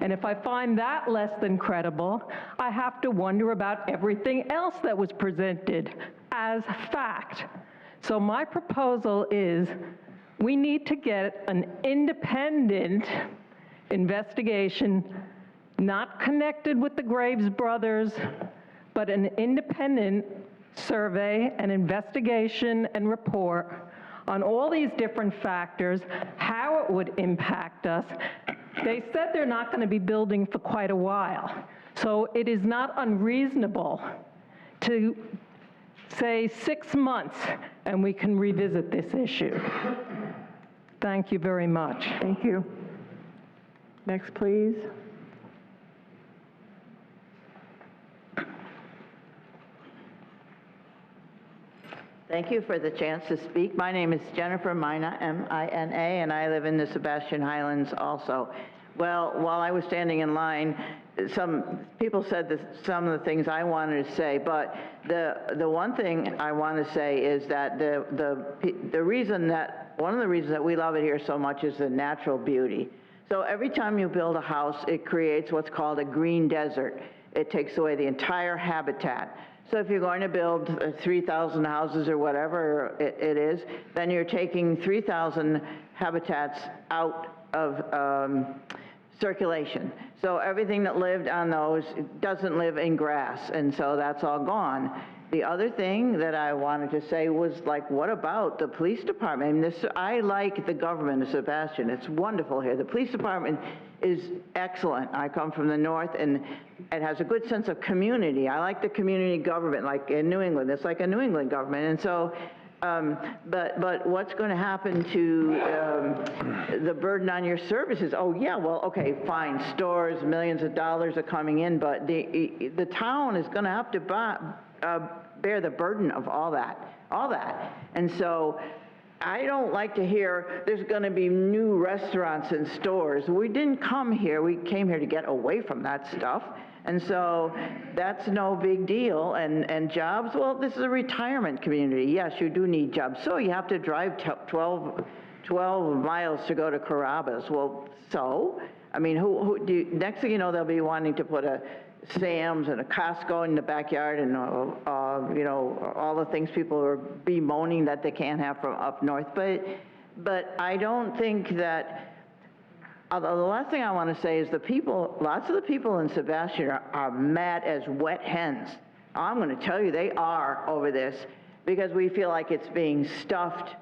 And if I find that less than credible, I have to wonder about everything else that was presented as fact. So my proposal is we need to get an independent investigation, not connected with the Graves brothers, but an independent survey and investigation and report on all these different factors, how it would impact us. They said they're not going to be building for quite a while. So it is not unreasonable to say 6 months and we can revisit this issue. Thank you very much. Thank you. Next, please. Thank you for the chance to speak. My name is Jennifer Mina, M-I-N-A, and I live in the Sebastian Highlands also. Well, while I was standing in line, some people said some of the things I wanted to say, but the one thing I want to say is that one of the reasons that we love it here so much is the natural beauty. So every time you build a house, it creates what's called a green desert. It takes away the entire habitat. So if you're going to build 3,000 houses or whatever it is, then you're taking 3,000 habitats out of circulation. So everything that lived on those doesn't live in grass, and so that's all gone. The other thing that I wanted to say was, like, what about the police department? I mean, I like the government of Sebastian. It's wonderful here. The police department is excellent. I come from the north, and it has a good sense of community. I like the community government, like in New England. It's like a New England government. And so, but what's going to happen to the burden on your services? Oh, yeah, well, okay, fine. Stores, millions of dollars are coming in, but the town is going to have to bear the burden of all that. And so I don't like to hear there's going to be new restaurants and stores. We didn't come here. We came here to get away from that stuff. And so that's no big deal. And jobs, well, this is a retirement community. Yes, you do need jobs. So you have to drive 12 miles to go to Carrabba's. Well, so, I mean, next thing you know, they'll be wanting to put a Sam's and a Costco in the backyard, and you know, all the things people are bemoaning that they can't have from up north. But I don't think that. Although the last thing I want to say is lots of the people in Sebastian are mad as wet hens. I'm going to tell you, they are over this because we feel like it's being stuffed.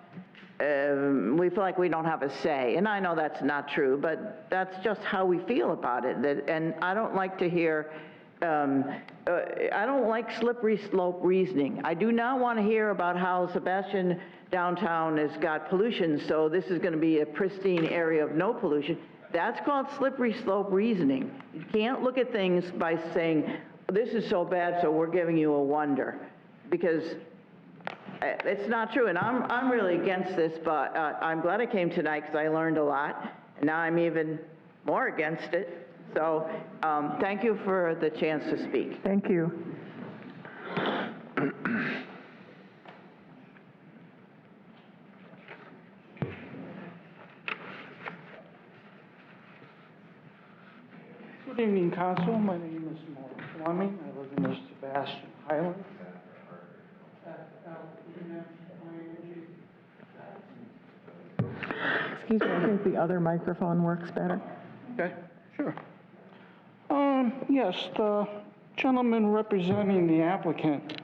We feel like we don't have a say. And I know that's not true, but that's just how we feel about it. And I don't like to hear, I don't like slippery slope reasoning. I do not want to hear about how Sebastian downtown has got pollution, so this is going to be a pristine area of no pollution. That's called slippery slope reasoning. You can't look at things by saying, this is so bad, so we're giving you a wonder, because it's not true. And I'm really against this, but I'm glad I came tonight because I learned a lot. And now I'm even more against it. So thank you for the chance to speak. Thank you. Good evening, Council. My name is Mark Fleming. I live in the Sebastian Highlands. Excuse me, I think the other microphone works better. Okay, sure. Yes, the gentleman representing the applicant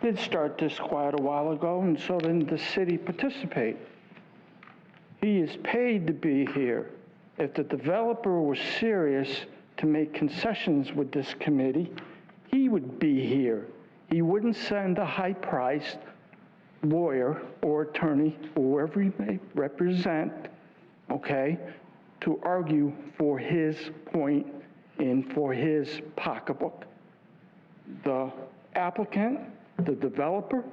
did start this quite a while ago, and so did the city participate. He is paid to be here. If the developer was serious to make concessions with this committee, he would be here. He wouldn't send a high-priced lawyer or attorney, or whoever he may represent, okay, to argue for his point and for his pocketbook. The applicant, the developer,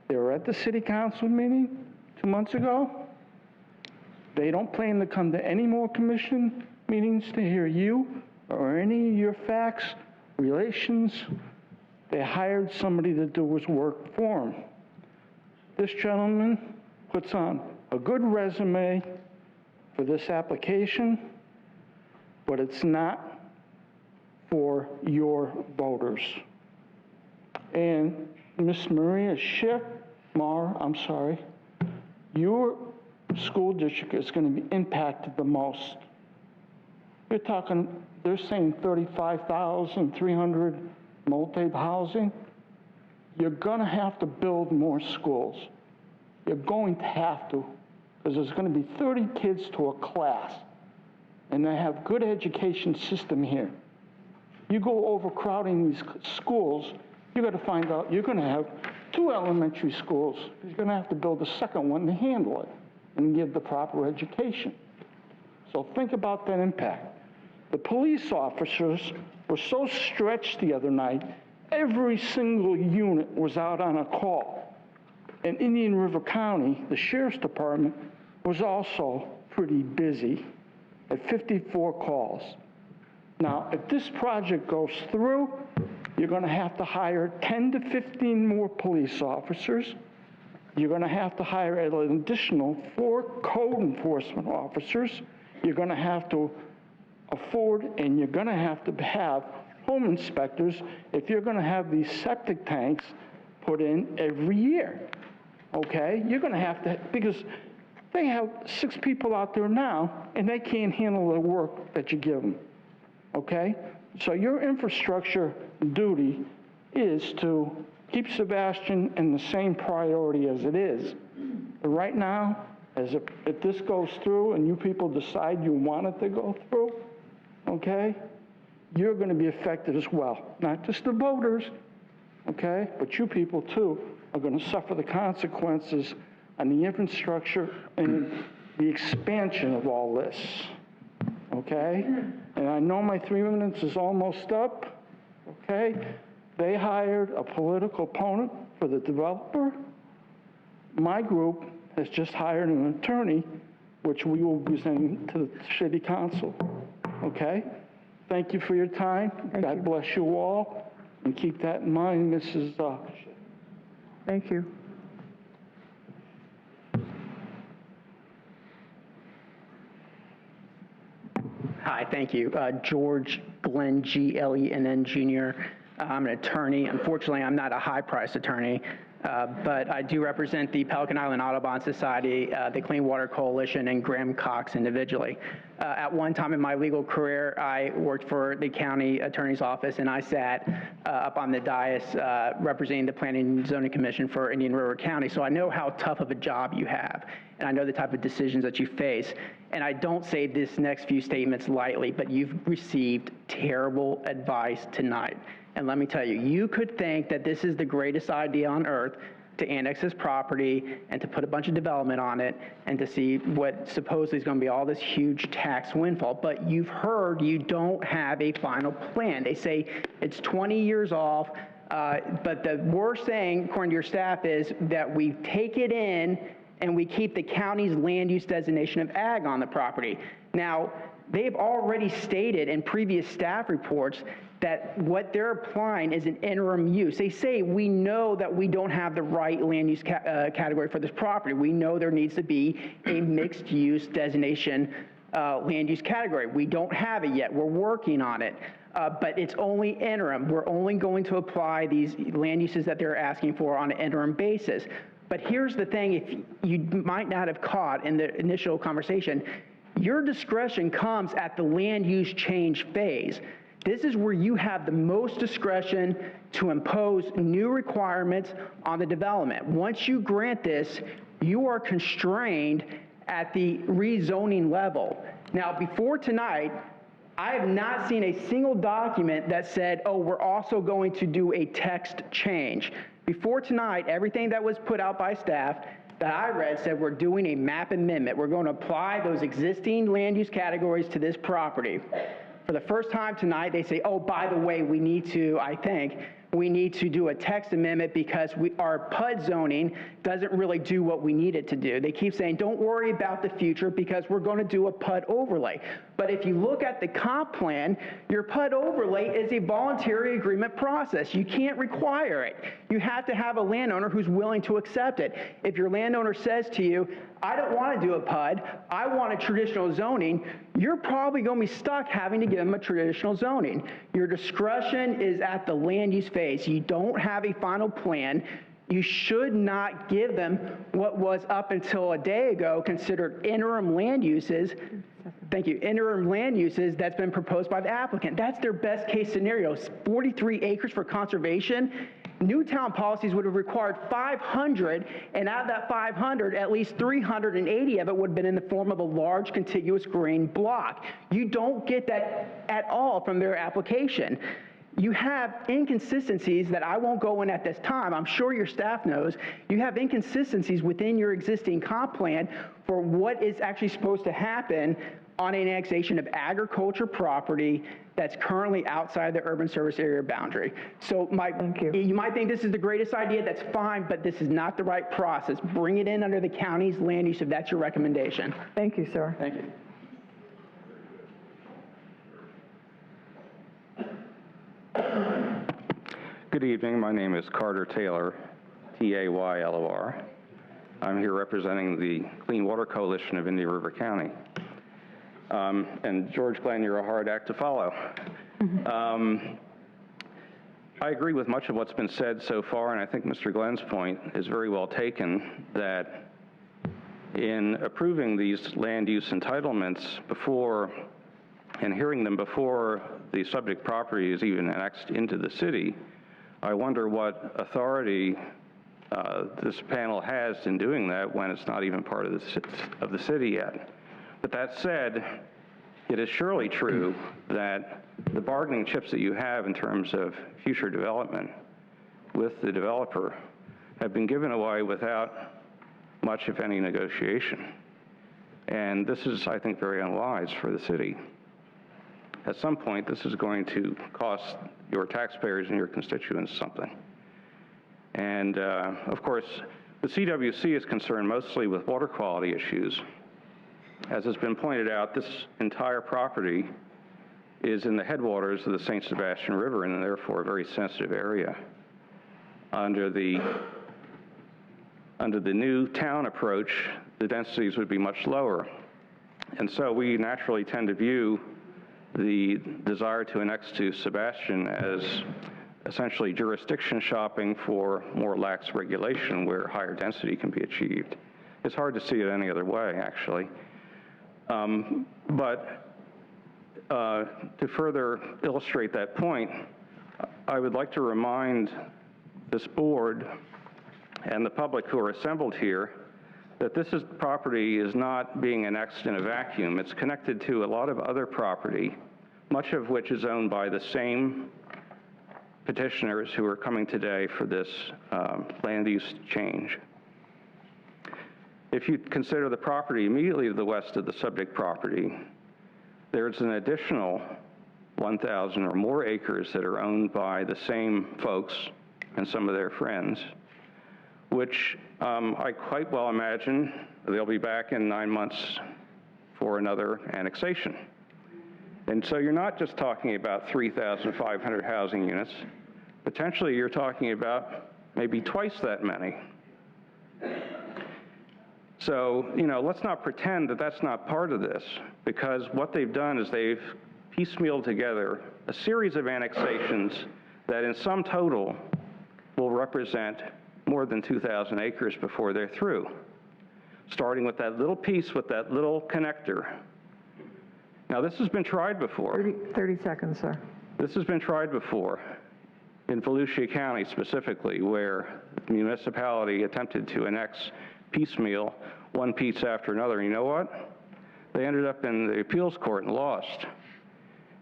they were at the city council meeting 2 months ago. They don't plan to come to any more commission meetings to hear you or any of your facts, relations. They hired somebody to do his work for them. This gentleman puts on a good resume for this application, but it's not for your voters. And Miss Maria Schiff, I'm sorry, your school district is going to be impacted the most. You're talking, they're saying 35,300 multi-housing. You're going to have to build more schools. You're going to have to, because there's going to be 30 kids to a class, and they have good education system here. You go overcrowding these schools, you got to find out you're going to have 2 elementary schools. You're going to have to build a second one to handle it and give the proper education. So think about that impact. The police officers were so stretched the other night, every single unit was out on a call. In Indian River County, the Sheriff's Department was also pretty busy at 54 calls. Now, if this project goes through, you're going to have to hire 10 to 15 more police officers. You're going to have to hire an additional 4 code enforcement officers. You're going to have to afford, and you're going to have home inspectors if you're going to have these septic tanks put in every year, okay? You're going to have to, because they have 6 people out there now, and they can't handle the work that you give them, okay? So your infrastructure duty is to keep Sebastian in the same priority as it is. But right now, if this goes through and you people decide you want it to go through, okay, you're going to be affected as well. Not just the voters, okay, but you people too are going to suffer the consequences on the infrastructure and the expansion of all this, okay? And I know my 3 minutes is almost up, okay? They hired a political opponent for the developer. My group has just hired an attorney, which we will be sending to the city council, okay? Thank you for your time. God bless you all, and keep that in mind, Mrs. Thank you. Hi, thank you. George Glenn, Glenn Jr. I'm an attorney. Unfortunately, I'm not a high-priced attorney, but I do represent the Pelican Island Audubon Society, the Clean Water Coalition, and Graham Cox individually. At one time in my legal career, I worked for the county attorney's office, and I sat up on the dais representing the Planning and Zoning Commission for Indian River County, so I know how tough of a job you have, and I know the type of decisions that you face. And I don't say this next few statements lightly, but you've received terrible advice tonight. And let me tell you, you could think that this is the greatest idea on earth to annex this property and to put a bunch of development on it and to see what supposedly is going to be all this huge tax windfall. But you've heard you don't have a final plan. They say it's 20 years off, but the worst thing, according to your staff, is that we take it in and we keep the county's land use designation of ag on the property. Now, they've already stated in previous staff reports that what they're applying is an interim use. They say, we know that we don't have the right land use category for this property. We know there needs to be a mixed use designation land use category. We don't have it yet. We're working on it. But it's only interim. We're only going to apply these land uses that they're asking for on an interim basis. But here's the thing, if you might not have caught in the initial conversation, your discretion comes at the land use change phase. This is where you have the most discretion to impose new requirements on the development. Once you grant this, you are constrained at the rezoning level. Now, before tonight, I have not seen a single document that said, oh, we're also going to do a text change. Before tonight, everything that was put out by staff that I read said we're doing a map amendment. We're going to apply those existing land use categories to this property. For the first time tonight, they say, oh, by the way, we need to, I think, we need to do a text amendment because our PUD zoning doesn't really do what we need it to do. They keep saying, don't worry about the future because we're going to do a PUD overlay. But if you look at the comp plan, your PUD overlay is a voluntary agreement process. You can't require it. You have to have a landowner who's willing to accept it. If your landowner says to you, I don't want to do a PUD, I want a traditional zoning, you're probably going to be stuck having to give them a traditional zoning. Your discretion is at the land use phase. You don't have a final plan. You should not give them what was up until a day ago considered interim land uses. Thank you. Interim land uses that's been proposed by the applicant. That's their best case scenario. 43 acres for conservation New town policies would have required 500, and out of that 500, at least 380 of it would have been in the form of a large contiguous green block. You don't get that at all from their application. You have inconsistencies that I won't go in at this time. I'm sure your staff knows. You have inconsistencies within your existing comp plan for what is actually supposed to happen on an annexation of agriculture property that's currently outside the urban service area boundary. So you might think this is the greatest idea, that's fine, but this is not the right process. Bring it in under the county's land use if that's your recommendation. Thank you, sir. Thank you. Good evening. My name is Carter Taylor, Taylor. I'm here representing the Clean Water Coalition of Indian River County. And George Glenn, you're a hard act to follow. I agree with much of what's been said so far, and I think Mr. Glenn's point is very well taken, that in approving these land use entitlements before and hearing them before the subject property is even annexed into the city, I wonder what authority this panel has in doing that when it's not even part of the city yet. But that said, it is surely true that the bargaining chips that you have in terms of future development with the developer have been given away without much, if any, negotiation. And this is, I think, very unwise for the city. At some point, this is going to cost your taxpayers and your constituents something. And of course, the CWC is concerned mostly with water quality issues. As has been pointed out, this entire property is in the headwaters of the St. Sebastian River and therefore a very sensitive area. Under the new town approach, the densities would be much lower. And so we naturally tend to view the desire to annex to Sebastian as essentially jurisdiction shopping for more lax regulation where higher density can be achieved. It's hard to see it any other way, actually. To further illustrate that point, I would like to remind this board and the public who are assembled here that property is not being annexed in a vacuum. It's connected to a lot of other property, much of which is owned by the same petitioners who are coming today for this land use change. If you consider the property immediately to the west of the subject property, there's an additional 1,000 or more acres that are owned by the same folks and some of their friends, which I quite well imagine they'll be back in 9 months for another annexation. And so you're not just talking about 3,500 housing units. Potentially you're talking about maybe twice that many. So, let's not pretend that that's not part of this, because what they've done is they've piecemealed together a series of annexations that in sum total will represent more than 2,000 acres before they're through, starting with that little piece with that little connector. Now, this has been tried before. 30 seconds, sir. This has been tried before in Volusia County specifically, where the municipality attempted to annex piecemeal one piece after another. And you know what? They ended up in the appeals court and lost.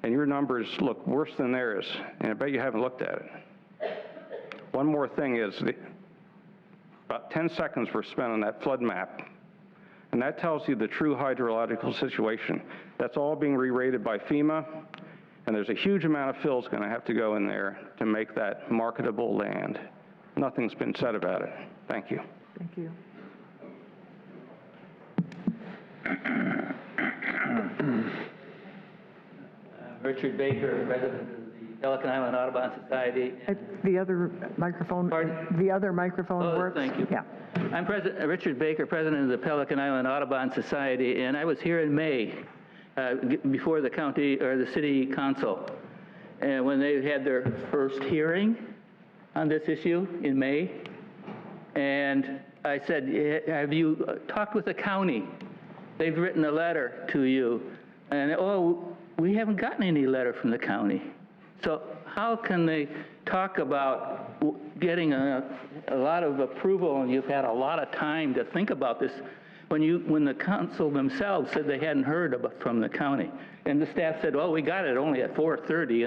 And your numbers look worse than theirs, and I bet you haven't looked at it. One more thing is about 10 seconds were spent on that flood map. And that tells you the true hydrological situation. That's all being re-rated by FEMA, and there's a huge amount of fills going to have to go in there to make that marketable land. Nothing's been said about it. Thank you. Thank you. Richard Baker, president of the Pelican Island Audubon Society. The other microphone. Pardon? The other microphone works. Thank you. Yeah. I'm Richard Baker, president of the Pelican Island Audubon Society, and I was here in May before the county or the city council, and when they had their first hearing on this issue in May, and I said, "Have you talked with the county? They've written a letter to you," and we haven't gotten any letter from the county. So how can they talk about getting a lot of approval, and you've had a lot of time to think about this, when the council themselves said they hadn't heard from the county? And the staff said, well, we got it only at 4:30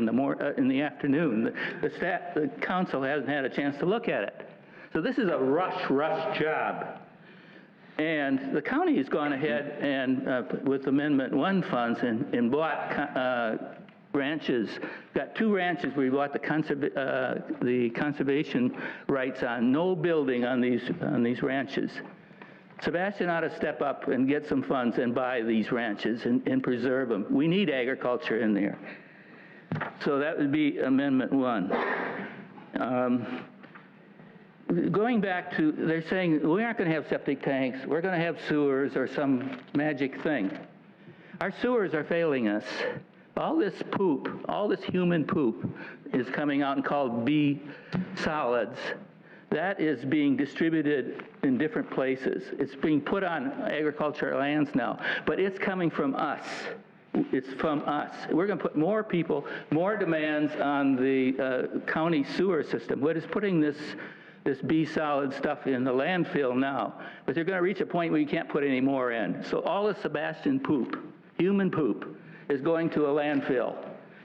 in the afternoon. The council hasn't had a chance to look at it. So this is a rush job. And the county has gone ahead and, with Amendment 1 funds, and bought ranches, got 2 ranches where we bought the conservation rights on, no building on these ranches. Sebastian ought to step up and get some funds and buy these ranches and preserve them. We need agriculture in there. So that would be Amendment 1. Going back to, they're saying we aren't going to have septic tanks, we're going to have sewers or some magic thing. Our sewers are failing us. All this poop, all this human poop is coming out and called B solids. That is being distributed in different places. It's being put on agricultural lands now, but it's coming from us. It's from us. We're going to put more people, more demands on the county sewer system. What is putting this B solid stuff in the landfill now? But they're going to reach a point where you can't put any more in. So all the Sebastian poop, human poop, is going to a landfill.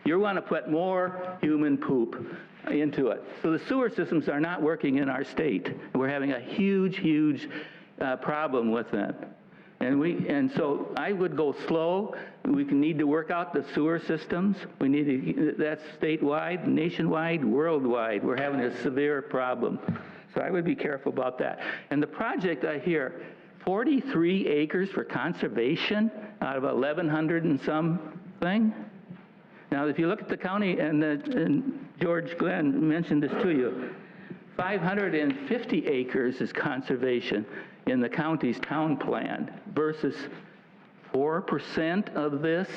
You want to put more human poop into it. So the sewer systems are not working in our state. We're having a huge problem with that. And so I would go slow. We need to work out the sewer systems. We need to, that's statewide, nationwide, worldwide. We're having a severe problem. So I would be careful about that. And the project I hear, 43 acres for conservation out of 1,100 and something. Now, if you look at the county, and George Glenn mentioned this to you, 550 acres is conservation in the county's town plan versus 4% of this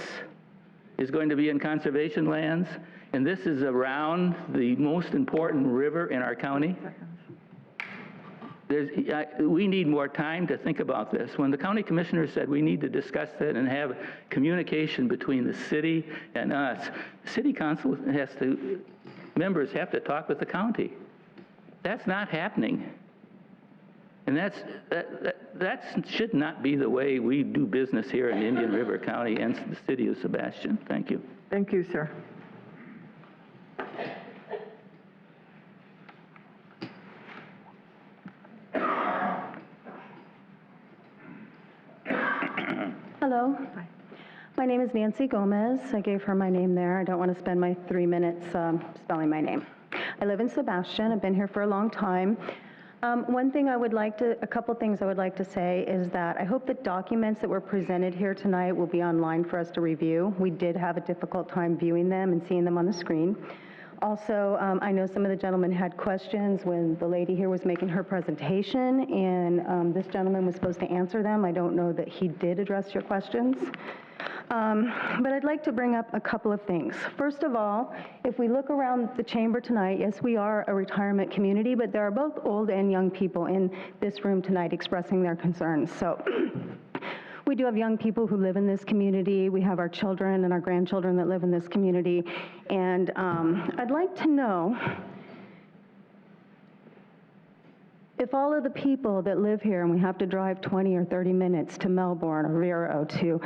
is going to be in conservation lands. And this is around the most important river in our county. We need more time to think about this. When the county commissioner said we need to discuss that and have communication between the city and us, city council members have to talk with the county. That's not happening. And that should not be the way we do business here in Indian River County and the city of Sebastian. Thank you. Thank you, sir. Hello. Hi. My name is Nancy Gomez. I gave her my name there. I don't want to spend my 3 minutes spelling my name. I live in Sebastian. I've been here for a long time. A couple things I would like to say is that I hope the documents that were presented here tonight will be online for us to review. We did have a difficult time viewing them and seeing them on the screen. Also, I know some of the gentlemen had questions when the lady here was making her presentation, and this gentleman was supposed to answer them. I don't know that he did address your questions. But I'd like to bring up a couple of things. First of all, if we look around the chamber tonight, yes, we are a retirement community, but there are both old and young people in this room tonight expressing their concerns. So we do have young people who live in this community. We have our children and our grandchildren that live in this community. And I'd like to know if all of the people that live here, and we have to drive 20 or 30 minutes to Melbourne or Vero to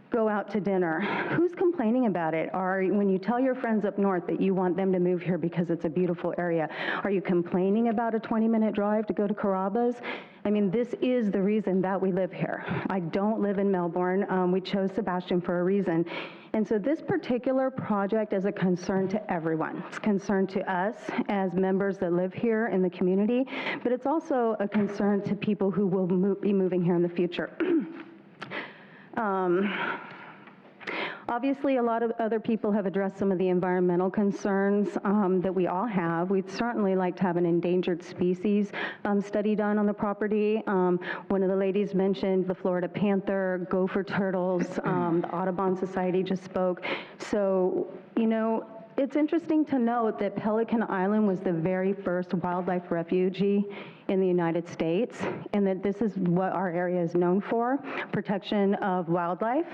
go out to dinner, who's complaining about it? When you tell your friends up north that you want them to move here because it's a beautiful area, are you complaining about a 20-minute drive to go to Carrabba's? I mean, this is the reason that we live here. I don't live in Melbourne. We chose Sebastian for a reason. And so this particular project is a concern to everyone. It's a concern to us as members that live here in the community, but it's also a concern to people who will be moving here in the future. Obviously, a lot of other people have addressed some of the environmental concerns that we all have. We'd certainly like to have an endangered species study done on the property. One of the ladies mentioned the Florida panther, gopher turtles, the Audubon Society just spoke. So, you know, it's interesting to note that Pelican Island was the very first wildlife refuge in the United States, and that this is what our area is known for, protection of wildlife.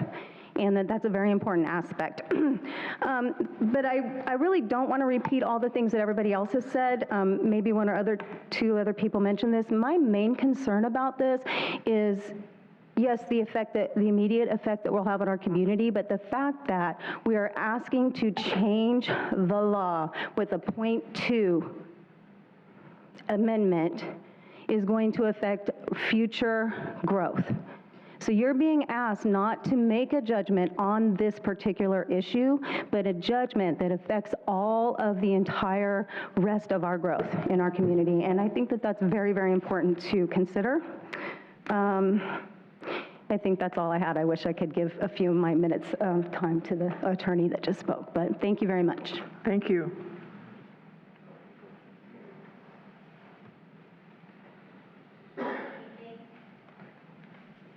and that's a very important aspect. But I really don't want to repeat all the things that everybody else has said. Maybe one or two other people mentioned this. My main concern about this is, yes, the immediate effect that we'll have on our community, but the fact that we are asking to change the law with a .2 amendment is going to affect future growth. So you're being asked not to make a judgment on this particular issue, but a judgment that affects all of the entire rest of our growth in our community. And I think that that's very, very important to consider. I think that's all I had. I wish I could give a few of my minutes of time to the attorney that just spoke, but thank you very much. Thank you.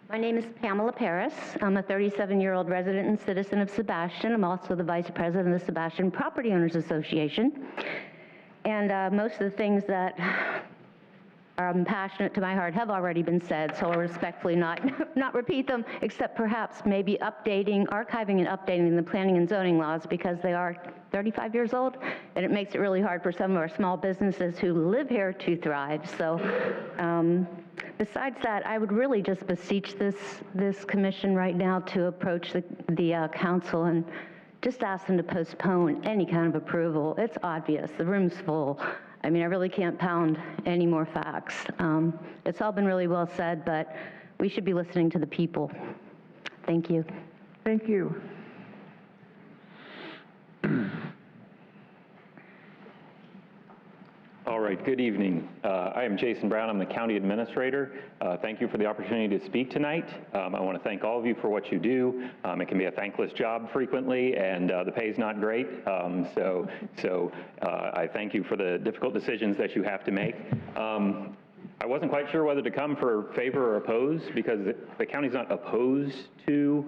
My name is Pamela Paris. I'm a 37-year-old resident and citizen of Sebastian. I'm also the vice president of the Sebastian Property Owners Association. And most of the things that are passionate to my heart have already been said, so I'll respectfully not repeat them, except perhaps maybe archiving and updating the planning and zoning laws, because they are 35 years old, and it makes it really hard for some of our small businesses who live here to thrive. So besides that, I would really just beseech this commission right now to approach the council and just ask them to postpone any kind of approval. It's obvious, the room's full. I mean, I really can't pound any more facts. It's all been really well said, but we should be listening to the people. Thank you. Thank you. All right, good evening. I am Jason Brown. I'm the county administrator. Thank you for the opportunity to speak tonight. I want to thank all of you for what you do. It can be a thankless job frequently, and the pay is not great. So I thank you for the difficult decisions that you have to make. I wasn't quite sure whether to come for favor or oppose, because the county's not opposed to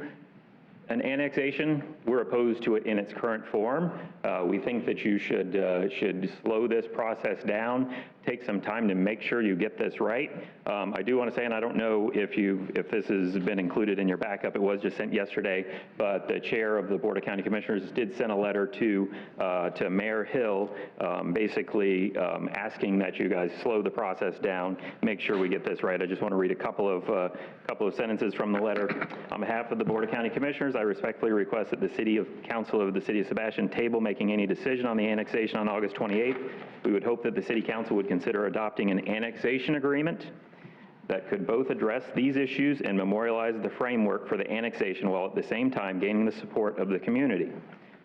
an annexation. We're opposed to it in its current form. We think that you should slow this process down, take some time to make sure you get this right. I do want to say, and I don't know if this has been included in your backup, it was just sent yesterday, but the chair of the Board of County Commissioners did send a letter to Mayor Hill, basically asking that you guys slow the process down, make sure we get this right. I just want to read a couple of sentences from the letter. On behalf of the Board of County Commissioners, I respectfully request that the Council of the City of Sebastian table making any decision on the annexation on August 28th. We would hope that the City Council would consider adopting an annexation agreement that could both address these issues and memorialize the framework for the annexation, while at the same time gaining the support of the community.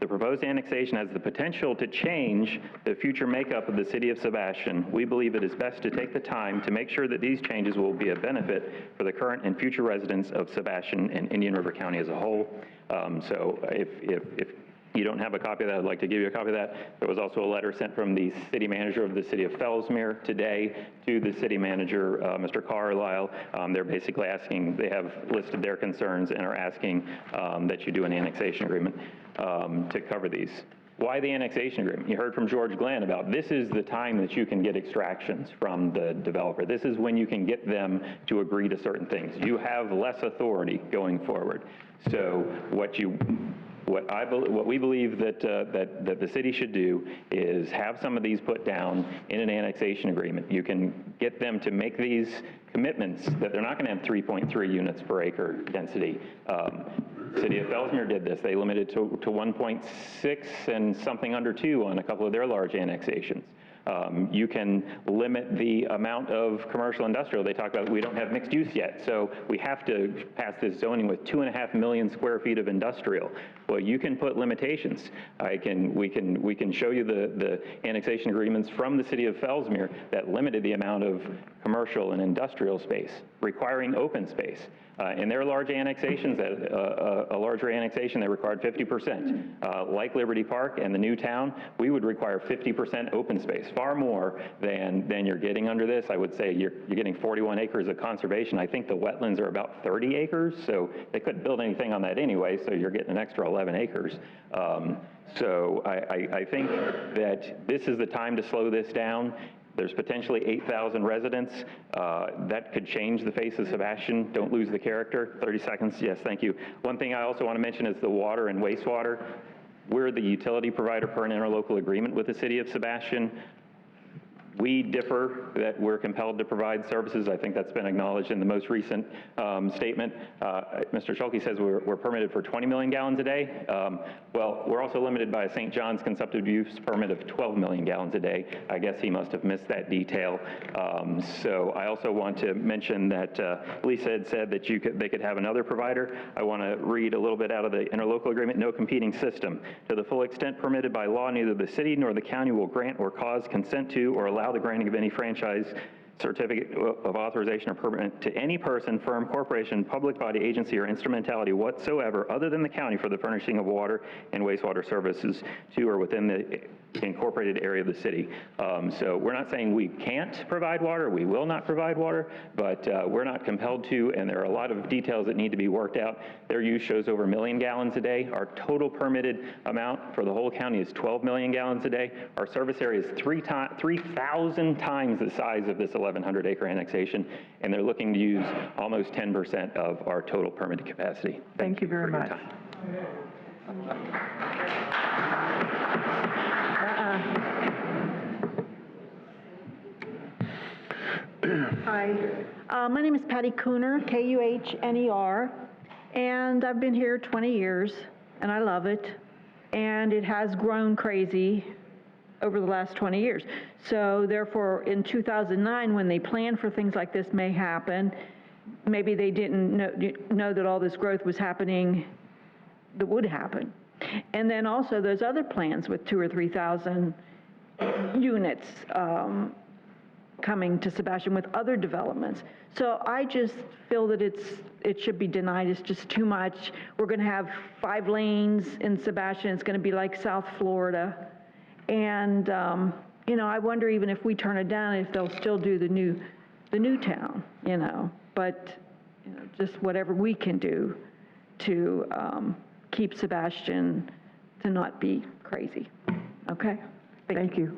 The proposed annexation has the potential to change the future makeup of the City of Sebastian. We believe it is best to take the time to make sure that these changes will be a benefit for the current and future residents of Sebastian and Indian River County as a whole. So if you don't have a copy of that, I'd like to give you a copy of that. There was also a letter sent from the city manager of the city of Fellsmere today to the city manager, Mr. Carlisle. They're basically asking, they have listed their concerns and are asking that you do an annexation agreement to cover these. Why the annexation agreement? You heard from George Glenn about this is the time that you can get extractions from the developer. This is when you can get them to agree to certain things. You have less authority going forward. So what we believe that the city should do is have some of these put down in an annexation agreement. You can get them to make these commitments that they're not going to have 3.3 units per acre density. City of Fellsmere did this. They limited to 1.6 and something under 2 on a couple of their large annexations. You can limit the amount of commercial industrial. They talk about we don't have mixed use yet, so we have to pass this zoning with 2.5 million square feet of industrial. Well, you can put limitations. We can show you the annexation agreements from the City of Fellsmere that limited the amount of commercial and industrial space, requiring open space. In their large annexations, a larger annexation, they required 50%. Like Liberty Park and the new town, we would require 50% open space, far more than you're getting under this. I would say you're getting 41 acres of conservation. I think the wetlands are about 30 acres, so they couldn't build anything on that anyway, so you're getting an extra 11 acres. So I think that this is the time to slow this down. There's potentially 8,000 residents. That could change the face of Sebastian. Don't lose the character. 30 seconds. Yes, thank you. One thing I also want to mention is the water and wastewater. We're the utility provider per an interlocal agreement with the city of Sebastian. We differ that we're compelled to provide services. I think that's been acknowledged in the most recent statement. Mr. Schulke says we're permitted for 20 million gallons a day. Well, we're also limited by a St. John's consumptive use permit of 12 million gallons a day. I guess he must have missed that detail. So I also want to mention that Lisa had said that they could have another provider. I want to read a little bit out of the interlocal agreement. No competing system. To the full extent permitted by law, neither the city nor the county will grant or cause consent to or allow the granting of any franchise, certificate of authorization or permit to any person, firm, corporation, public body, agency, or instrumentality whatsoever other than the county for the furnishing of water and wastewater services to or within the incorporated area of the city. So we're not saying we can't provide water, we will not provide water, but we're not compelled to, and there are a lot of details that need to be worked out. Their use shows over 1 million gallons a day. Our total permitted amount for the whole county is 12 million gallons a day. Our service area is 3,000 times the size of this 1,100 acre annexation, and they're looking to use almost 10% of our total permitted capacity. Thank you very much. Hi, my name is Patty Kuhner, Kuhner, and I've been here 20 years, and I love it, and it has grown crazy over the last 20 years. So therefore, in 2009, when they planned for things like this may happen, maybe they didn't know that all this growth was happening, that would happen. And then also those other plans with 2,000 or 3,000 units coming to Sebastian with other developments. So I just feel that it should be denied. It's just too much. We're going to have 5 lanes in Sebastian. It's going to be like South Florida. And, you know, I wonder even if we turn it down, if they'll still do the new town, you know. But, you know, just whatever we can do to keep Sebastian to not be crazy. Okay? Thank you.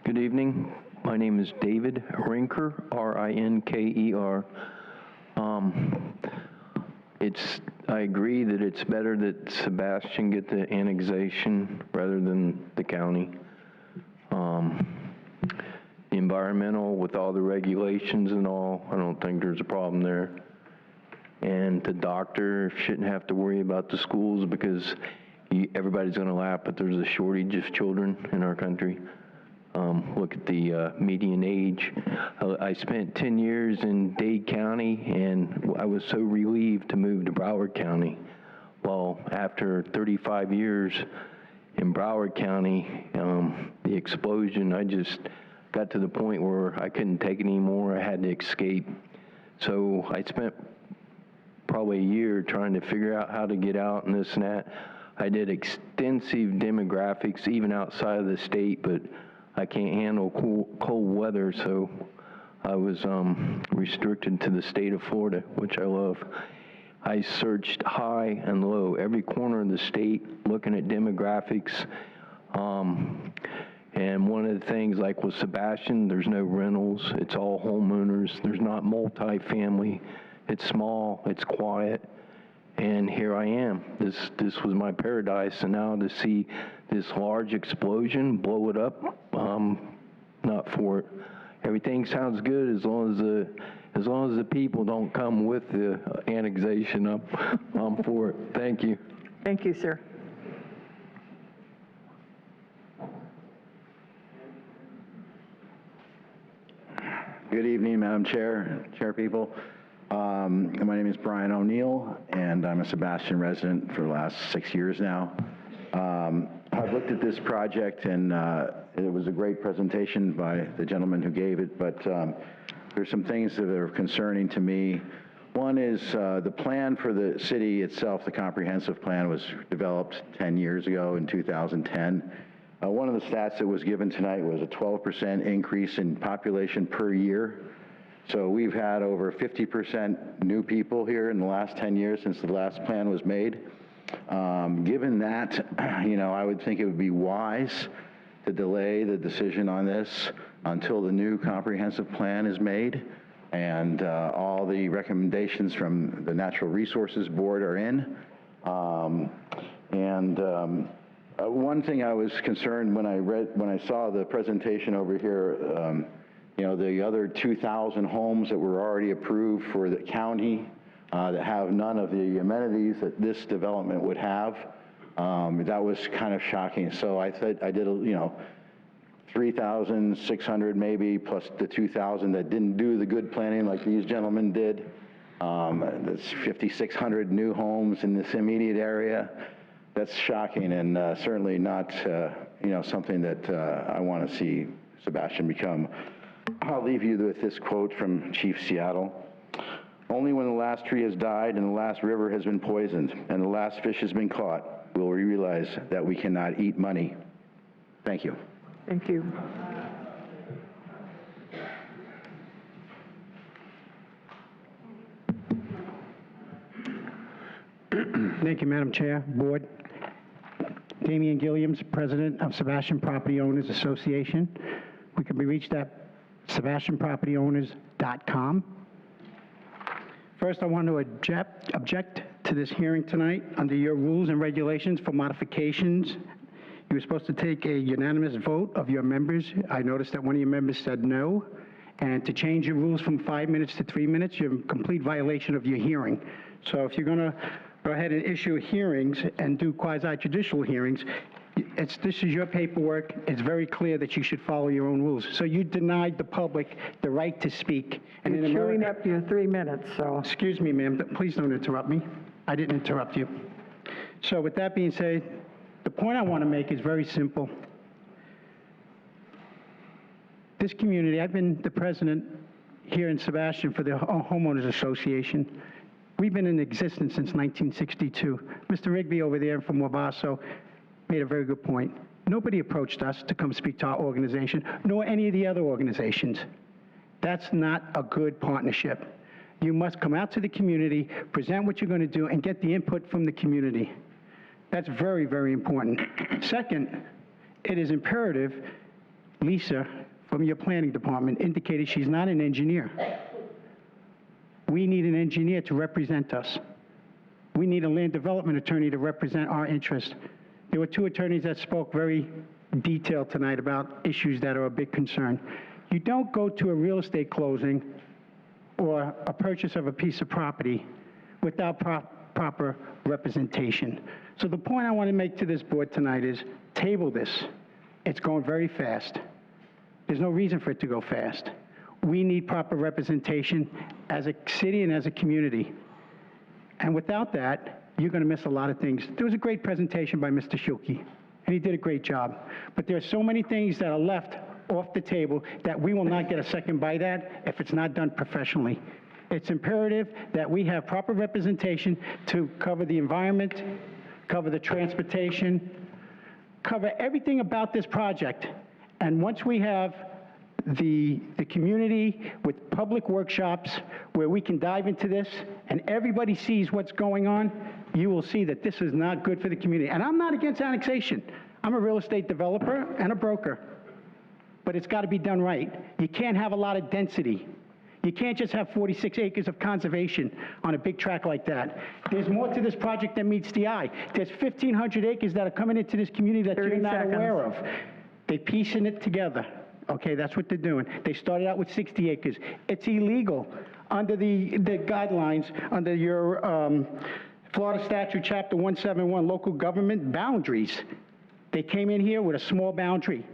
Good evening. My name is David Rinker, R-I-N-K-E-R. I agree that it's better that Sebastian get the annexation rather than the county. The environmental, with all the regulations and all, I don't think there's a problem there. And the doctor shouldn't have to worry about the schools because everybody's going to laugh, but there's a shortage of children in our country. Look at the median age. I spent 10 years in Dade County, and I was so relieved to move to Broward County. Well, after 35 years in Broward County, the explosion, I just got to the point where I couldn't take it anymore. I had to escape. So I spent probably a year trying to figure out how to get out and this and that. I did extensive demographics even outside of the state, but I can't handle cold weather, so I was restricted to the state of Florida, which I love. I searched high and low, every corner of the state, looking at demographics. And one of the things, like with Sebastian, there's no rentals. It's all homeowners. There's not multifamily. It's small. It's quiet. And here I am. This was my paradise. And now to see this large explosion blow it up, not for it. Everything sounds good as long as the people don't come with the annexation. I'm for it. Thank you. Thank you, sir. Good evening, Madam Chair, Chair people. My name is Brian O'Neill, and I'm a Sebastian resident for the last 6 years now. I've looked at this project, and it was a great presentation by the gentleman who gave it, but there's some things that are concerning to me. One is the plan for the city itself, the comprehensive plan, was developed 10 years ago in 2010. One of the stats that was given tonight was a 12% increase in population per year. So we've had over 50% new people here in the last 10 years since the last plan was made. Given that, I would think it would be wise to delay the decision on this until the new comprehensive plan is made and all the recommendations from the Natural Resources Board are in. One thing I was concerned when I saw the presentation over here, the other 2,000 homes that were already approved for the county that have none of the amenities that this development would have. That was kind of shocking. So I did 3,600 maybe, plus the 2,000 that didn't do the good planning like these gentlemen did. That's 5,600 new homes in this immediate area. That's shocking and certainly not, something that I want to see Sebastian become. I'll leave you with this quote from Chief Seattle. "Only when the last tree has died and the last river has been poisoned and the last fish has been caught will we realize that we cannot eat money." Thank you. Thank you. Thank you, Madam Chair, Board. Damian Gilliams, President of Sebastian Property Owners Association. We can be reached at sebastianpropertyowners.com. First, I want to object to this hearing tonight. Under your rules and regulations for modifications, you were supposed to take a unanimous vote of your members. I noticed that one of your members said no. And to change your rules from 5 minutes to 3 minutes, you're in complete violation of your hearing. So if you're going to go ahead and issue hearings and do quasi-judicial hearings, this is your paperwork. It's very clear that you should follow your own rules. So you denied the public the right to speak. And You're chewing up your 3 minutes, so. Excuse me, ma'am, but please don't interrupt me. I didn't interrupt you. So with that being said, the point I want to make is very simple. This community, I've been the president here in Sebastian for the Homeowners Association. We've been in existence since 1962. Mr. Rigby over there from Wabasso made a very good point. Nobody approached us to come speak to our organization, nor any of the other organizations. That's not a good partnership. You must come out to the community, present what you're going to do, and get the input from the community. That's very, very important. Second, it is imperative, Lisa, from your planning department, indicated she's not an engineer. We need an engineer to represent us. We need a land development attorney to represent our interests. There were 2 attorneys that spoke very detailed tonight about issues that are a big concern. You don't go to a real estate closing or a purchase of a piece of property without proper representation. So the point I want to make to this board tonight is table this. It's going very fast. There's no reason for it to go fast. We need proper representation as a city and as a community. And without that, you're going to miss a lot of things. There was a great presentation by Mr. Schulke, and he did a great job. But there are so many things that are left off the table that we will not get a second bite at if it's not done professionally. It's imperative that we have proper representation to cover the environment, cover the transportation, cover everything about this project. And once we have the community with public workshops where we can dive into this and everybody sees what's going on, you will see that this is not good for the community. And I'm not against annexation. I'm a real estate developer and a broker. But it's got to be done right. You can't have a lot of density. You can't just have 46 acres of conservation on a big tract like that. There's more to this project than meets the eye. There's 1,500 acres that are coming into this community that you're not aware of. They're piecing it together. Okay, that's what they're doing. They started out with 60 acres. It's illegal under the guidelines, under your Florida Statute, Chapter 171, local government boundaries. They came in here with a small boundary.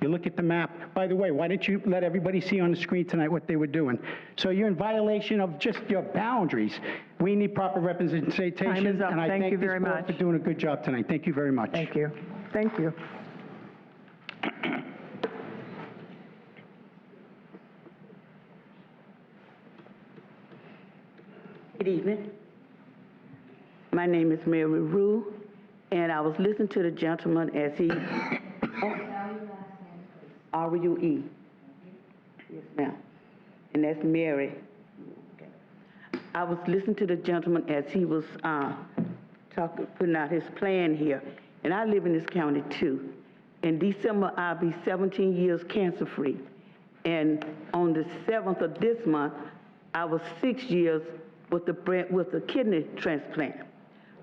You look at the map. By the way, why didn't you let everybody see on the screen tonight what they were doing? So you're in violation of just your boundaries. We need proper representation. Time is up. And I Thank you thank this very board much. for doing a good job tonight. Thank you very much. Thank you. Thank you. Good evening. My name is Mary Rue, and I was listening to the gentleman as he... R-U-E. Yes, ma'am. And that's Mary. Okay. I was listening to the gentleman as he was putting out his plan here. And I live in this county too. In December, I'll be 17 years cancer-free. And on the 7th of this month, I was 6 years with the kidney transplant.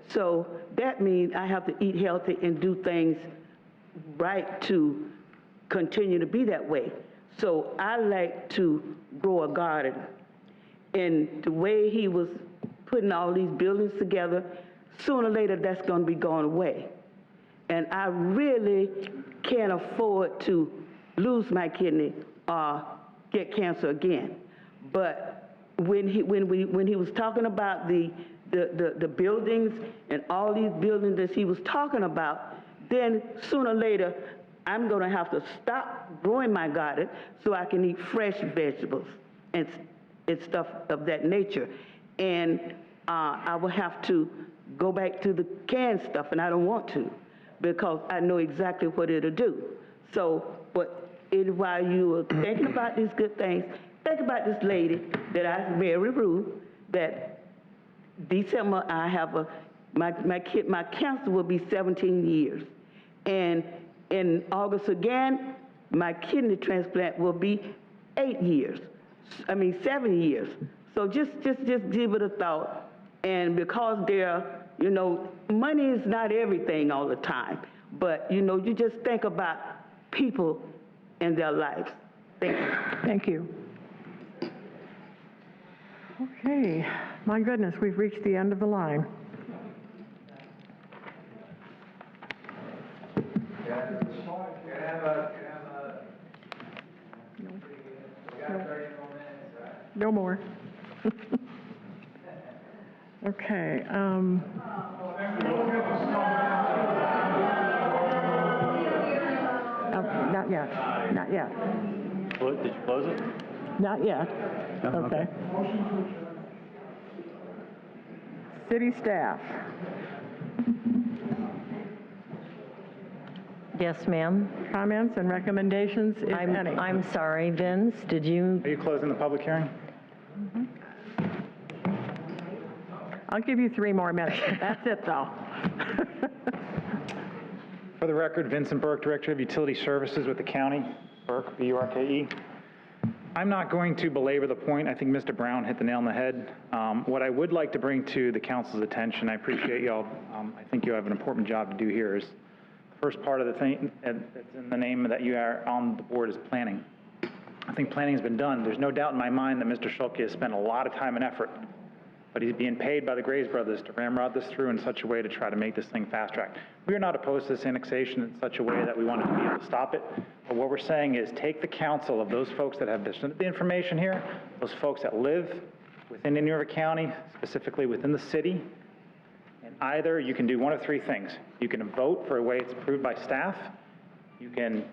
So that means I have to eat healthy and do things right to continue to be that way. So I like to grow a garden. And the way he was putting all these buildings together, sooner or later that's going to be going away. And I really can't afford to lose my kidney or get cancer again. But when he was talking about the buildings and all these buildings that he was talking about, then sooner or later I'm going to have to stop growing my garden so I can eat fresh vegetables and stuff of that nature. And I will have to go back to the canned stuff, and I don't want to, because I know exactly what it'll do. So, while you are thinking about these good things, think about this lady that I married, Rue, that December I have my cancer will be 17 years. And in August again, my kidney transplant will be 7 years. So just give it a thought. And because money is not everything all the time, but you just think about people and their lives. Thank you. Thank you. Okay, my goodness, we've reached the end of the line. No more. Okay. Not yet. Not yet. Did you close it? Not yet. Okay. City staff. Yes, ma'am. Comments and recommendations, if any. I'm sorry, Vince, did you? Are you closing the public hearing? I'll give you 3 more minutes. That's it, though. For the record, Vincent Burke, Director of Utility Services with the county, Burke, B-U-R-K-E. I'm not going to belabor the point. I think Mr. Brown hit the nail on the head. What I would like to bring to the council's attention, I appreciate y'all, I think you have an important job to do here, is the first part of the thing that's in the name that you are on the board is planning. I think planning has been done. There's no doubt in my mind that Mr. Schulke has spent a lot of time and effort, but he's being paid by the Graves brothers to ramrod this through in such a way to try to make this thing fast track. We are not opposed to this annexation in such a way that we wanted to be able to stop it. But what we're saying is take the counsel of those folks that have the information here, those folks that live within Indian River County, specifically within the city, and either you can do one of 3 things. You can vote for a way it's approved by staff, you can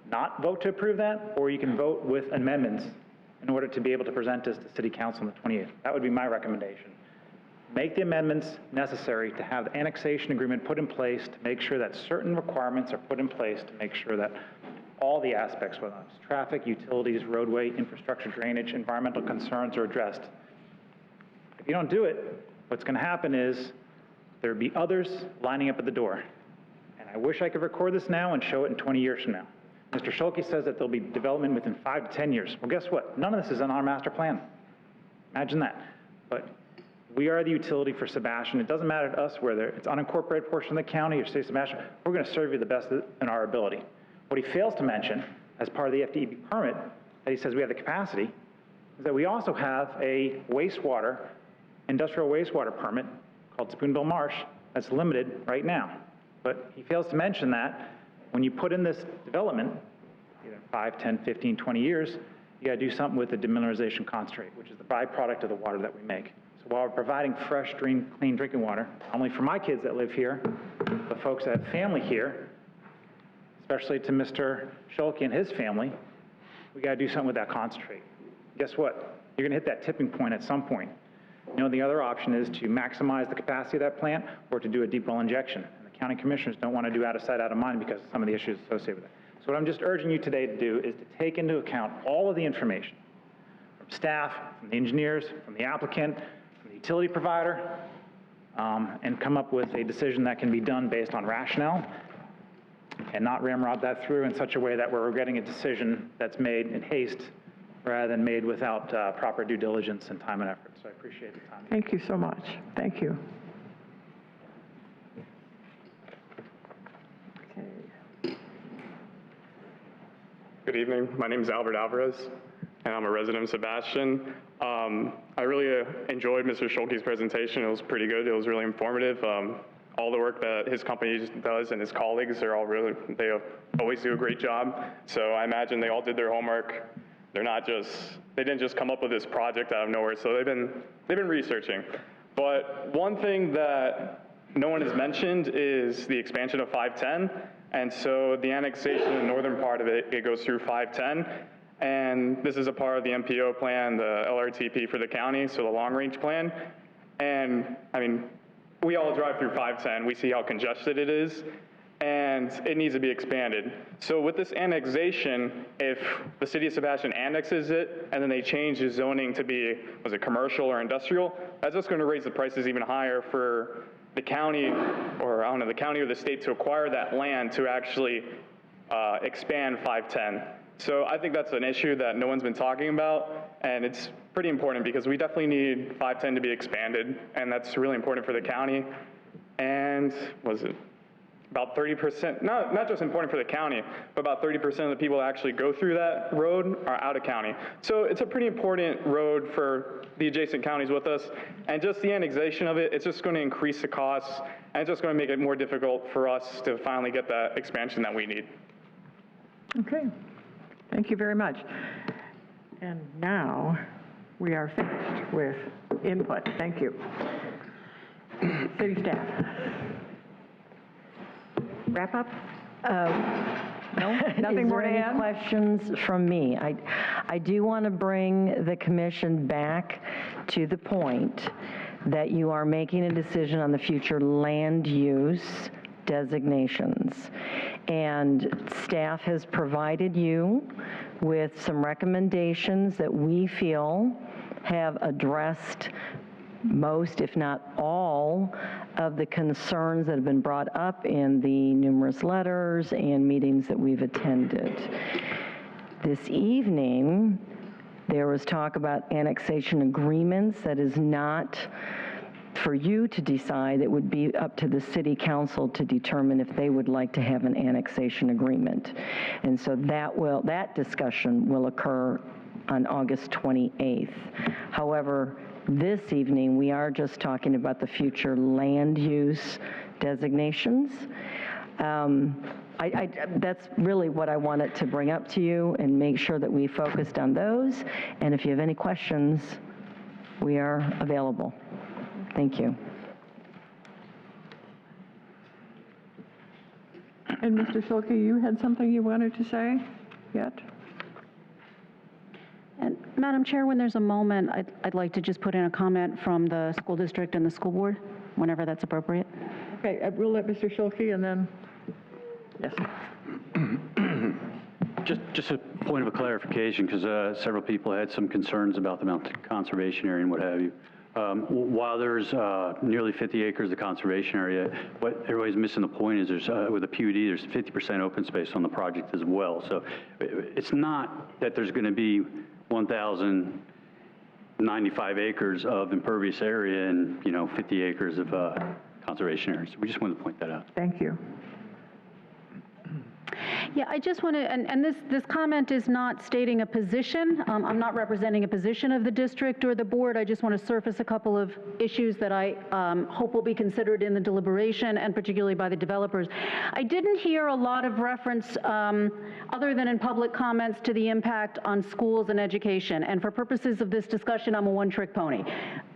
not vote to approve that, or you can vote with amendments in order to be able to present this to City Council on the 28th. That would be my recommendation. Make the amendments necessary to have the annexation agreement put in place to make sure that certain requirements are put in place to make sure that all the aspects, whether it's traffic, utilities, roadway, infrastructure, drainage, environmental concerns are addressed. If you don't do it, what's going to happen is there will be others lining up at the door. And I wish I could record this now and show it in 20 years from now. Mr. Schulke says that there'll be development within 5 to 10 years. Well, guess what? None of this is in our master plan. Imagine that. But we are the utility for Sebastian. It doesn't matter to us whether it's unincorporated portion of the county or state of Sebastian. We're going to serve you the best in our ability. What he fails to mention, as part of the FDEB permit, that he says we have the capacity, is that we also have a industrial wastewater permit called Spoonbill Marsh that's limited right now. But he fails to mention that when you put in this development, either 5, 10, 15, 20 years, you got to do something with the demineralization concentrate, which is the byproduct of the water that we make. So while we're providing fresh, clean drinking water, not only for my kids that live here, but folks that have family here, especially to Mr. Schulke and his family, we got to do something with that concentrate. Guess what? You're going to hit that tipping point at some point. The other option is to maximize the capacity of that plant or to do a deep well injection. And the county commissioners don't want to do out of sight, out of mind because of some of the issues associated with it. So what I'm just urging you today to do is to take into account all of the information from staff, from the engineers, from the applicant, from the utility provider, and come up with a decision that can be done based on rationale and not ramrod that through in such a way that we're getting a decision that's made in haste rather than made without proper due diligence and time and effort. So I appreciate the time. Thank you so much. Thank you. Good evening. My name is Albert Alvarez, and I'm a resident of Sebastian. I really enjoyed Mr. Schulke's presentation. It was pretty good. It was really informative. All the work that his company does and his colleagues are all really, they always do a great job. So I imagine they all did their homework. They didn't just come up with this project out of nowhere. So they've been researching. But one thing that no one has mentioned is the expansion of 510. And so the annexation in the northern part of it goes through 510. And this is a part of the MPO plan, the LRTP for the county, so the long range plan. And I mean, we all drive through 510. We see how congested it is, and it needs to be expanded. So with this annexation, if the city of Sebastian annexes it and then they change the zoning to be, was it commercial or industrial, that's just going to raise the prices even higher for the county, or I don't know, the county or the state to acquire that land to actually expand 510. So I think that's an issue that no one's been talking about, and it's pretty important because we definitely need 510 to be expanded, and that's really important for the county. And was it about 30%, not just important for the county, but about 30% of the people that actually go through that road are out of county. So it's a pretty important road for the adjacent counties with us, and just the annexation of it, it's just going to increase the costs, and it's just going to make it more difficult for us to finally get that expansion that we need. Okay. Thank you very much. And now we are finished with input. Thank you. City staff. Wrap up? No, nothing more to add? Is there any questions from me? I do want to bring the commission back to the point that you are making a decision on the future land use designations. And staff has provided you with some recommendations that we feel have addressed most, if not all, of the concerns that have been brought up in the numerous letters and meetings that we've attended. This evening, there was talk about annexation agreements. That is not for you to decide. It would be up to the city council to determine if they would like to have an annexation agreement. And so that discussion will occur on August 28th. However, this evening, we are just talking about the future land use designations. That's really what I wanted to bring up to you and make sure that we focused on those. And if you have any questions, we are available. Thank you. And Mr. Schulke, you had something you wanted to say yet? And Madam Chair, when there's a moment, I'd like to just put in a comment from the school district and the school board, whenever that's appropriate. Okay, we'll let Mr. Schulke and then, yes. Just a point of a clarification, because several people had some concerns about the mountain conservation area and what have you. While there's nearly 50 acres of conservation area, what everybody's missing the point is there's, with the PUD, there's 50% open space on the project as well. So it's not that there's going to be 1,095 acres of impervious area and 50 acres of conservation areas. We just wanted to point that out. Thank you. Yeah, I just want to, and this comment is not stating a position. I'm not representing a position of the district or the board. I just want to surface a couple of issues that I hope will be considered in the deliberation and particularly by the developers. I didn't hear a lot of reference, other than in public comments, to the impact on schools and education. And for purposes of this discussion, I'm a one-trick pony.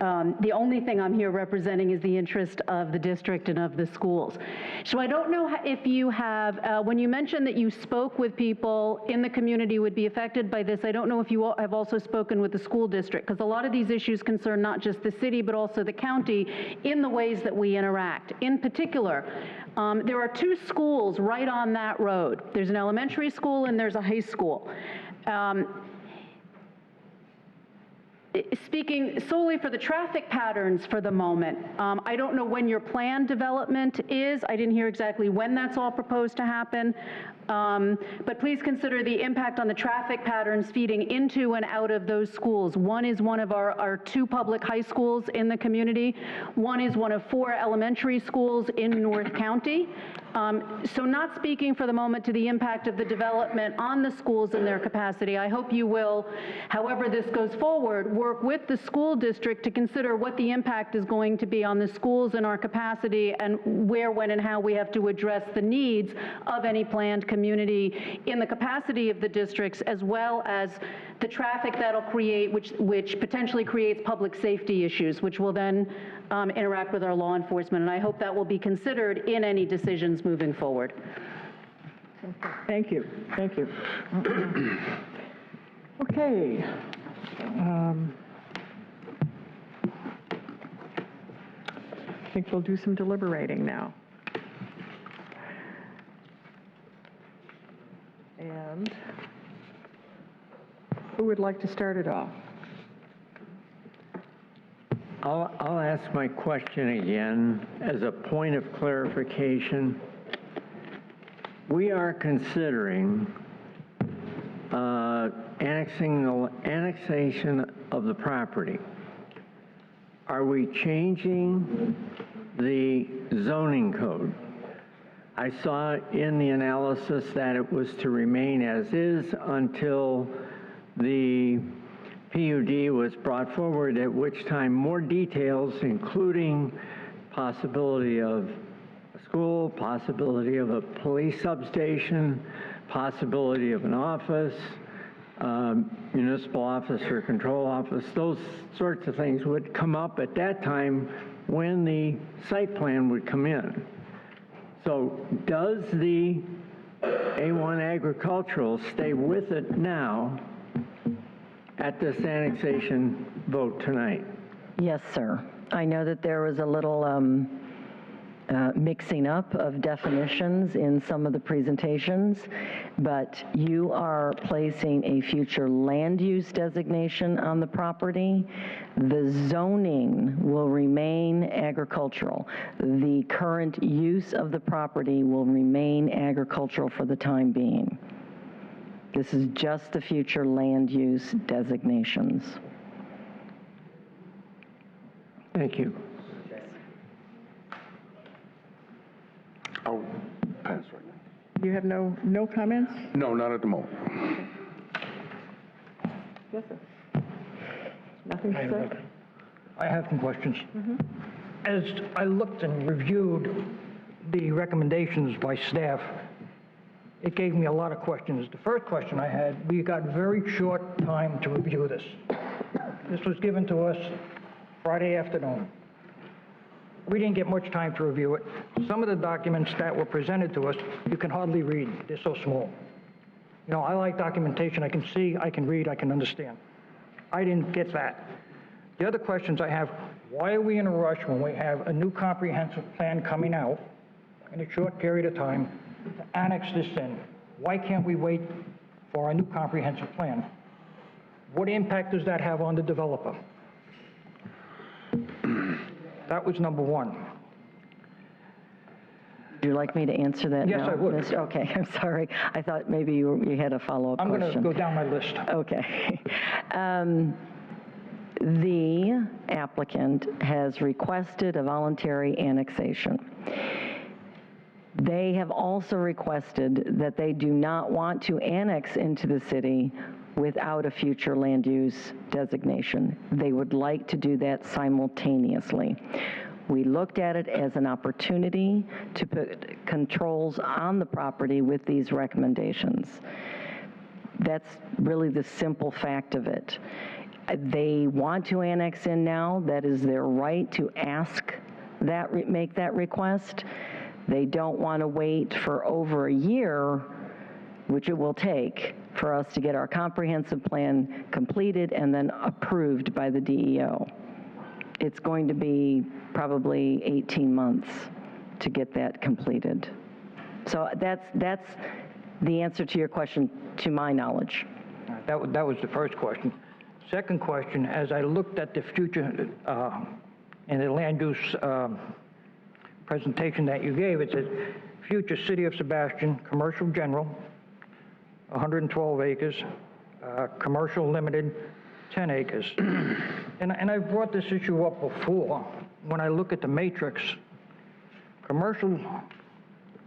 The only thing I'm here representing is the interest of the district and of the schools. So I don't know if you have, when you mentioned that you spoke with people in the community who would be affected by this, I don't know if you have also spoken with the school district, because a lot of these issues concern not just the city, but also the county in the ways that we interact. In particular, there are two schools right on that road. There's an elementary school and there's a high school. Speaking solely for the traffic patterns for the moment, I don't know when your planned development is. I didn't hear exactly when that's all proposed to happen. But please consider the impact on the traffic patterns feeding into and out of those schools. One is one of our 2 public high schools in the community. One is one of 4 elementary schools in North County. So not speaking for the moment to the impact of the development on the schools and their capacity, I hope you will, however this goes forward, work with the school district to consider what the impact is going to be on the schools and our capacity and where, when, and how we have to address the needs of any planned community in the capacity of the districts, as well as the traffic that'll create, which potentially creates public safety issues, which will then interact with our law enforcement. And I hope that will be considered in any decisions moving forward. Thank you. Thank you. Okay. I think we'll do some deliberating now. And who would like to start it off? I'll ask my question again as a point of clarification. We are considering annexation of the property. Are we changing the zoning code? I saw in the analysis that it was to remain as is until the PUD was brought forward, at which time more details, including possibility of a school, possibility of a police substation, possibility of an office, municipal office or control office, those sorts of things would come up at that time when the site plan would come in. So does the A1 agricultural stay with it now at this annexation vote tonight? Yes, sir. I know that there was a little mixing up of definitions in some of the presentations, but you are placing a future land use designation on the property. The zoning will remain agricultural. The current use of the property will remain agricultural for the time being. This is just the future land use designations. Thank you. I'll pass right now. You have no comments? No, not at the moment. Yes, sir. Nothing to say? I have some questions. As I looked and reviewed the recommendations by staff, it gave me a lot of questions. The first question I had, we got very short time to review this. This was given to us Friday afternoon. We didn't get much time to review it. Some of the documents that were presented to us, you can hardly read. They're so small. You know, I like documentation. I can see, I can read, I can understand. I didn't get that. The other questions I have, why are we in a rush when we have a new comprehensive plan coming out in a short period of time to annex this in? Why can't we wait for a new comprehensive plan? What impact does that have on the developer? That was number one. Would you like me to answer that now? Yes, I would. Okay, I'm sorry. I thought maybe you had a follow-up question. I'm going to go down my list. Okay. The applicant has requested a voluntary annexation. They have also requested that they do not want to annex into the city without a future land use designation. They would like to do that simultaneously. We looked at it as an opportunity to put controls on the property with these recommendations. That's really the simple fact of it. They want to annex in now. That is their right to ask that, make that request. They don't want to wait for over a year, which it will take, for us to get our comprehensive plan completed and then approved by the DEO. It's going to be probably 18 months to get that completed. So that's the answer to your question, to my knowledge. That was the first question. Second question, as I looked at the future and the land use presentation that you gave, it says, future City of Sebastian, commercial general, 112 acres, commercial limited, 10 acres. And I've brought this issue up before. When I look at the matrix, commercial,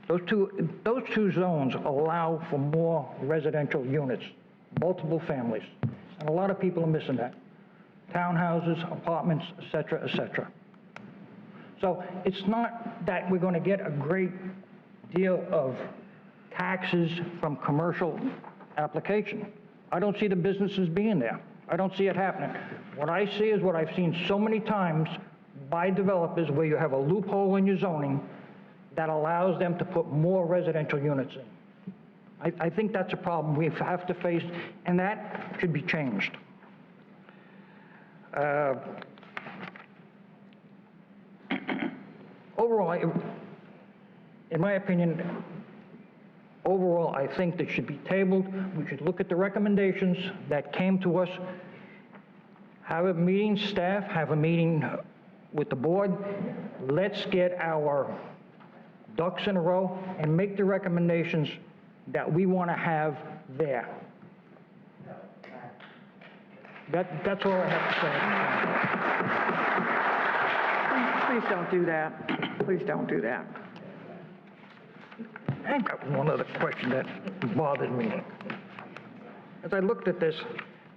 those two zones allow for more residential units, multiple families. And a lot of people are missing that. Townhouses, apartments, et cetera, et cetera. So it's not that we're going to get a great deal of taxes from commercial application. I don't see the businesses being there. I don't see it happening. What I see is what I've seen so many times by developers, where you have a loophole in your zoning that allows them to put more residential units in. I think that's a problem we have to face, and that should be changed. Overall, in my opinion, overall, I think that should be tabled. We should look at the recommendations that came to us, have a meeting, staff, have a meeting with the board. Let's get our ducks in a row and make the recommendations that we want to have there. That's all I have to say. Please don't do that. Please don't do that. I've got one other question that bothered me. As I looked at this,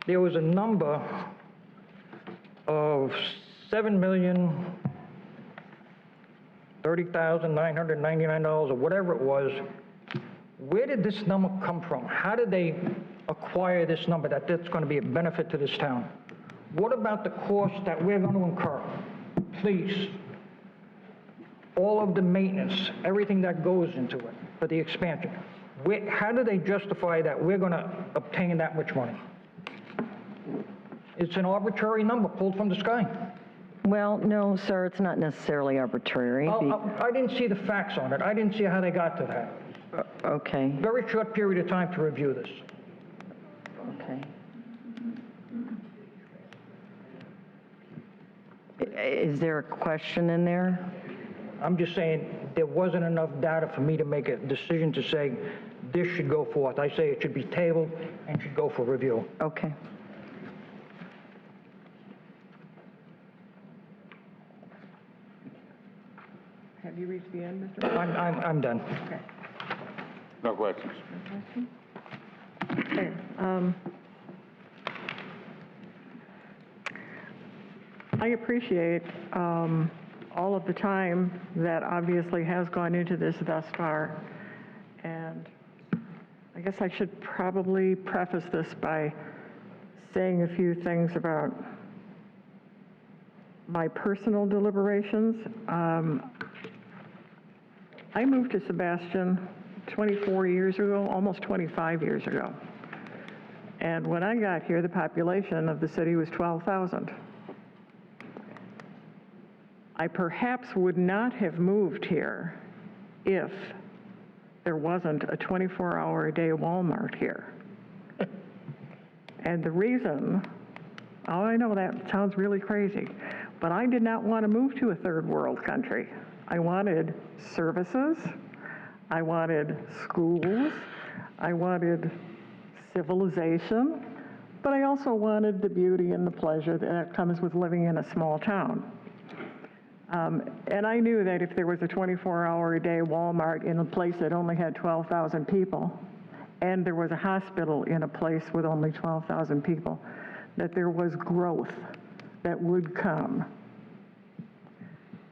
there was a number of $7,030,999 or whatever it was. Where did this number come from? How did they acquire this number that's going to be a benefit to this town? What about the cost that we're going to incur? Please, all of the maintenance, everything that goes into it for the expansion. How do they justify that we're going to obtain that much money? It's an arbitrary number pulled from the sky. Well, no, sir, it's not necessarily arbitrary. I didn't see the facts on it. I didn't see how they got to that. Okay. Very short period of time to review this. Okay. Is there a question in there? I'm just saying there wasn't enough data for me to make a decision to say this should go forth. I say it should be tabled and should go for review. Okay. Have you reached the end, Mr. I'm done. Okay. No questions. Okay. I appreciate all of the time that obviously has gone into this thus far. And I guess I should probably preface this by saying a few things about my personal deliberations. I moved to Sebastian 24 years ago, almost 25 years ago. And when I got here, the population of the city was 12,000. I perhaps would not have moved here if there wasn't a 24-hour-a-day Walmart here. And the reason, oh, I know that sounds really crazy, but I did not want to move to a third world country. I wanted services, I wanted schools, I wanted civilization, but I also wanted the beauty and the pleasure that comes with living in a small town. And I knew that if there was a 24-hour-a-day Walmart in a place that only had 12,000 people, and there was a hospital in a place with only 12,000 people, that there was growth that would come.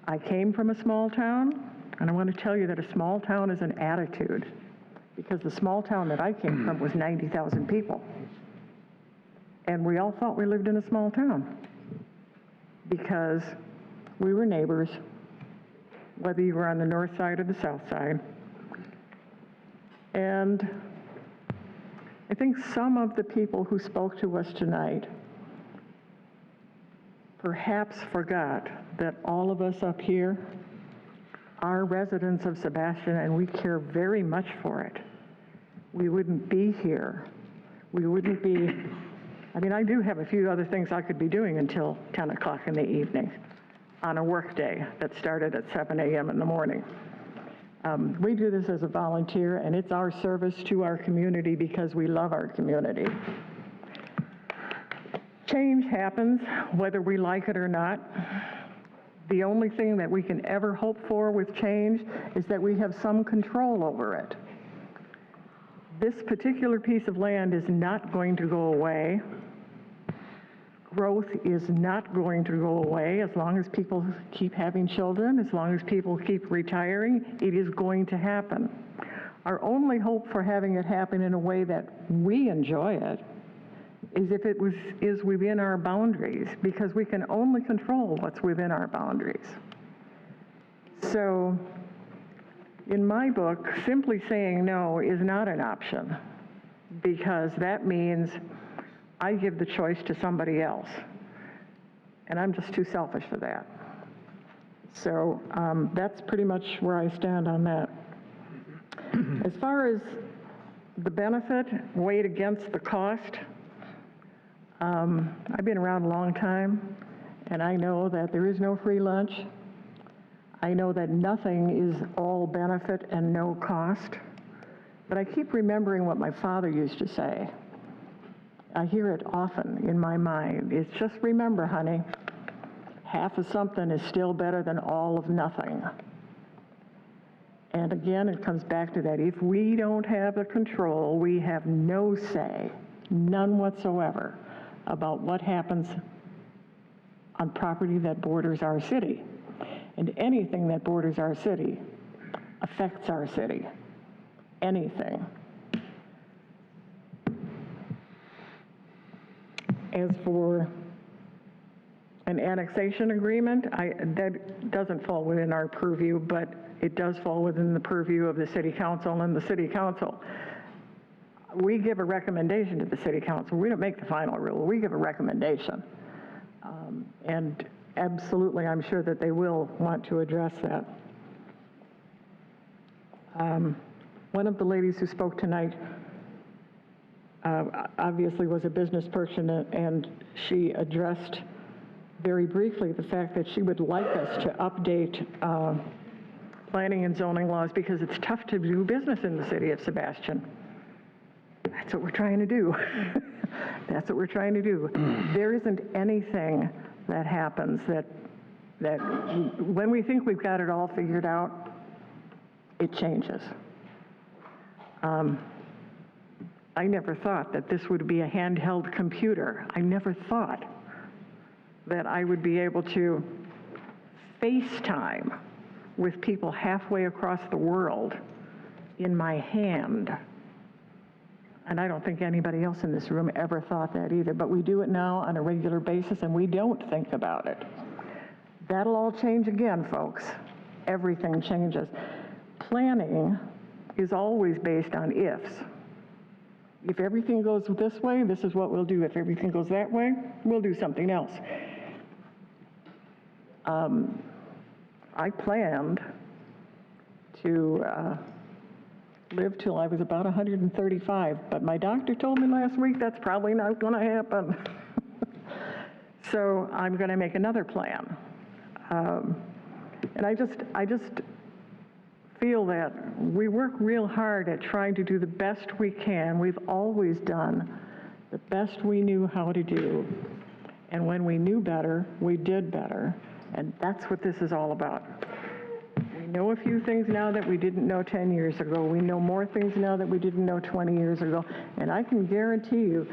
I came from a small town, and I want to tell you that a small town is an attitude, because the small town that I came from was 90,000 people. And we all thought we lived in a small town because we were neighbors, whether you were on the north side or the south side. And I think some of the people who spoke to us tonight perhaps forgot that all of us up here are residents of Sebastian, and we care very much for it. We wouldn't be here. We wouldn't be I mean, I do have a few other things I could be doing until 10 o'clock in the evening on a work day that started at 7 a.m. in the morning. We do this as a volunteer, and it's our service to our community because we love our community. Change happens, whether we like it or not. The only thing that we can ever hope for with change is that we have some control over it. This particular piece of land is not going to go away. Growth is not going to go away as long as people keep having children, as long as people keep retiring. It is going to happen. Our only hope for having it happen in a way that we enjoy it is if it is within our boundaries, because we can only control what's within our boundaries. So, in my book, simply saying no is not an option, because that means I give the choice to somebody else. And I'm just too selfish for that. So that's pretty much where I stand on that. As far as the benefit weighed against the cost, I've been around a long time, and I know that there is no free lunch. I know that nothing is all benefit and no cost, but I keep remembering what my father used to say. I hear it often in my mind. It's just remember, honey, half of something is still better than all of nothing. And again, it comes back to that. If we don't have the control, we have no say, none whatsoever, about what happens on property that borders our city. And anything that borders our city affects our city. Anything. As for an annexation agreement, that doesn't fall within our purview, but it does fall within the purview of the City Council and the City Council. We give a recommendation to the City Council. We don't make the final rule. We give a recommendation. And absolutely, I'm sure that they will want to address that. One of the ladies who spoke tonight obviously was a business person, and she addressed very briefly the fact that she would like us to update planning and zoning laws because it's tough to do business in the city of Sebastian. That's what we're trying to do. That's what we're trying to do. There isn't anything that happens that when we think we've got it all figured out, it changes. I never thought that this would be a handheld computer. I never thought that I would be able to FaceTime with people halfway across the world in my hand. And I don't think anybody else in this room ever thought that either, but we do it now on a regular basis and we don't think about it. That'll all change again, folks. Everything changes. Planning is always based on ifs. If everything goes this way, this is what we'll do. If everything goes that way, we'll do something else. I planned to live till I was about 135, but my doctor told me last week that's probably not going to happen. So I'm going to make another plan. And I just feel that we work real hard at trying to do the best we can. We've always done the best we knew how to do. And when we knew better, we did better. And that's what this is all about. We know a few things now that we didn't know 10 years ago. We know more things now that we didn't know 20 years ago. And I can guarantee you,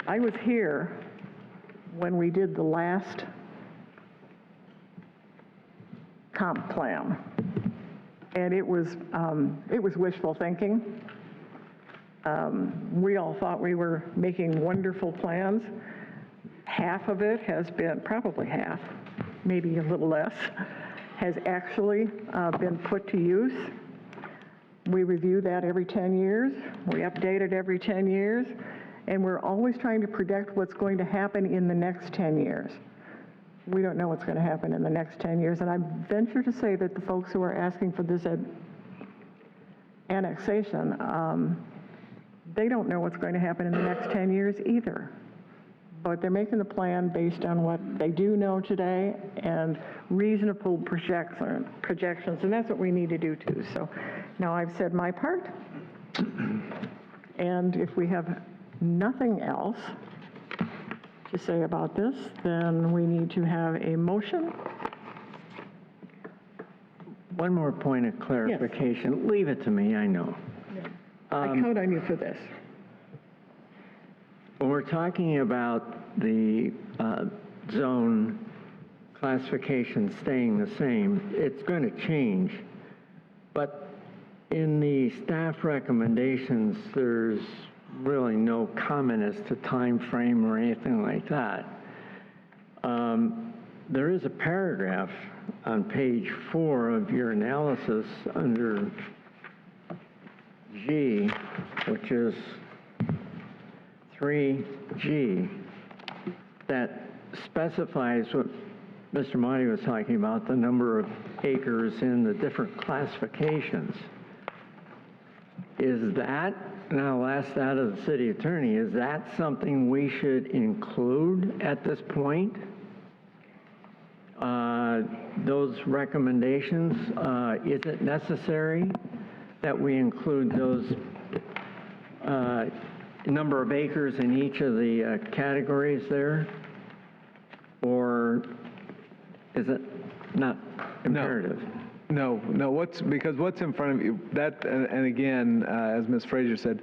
I was here when we did the last comp plan. And it was wishful thinking. We all thought we were making wonderful plans. Half of it has been, probably half, maybe a little less, has actually been put to use. We review that every 10 years. We update it every 10 years. And we're always trying to predict what's going to happen in the next 10 years. We don't know what's going to happen in the next 10 years. And I venture to say that the folks who are asking for this annexation, they don't know what's going to happen in the next 10 years either. But they're making the plan based on what they do know today and reasonable projections, and that's what we need to do too. So now I've said my part, and if we have nothing else to say about this, then we need to have a motion. One more point of clarification. Yes. Leave it to me, I know. I count on you for this. When we're talking about the zone classification staying the same, it's going to change. But in the staff recommendations, there's really no comment as to time frame or anything like that. There is a paragraph on page 4 of your analysis under G, which is 3G, that specifies what Mr. Monti was talking about, the number of acres in the different classifications. Is that, and I'll ask that of the city attorney, is that something we should include at this point? Those recommendations, is it necessary that we include those number of acres in each of the categories there? Or is it not imperative? No, because what's in front of you, that, and again, as Ms. Frazier said,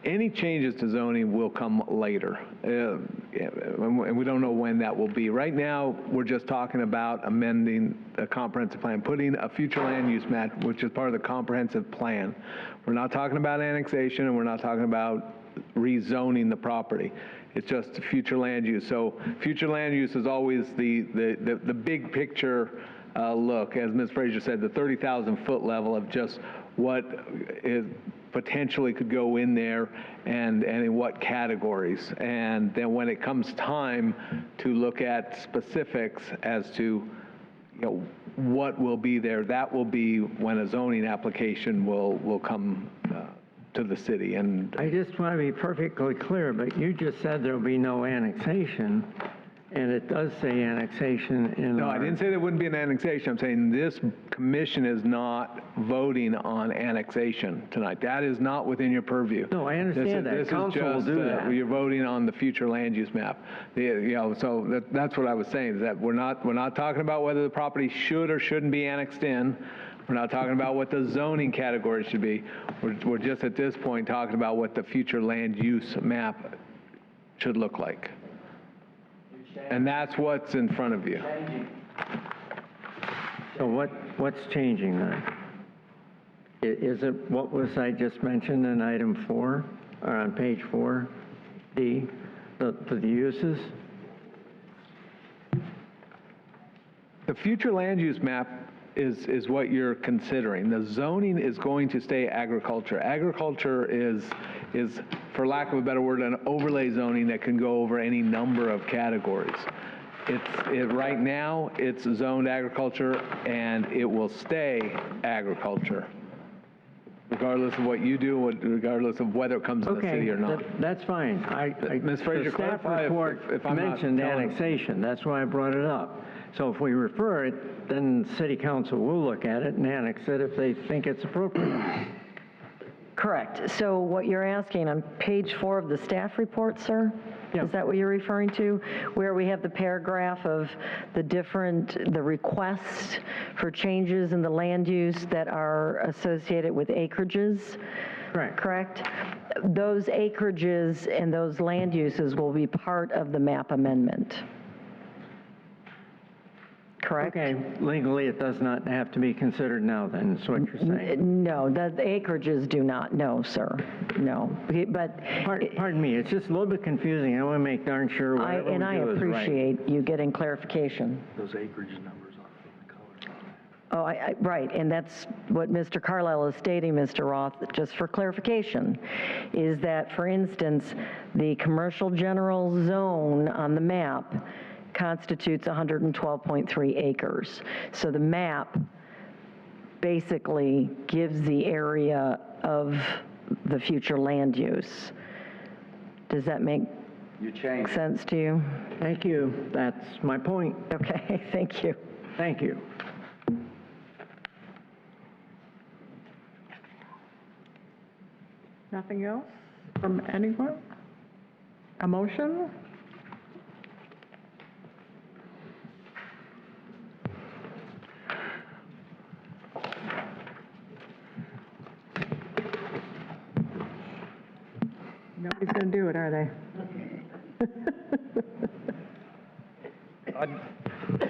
any changes to zoning will come later, and we don't know when that will be. Right now, we're just talking about amending the comprehensive plan, putting a future land use map, which is part of the comprehensive plan. We're not talking about annexation, and we're not talking about rezoning the property. It's just future land use. So future land use is always the big picture look, as Ms. Frazier said, the 30,000-foot level of just what is potentially could go in there and in what categories. And then when it comes time to look at specifics as to what will be there, that will be when a zoning application will come to the city. And I just want to be perfectly clear, but you just said there will be no annexation, and it does say annexation in No, I didn't say there wouldn't be an annexation. I'm saying this commission is not voting on annexation tonight. That is not within your purview. No, I understand that. Council will do that. You're voting on the future land use map. So that's what I was saying, is that we're not talking about whether the property should or shouldn't be annexed in. We're not talking about what the zoning category should be. We're just at this point talking about what the future land use map should look like. And that's what's in front of you. So what's changing then? Is it what was I just mentioned in item 4, or on page 4D, the uses? The future land use map is what you're considering. The zoning is going to stay agriculture. Agriculture is, for lack of a better word, an overlay zoning that can go over any number of categories. Right now, it's zoned agriculture, and it will stay agriculture, regardless of what you do, regardless of whether it comes to the city or not. That's fine. Ms. Frazier, the staff clarify report if I'm not mentioned telling- annexation. That's why I brought it up. So if we refer it, then city council will look at it and annex it if they think it's appropriate. Correct. So what you're asking on page 4 of the staff report, sir? Yeah. Is that what you're referring to? Where we have the paragraph of the requests for changes in the land use that are associated with acreages? Correct. Correct? Those acreages and those land uses will be part of the map amendment. Correct? Okay, legally it does not have to be considered now then, is what you're saying. No, the acreages do not, no, sir, no. But Pardon me, it's just a little bit confusing. I want to make darn sure whatever we do is right. I appreciate you getting clarification. Those acreage numbers off in the color. Right, and that's what Mr. Carlisle is stating, Mr. Roth, just for clarification, is that, for instance, the commercial general zone on the map constitutes 112.3 acres. So the map basically gives the area of the future land use. Does that make sense to you? Thank you. That's my point. Okay, thank you. Thank you. Nothing else from anyone? A motion? Nobody's going to do it, are they?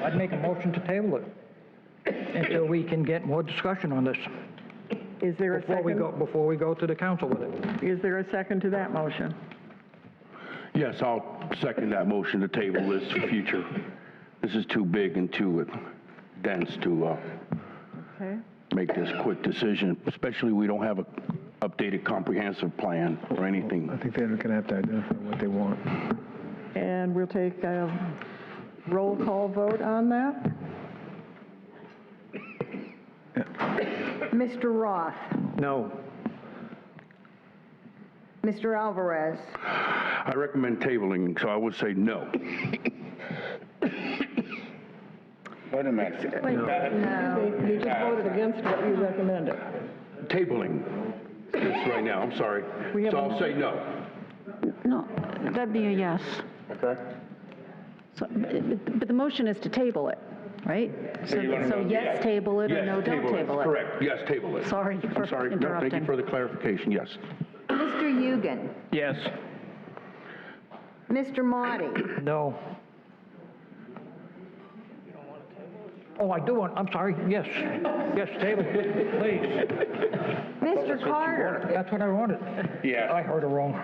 I'd make a motion to table it until we can get more discussion on this. Is there a second? Before we go to the council with it. Is there a second to that motion? Yes, I'll second that motion to table this for future. This is too big and too dense to Okay. make this quick decision, especially we don't have a updated comprehensive plan or anything. I think they're going to have to identify what they want. And we'll take a roll call vote on that. Mr. Roth, No. Mr. Alvarez, I recommend tabling, so I would say no. Wait a minute. No. You just voted against what you recommended. Tabling this right now, I'm sorry. So I'll say no. No, that'd be a yes. Okay. So, but the motion is to table it, right? So you're gonna So vote yes, yes. table it, or Yes, no, don't table it. Correct, yes, table it. Sorry for I'm sorry, no, thank you interrupting. for the clarification, yes. Mr. Eugen, Yes. Mr. Motti, No. Oh, I do want, I'm sorry, yes. Yes, table it, please. Mr. Carter, That's what I wanted. Yes. I heard it wrong.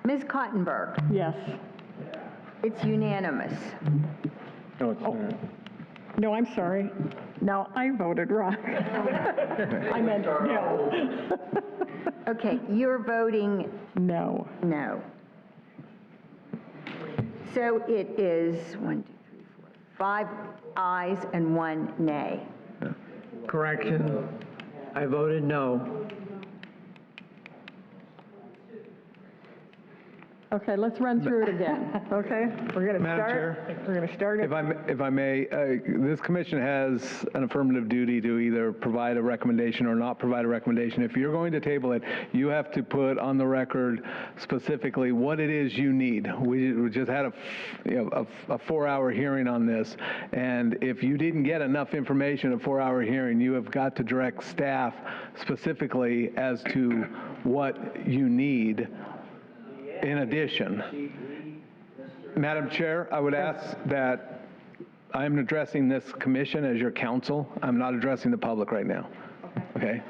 Ms. Cottenberg. Yes. It's unanimous. No, it's not. No, I'm sorry. No, I voted wrong. I meant no. Okay, you're voting No. no. So it is 5 ayes and 1 nay. Correction. I voted no. Okay, let's run through it again, okay? We're going to Madam start. Chair? We're going to start it. If I may, this commission has an affirmative duty to either provide a recommendation or not provide a recommendation. If you're going to table it, you have to put on the record specifically what it is you need. We just had a 4-hour hearing on this, and if you didn't get enough information in a 4-hour hearing, you have got to direct staff specifically as to what you need. In addition, Madam Chair, I would ask that I'm addressing this commission as your counsel. I'm not addressing the public right now. Okay?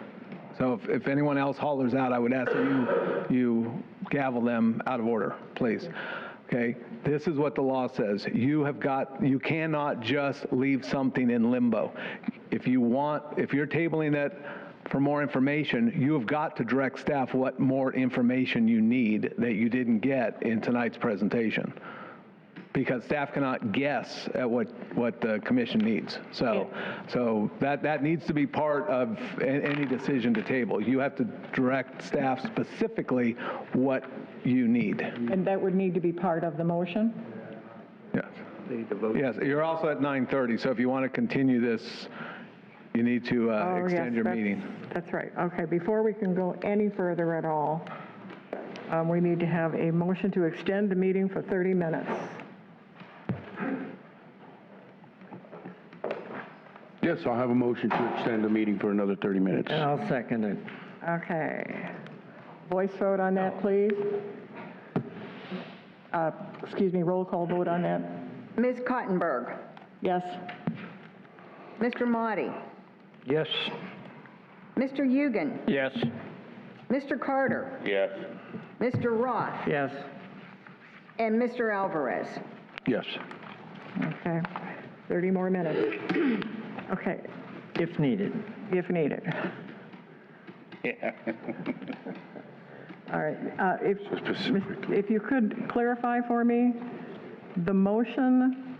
So if anyone else hollers out, I would ask that you gavel them out of order, please. Okay? This is what the law says. You cannot just leave something in limbo. If you're tabling it for more information, you have got to direct staff what more information you need that you didn't get in tonight's presentation. Because staff cannot guess at what the commission needs. So that needs to be part of any decision to table. You have to direct staff specifically what you need. And that would need to be part of the motion? Yes. Yes, you're also at 9:30, so if you want to continue this, you need to extend your meeting. That's right. Okay, before we can go any further at all, we need to have a motion to extend the meeting for 30 minutes. Yes, I'll have a motion to extend the meeting for another 30 minutes. And I'll second it. Okay. Voice vote on that, please. Roll call vote on that. Ms. Cottenberg, Yes. Mr. Motti, Yes. Mr. Eugen, Yes. Mr. Carter, Yes. Mr. Roth, Yes. and Mr. Alvarez. Yes. Okay. 30 more minutes. Okay, If needed. if needed. Yeah. All right. If you could clarify for me, the motion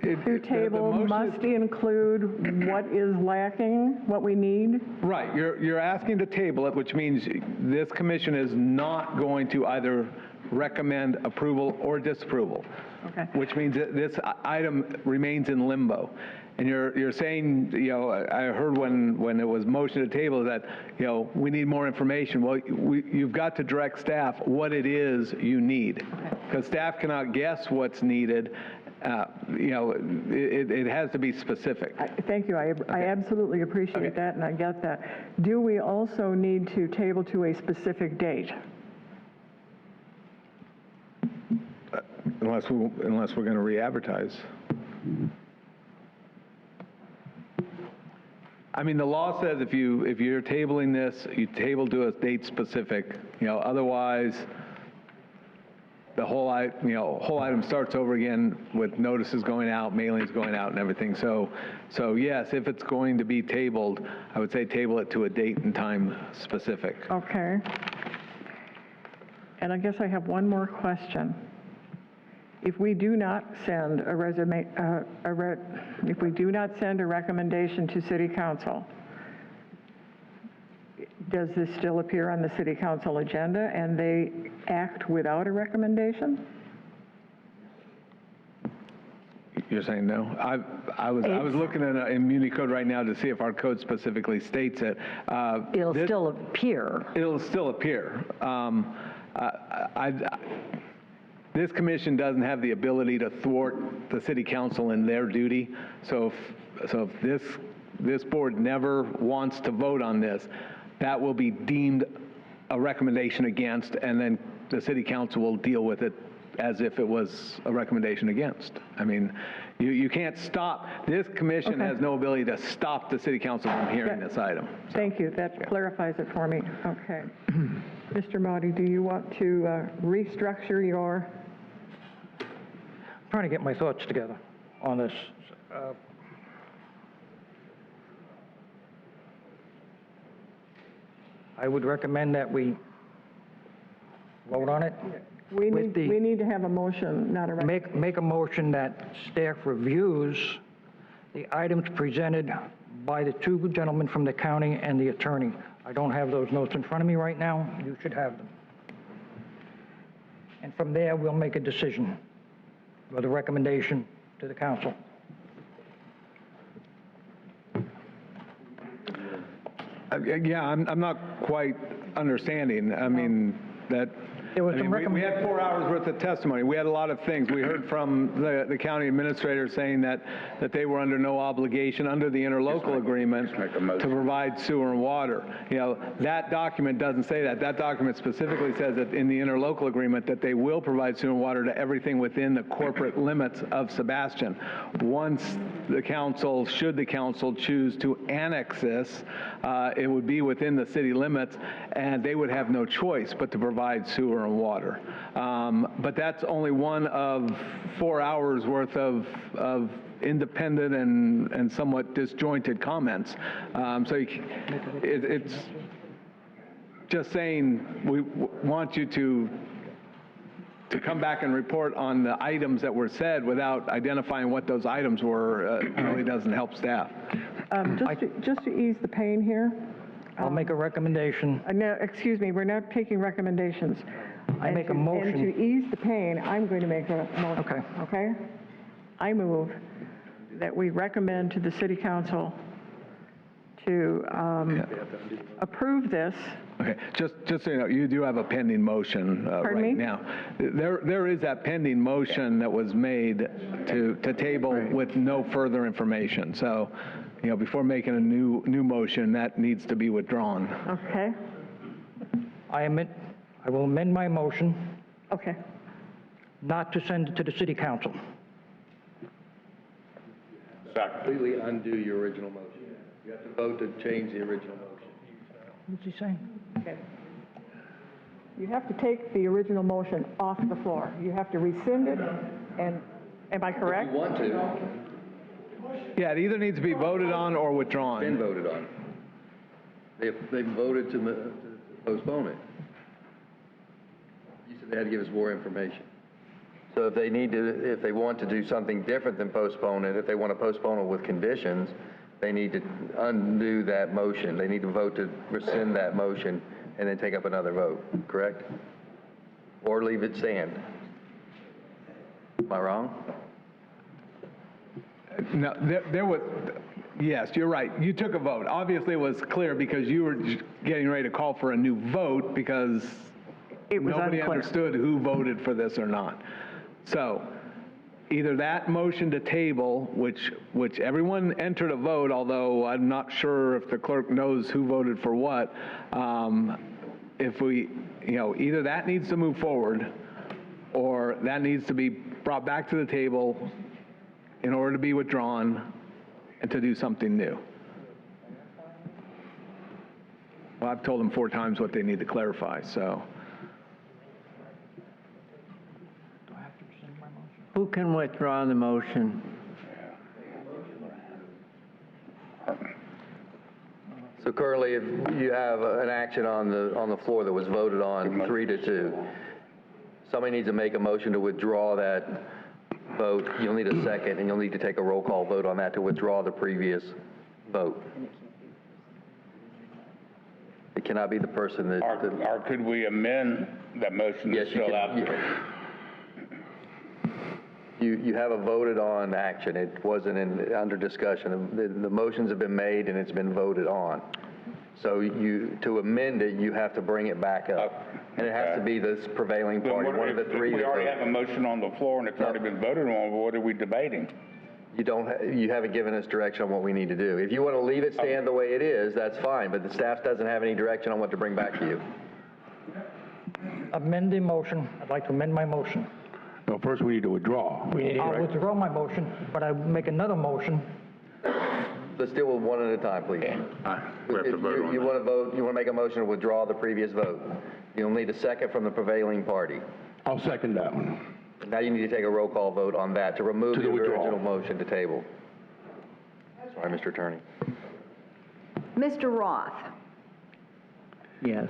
To table must include what is lacking, what we need? Right, you're asking to table it, which means this commission is not going to either recommend approval or disapproval. Okay. Which means that this item remains in limbo. And you're saying, I heard when it was motion to table that, we need more information. Well, you've got to direct staff what it is you need. Because staff cannot guess what's needed. It has to be specific. Thank you. I absolutely appreciate that, and I get that. Do we also need to table to a specific date? Unless we're going to re-advertise. I mean, the law says if you're tabling this, you table to a date specific. Otherwise, the whole item starts over again with notices going out, mailings going out, and everything. So yes, if it's going to be tabled, I would say table it to a date and time specific. Okay. And I guess I have one more question. If we do not send a recommendation to City Council, does this still appear on the City Council agenda and they act without a recommendation? You're saying no? I was looking in Muni Code right now to see if our code specifically states it. It'll still appear. It'll still appear. This commission doesn't have the ability to thwart the City Council in their duty. So if this board never wants to vote on this, that will be deemed a recommendation against, and then the City Council will deal with it as if it was a recommendation against. I mean, you can't stop. This commission has no ability to stop the City Council from hearing this item. Thank you. That clarifies it for me. Okay. Mr. Mahdi, do you want to restructure your? Trying to get my thoughts together on this. I would recommend that we vote on it. We need to have a motion, not a recommendation. Make a motion that staff reviews the items presented by the two gentlemen from the county and the attorney. I don't have those notes in front of me right now. You should have them. And from there, we'll make a decision with a recommendation to the council. Yeah, I'm not quite understanding. I mean, that. We had 4 hours worth of testimony. We had a lot of things. We heard from the county administrator saying that they were under no obligation under the interlocal agreement to provide sewer and water. That document doesn't say that. That document specifically says that in the interlocal agreement that they will provide sewer and water to everything within the corporate limits of Sebastian. Once the council, should the council choose to annex this, it would be within the city limits, and they would have no choice but to provide sewer and water. But that's only one of 4 hours worth of independent and somewhat disjointed comments. So it's just saying we want you to come back and report on the items that were said without identifying what those items were really doesn't help staff. Just to ease the pain here. I'll make a recommendation. No, excuse me, we're not taking recommendations. I make a motion. And to ease the pain, I'm going to make a motion. Okay? I move that we recommend to the City Council to approve this. Okay, just so you know, you do have a pending motion right now. There is that pending motion that was made to table with no further information. So, before making a new motion, that needs to be withdrawn. Okay. I will amend my motion. Okay. Not to send it to the City Council. Completely undo your original motion. You have to vote to change the original motion. What's he saying? Okay. You have to take the original motion off the floor. You have to rescind it, and am I correct? If you want to. Yeah, it either needs to be voted on or withdrawn. Been voted on. They voted to postpone it. You said they had to give us more information. So if they need to, if they want to do something different than postpone it, if they want to postpone it with conditions, they need to undo that motion. They need to vote to rescind that motion and then take up another vote, correct? Or leave it stand. Am I wrong? No, there was, yes, you're right. You took a vote. Obviously, it was clear because you were getting ready to call for a new vote because It was nobody unclear. understood who voted for this or not. So either that motion to table, which everyone entered a vote, although I'm not sure if the clerk knows who voted for what, if we, either that needs to move forward or that needs to be brought back to the table in order to be withdrawn and to do something new. Well, I've told them 4 times what they need to clarify, so. Who can withdraw the motion? So currently, if you have an action on the floor that was voted on 3-2, somebody needs to make a motion to withdraw that vote. You'll need a second, and you'll need to take a roll call vote on that to withdraw the previous vote. It cannot be the person that... Or could we amend that motion that's still out there? You have a voted on action. It wasn't under discussion. The motions have been made and it's been voted on. So to amend it, you have to bring it back up. And it has to be this prevailing party, one of the 3. We already have a motion on the floor and it's already been voted on, what are we debating? You haven't given us direction on what we need to do. If you want to leave it stand the way it is, that's fine, but the staff doesn't have any direction on what to bring back to you. Amend the motion. I'd like to amend my motion. No, first we need to withdraw. I'll withdraw my motion, but I make another motion. Let's deal with one at a time, please. We have to vote on You want to vote, you want to make a motion to withdraw the previous vote. You'll need a second from the prevailing party. I'll second that one. Now you need to take a roll call vote on that to remove To the the withdrawal. original motion to table. Sorry, Mr. Attorney. Mr. Roth, Yes.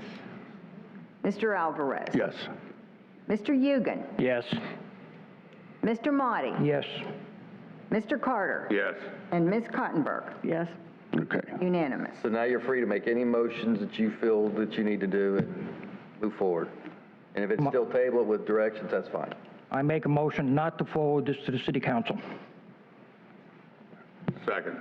Mr. Alvarez. Yes. Mr. Eugen, Yes. Mr. Motti, Yes. Mr. Carter, Yes. and Ms. Cottenberg. Yes. Okay. Unanimous. So now you're free to make any motions that you feel that you need to do and move forward. And if it's still tabled with directions, that's fine. I make a motion not to forward this to the city council. Second.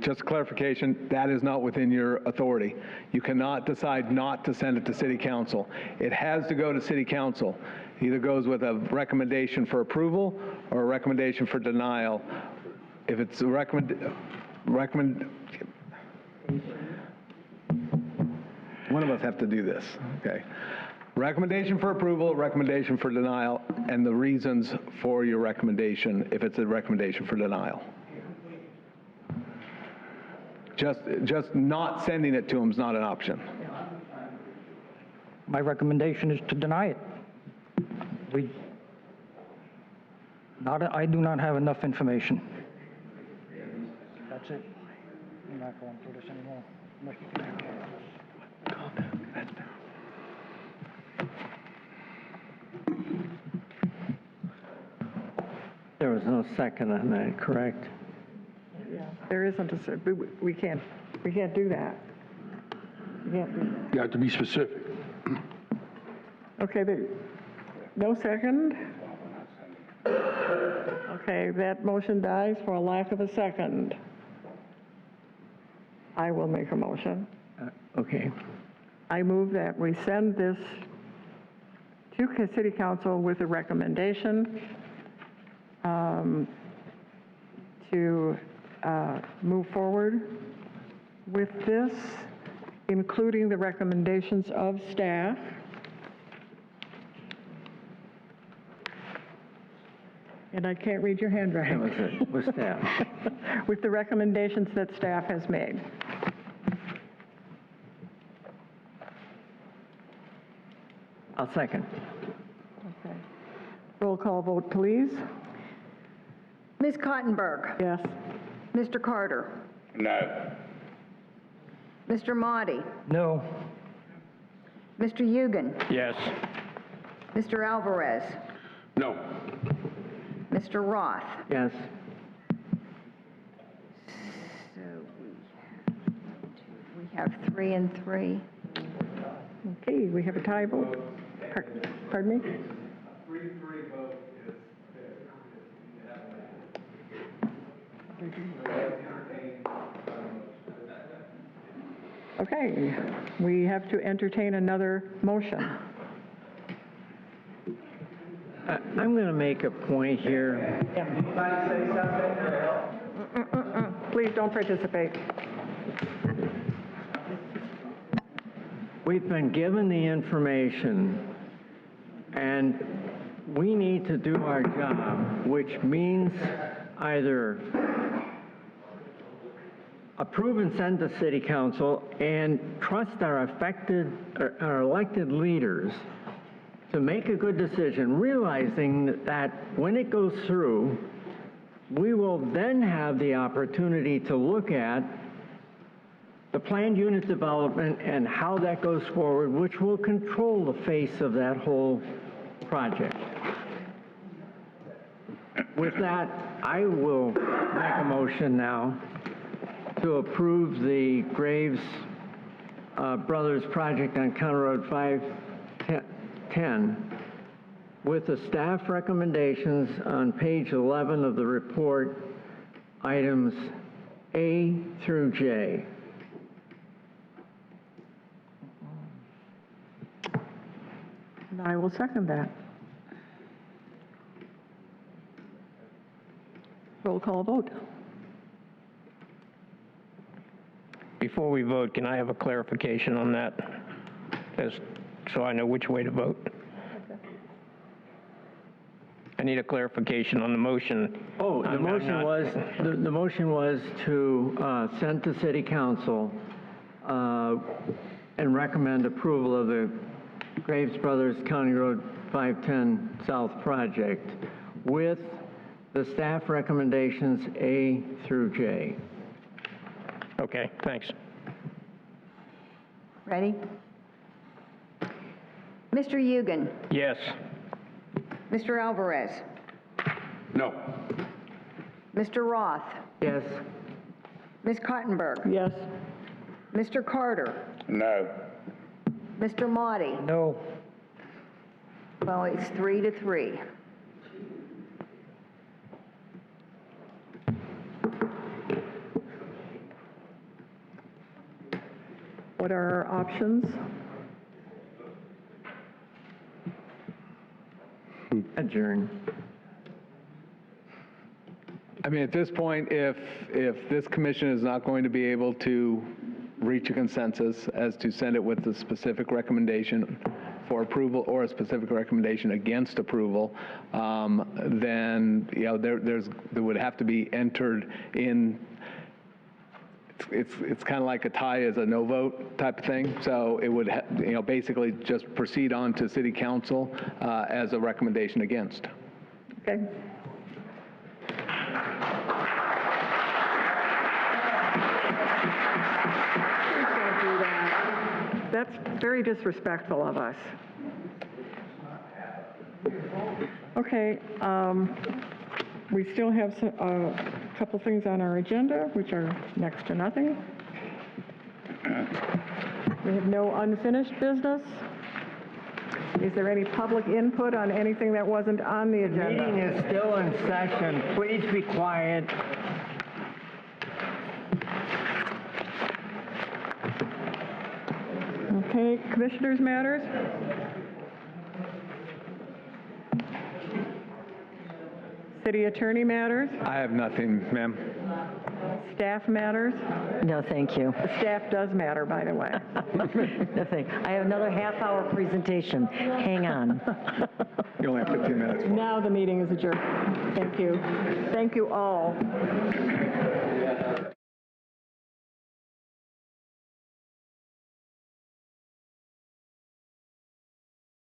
Just clarification, that is not within your authority. You cannot decide not to send it to city council. It has to go to city council. It either goes with a recommendation for approval or a recommendation for denial. If it's a one of us have to do this, okay? Recommendation for approval, recommendation for denial, and the reasons for your recommendation if it's a recommendation for denial. Just not sending it to them is not an option. My recommendation is to deny it. I do not have enough information. That's it. I'm not going through this anymore. Unless you can make There was no second on that, correct? Yeah, there isn't we can't do that. We can't do that. You have to be specific. Okay, no second? Okay, that motion dies for a lack of a second. I will make a motion. Okay. I move that we send this to City Council with a recommendation to move forward with this, including the recommendations of staff. And I can't read your handwriting. That was it, with staff. With the recommendations that staff has made. I'll second. Okay. Roll call vote, please. Ms. Cottenberg. Yes. Mr. Carter. No. Mr. Motti. No. Mr. Eugen, Yes. Mr. Alvarez, No. Mr. Roth. Yes. So we have 3 and 3. Okay, we have a tie vote. Pardon me? Okay, we have to entertain another motion. I'm going to make a point here. Please don't participate. We've been given the information, and we need to do our job, which means either approve and send to City Council and trust our elected leaders to make a good decision, realizing that when it goes through, we will then have the opportunity to look at the planned unit development and how that goes forward, which will control the face of that whole project. With that, I will make a motion now to approve the Graves Brothers project on County Road 510 with the staff recommendations on page 11 of the report, items A through J. And I will second that. Roll call vote. Before we vote, can I have a clarification on that? So I know which way to vote. I need a clarification on the motion. Oh, the motion was to send to City Council and recommend approval of the Graves Brothers County Road 510 South project with the staff recommendations A through J. Okay, thanks. Ready? Mr. Eugen, Yes. Mr. Alvarez, No. Mr. Roth, Yes. Ms. Cottenberg, Yes. Mr. Carter, No. Mr. Motti. No. Well, it's 3 to 3. What are our options? Adjourn. I mean, at this point, if this commission is not going to be able to reach a consensus as to send it with a specific recommendation for approval or a specific recommendation against approval, then, you know, there would have to be entered in. It's kind of like a tie as a no vote type of thing. So it would, you know, basically just proceed on to City Council as a recommendation against. Okay. That's very disrespectful of us. Okay, we still have a couple things on our agenda, which are next to nothing. We have no unfinished business. Is there any public input on anything that wasn't on the agenda? The meeting is still in session. Please be quiet. Okay, commissioners' matters? City attorney matters? I have nothing, ma'am. Staff matters? No, thank you. The staff does matter, by the way. No, thank I have another half-hour presentation. Hang on. You only have 15 minutes. Now the meeting is adjourned. Thank you. Thank you all.